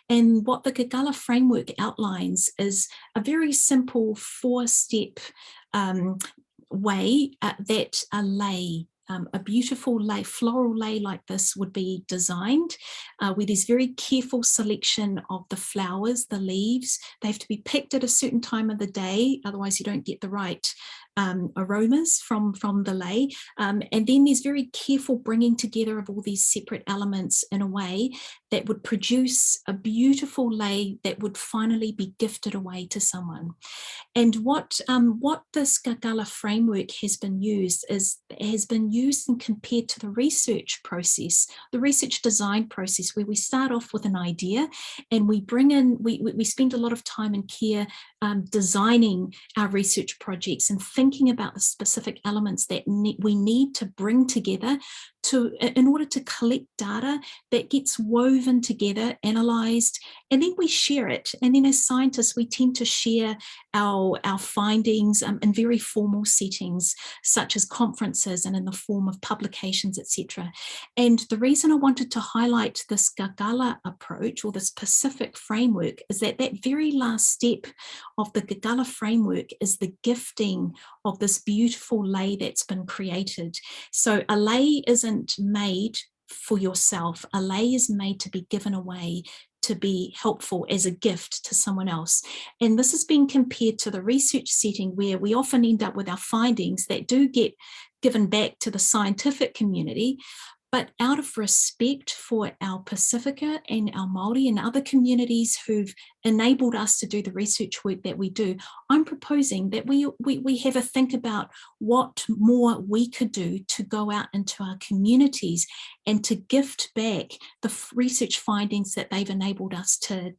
S9: And what the Gagala framework outlines is a very simple 4-step way that a beautiful lei, floral lei like this would be designed, where there's very careful selection of the flowers, the leaves. They have to be picked at a certain time of the day, otherwise you don't get the right aromas from the lei. And then there's very careful bringing together of all these separate elements in a way that would produce a beautiful lei that would finally be gifted away to someone. And what this Gagala framework has been used and compared to the research process, the research design process, where we start off with an idea and we bring in, we spend a lot of time and care designing our research projects and thinking about the specific elements that we need to bring together in order to collect data that gets woven together, analysed, and then we share it. And then as scientists, we tend to share our findings in very formal settings, such as conferences and in the form of publications, etc. And the reason I wanted to highlight this Gagala approach, or this Pacific framework, is that very last step of the Gagala framework is the gifting of this beautiful lei that's been created. So a lei isn't made for yourself. A lei is made to be given away, to be helpful as a gift to someone else. And this has been compared to the research setting, where we often end up with our findings that do get given back to the scientific community. But out of respect for our Pacifica and our Māori and other communities who've enabled us to do the research work that we do, I'm proposing that we have a think about what more we could do to go out into our communities and to gift back the research findings that they've enabled us to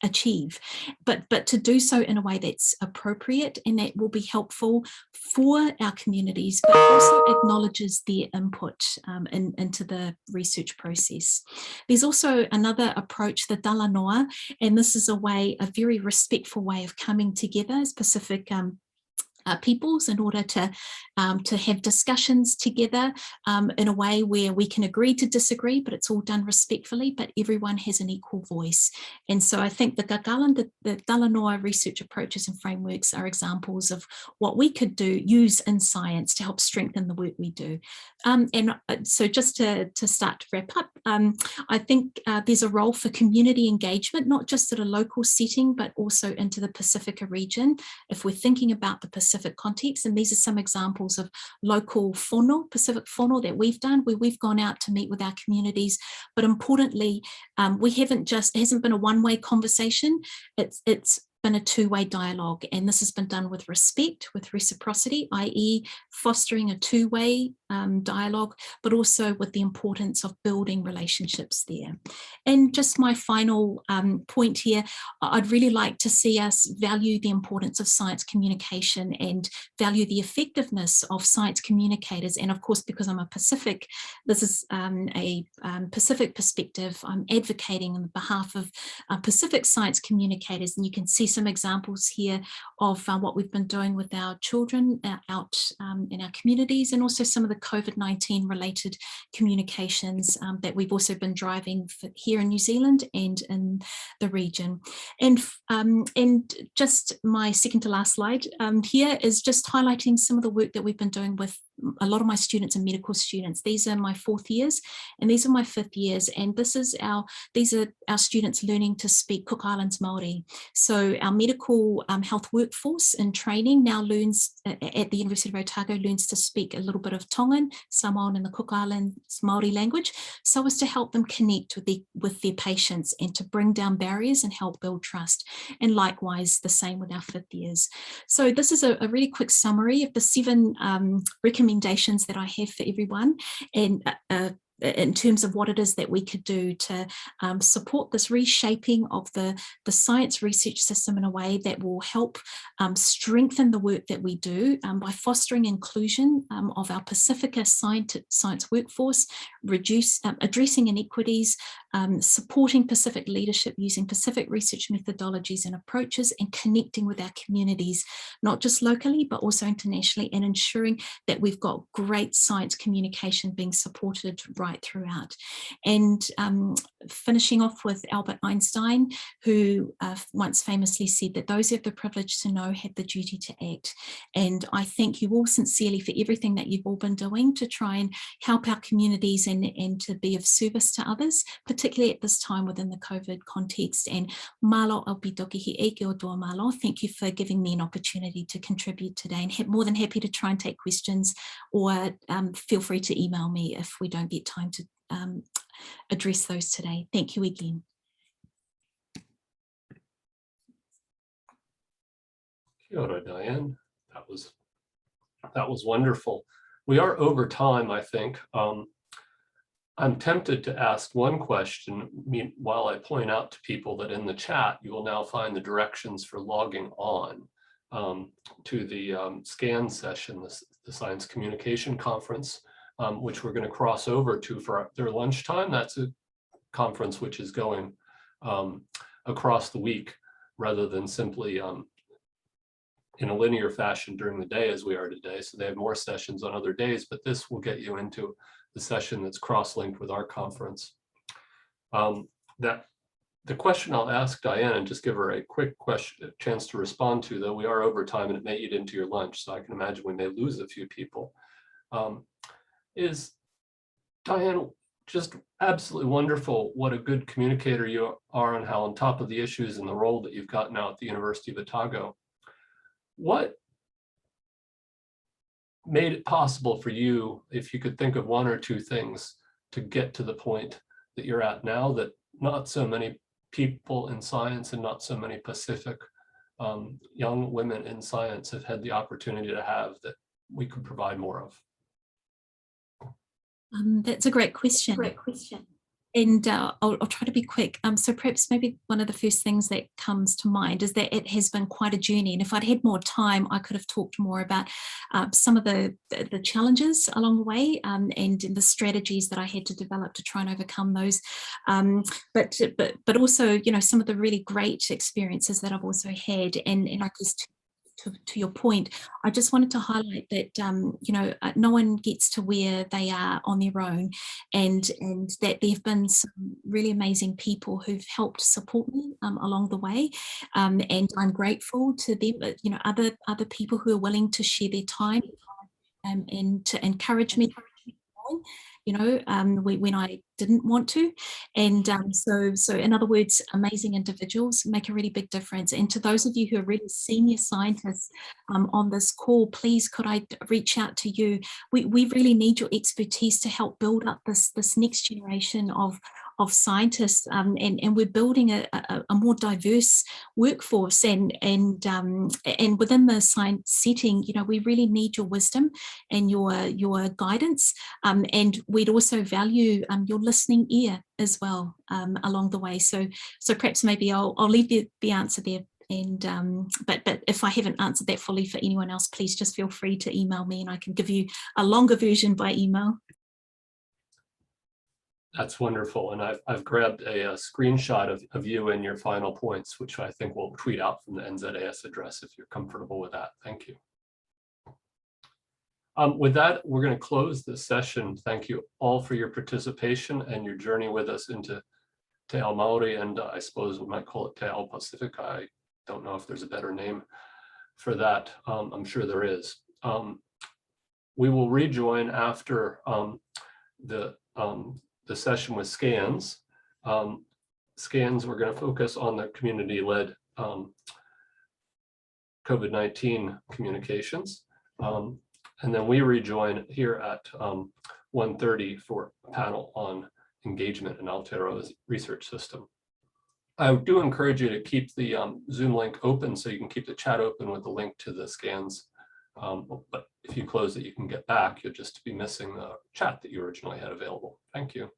S9: achieve, but to do so in a way that's appropriate and that will be helpful for our communities, but also acknowledges their input into the research process. There's also another approach, the Dala Noa, and this is a very respectful way of coming together as Pacific peoples in order to have discussions together in a way where we can agree to disagree, but it's all done respectfully, but everyone has an equal voice. And so I think the Gagala and the Dala Noa research approaches and frameworks are examples of what we could use in science to help strengthen the work we do. And so just to start to wrap up, I think there's a role for community engagement, not just at a local setting, but also into the Pacifica region. If we're thinking about the Pacific context, and these are some examples of local whanau, Pacific whanau that we've done, where we've gone out to meet with our communities. But importantly, it hasn't been a one-way conversation. It's been a two-way dialogue, and this has been done with respect, with reciprocity, i.e. fostering a two-way dialogue, but also with the importance of building relationships there. And just my final point here, I'd really like to see us value the importance of science communication and value the effectiveness of science communicators. And of course, because I'm a Pacific, this is a Pacific perspective, I'm advocating on behalf of Pacific science communicators, and you can see some examples here of what we've been doing with our children out in our communities, and also some of the COVID-19 related communications that we've also been driving here in New Zealand and in the region. And just my second to last slide here is just highlighting some of the work that we've been doing with a lot of my students and medical students. These are my 4th years and these are my 5th years, and these are our students learning to speak Cook Islands Māori. So our medical health workforce in training now learns at the University of Otago, learns to speak a little bit of Tongan, Samoan and the Cook Islands Māori language, so as to help them connect with their patients and to bring down barriers and help build trust. And likewise, the same with our 5th years. So this is a really quick summary of the 7 recommendations that I have for everyone, and in terms of what it is that we could do to support this reshaping of the science research system in a way that will help strengthen the work that we do by fostering inclusion of our Pacifica science workforce, addressing inequities, supporting Pacific leadership using Pacific research methodologies and approaches, and connecting with our communities, not just locally, but also internationally, and ensuring that we've got great science communication being supported right right throughout. And finishing off with Albert Einstein, who once famously said that those who have the privilege to know have the duty to act. And I thank you all sincerely for everything that you've all been doing to try and help our communities and to be of service to others, particularly at this time within the COVID context. And malo au pitokihi e ke o toa malo. Thank you for giving me an opportunity to contribute today, and more than happy to try and take questions, or feel free to email me if we don't get time to address those today. Thank you again.
S1: Kia ora, Dianne. That was wonderful. We are over time, I think. I'm tempted to ask one question while I point out to people that in the chat, you will now find the directions for logging on to the SCAN session, the Science Communication Conference, which we're going to cross over to for their lunchtime. That's a conference which is going across the week rather than simply in a linear fashion during the day as we are today. So they have more sessions on other days, but this will get you into the session that's cross-linked with our conference. The question I'll ask Dianne, and just give her a quick chance to respond to, though we are over time and it may eat into your lunch, so I can imagine we may lose a few people, is Dianne, just absolutely wonderful what a good communicator you are and how on top of the issues and the role that you've got now at the University of Otago. What made it possible for you, if you could think of one or two things, to get to the point that you're at now that not so many people in science and not so many Pacific young women in science have had the opportunity to have, that we could provide more of?
S9: That's a great question. And I'll try to be quick. So perhaps maybe one of the first things that comes to mind is that it has been quite a journey. And if I'd had more time, I could have talked more about some of the challenges along the way and the strategies that I had to develop to try and overcome those. But also, you know, some of the really great experiences that I've also had. And I guess to your point, I just wanted to highlight that, you know, no one gets to where they are on their own, and that there have been some really amazing people who've helped support me along the way, and I'm grateful to them. You know, other people who are willing to share their time and to encourage me, you know, when I didn't want to. And so in other words, amazing individuals make a really big difference. And to those of you who are really senior scientists on this call, please could I reach out to you? We really need your expertise to help build up this next generation of scientists, and we're building a more diverse workforce, and within the science setting, you know, we really need your wisdom and your guidance, and we'd also value your listening ear as well along the way. So perhaps maybe I'll leave the answer there. And but if I haven't answered that fully for anyone else, please just feel free to email me and I can give you a longer version by email.
S1: That's wonderful. And I've grabbed a screenshot of you and your final points, which I think we'll tweet out from the NZAS address if you're comfortable with that. Thank you. With that, we're going to close this session. Thank you all for your participation and your journey with us into Te Ao Māori, and I suppose we might call it Te Ao Pacific. I don't know if there's a better name for that. I'm sure there is. We will rejoin after the session with scans. Scans, we're going to focus on the community-led COVID-19 communications. And then we rejoin here at 1:30 for a panel on engagement in Aotearoa's research system. I do encourage you to keep the Zoom link open so you can keep the chat open with the link to the scans. But if you close it, you can get back. You'll just be missing the chat that you originally had available. Thank you.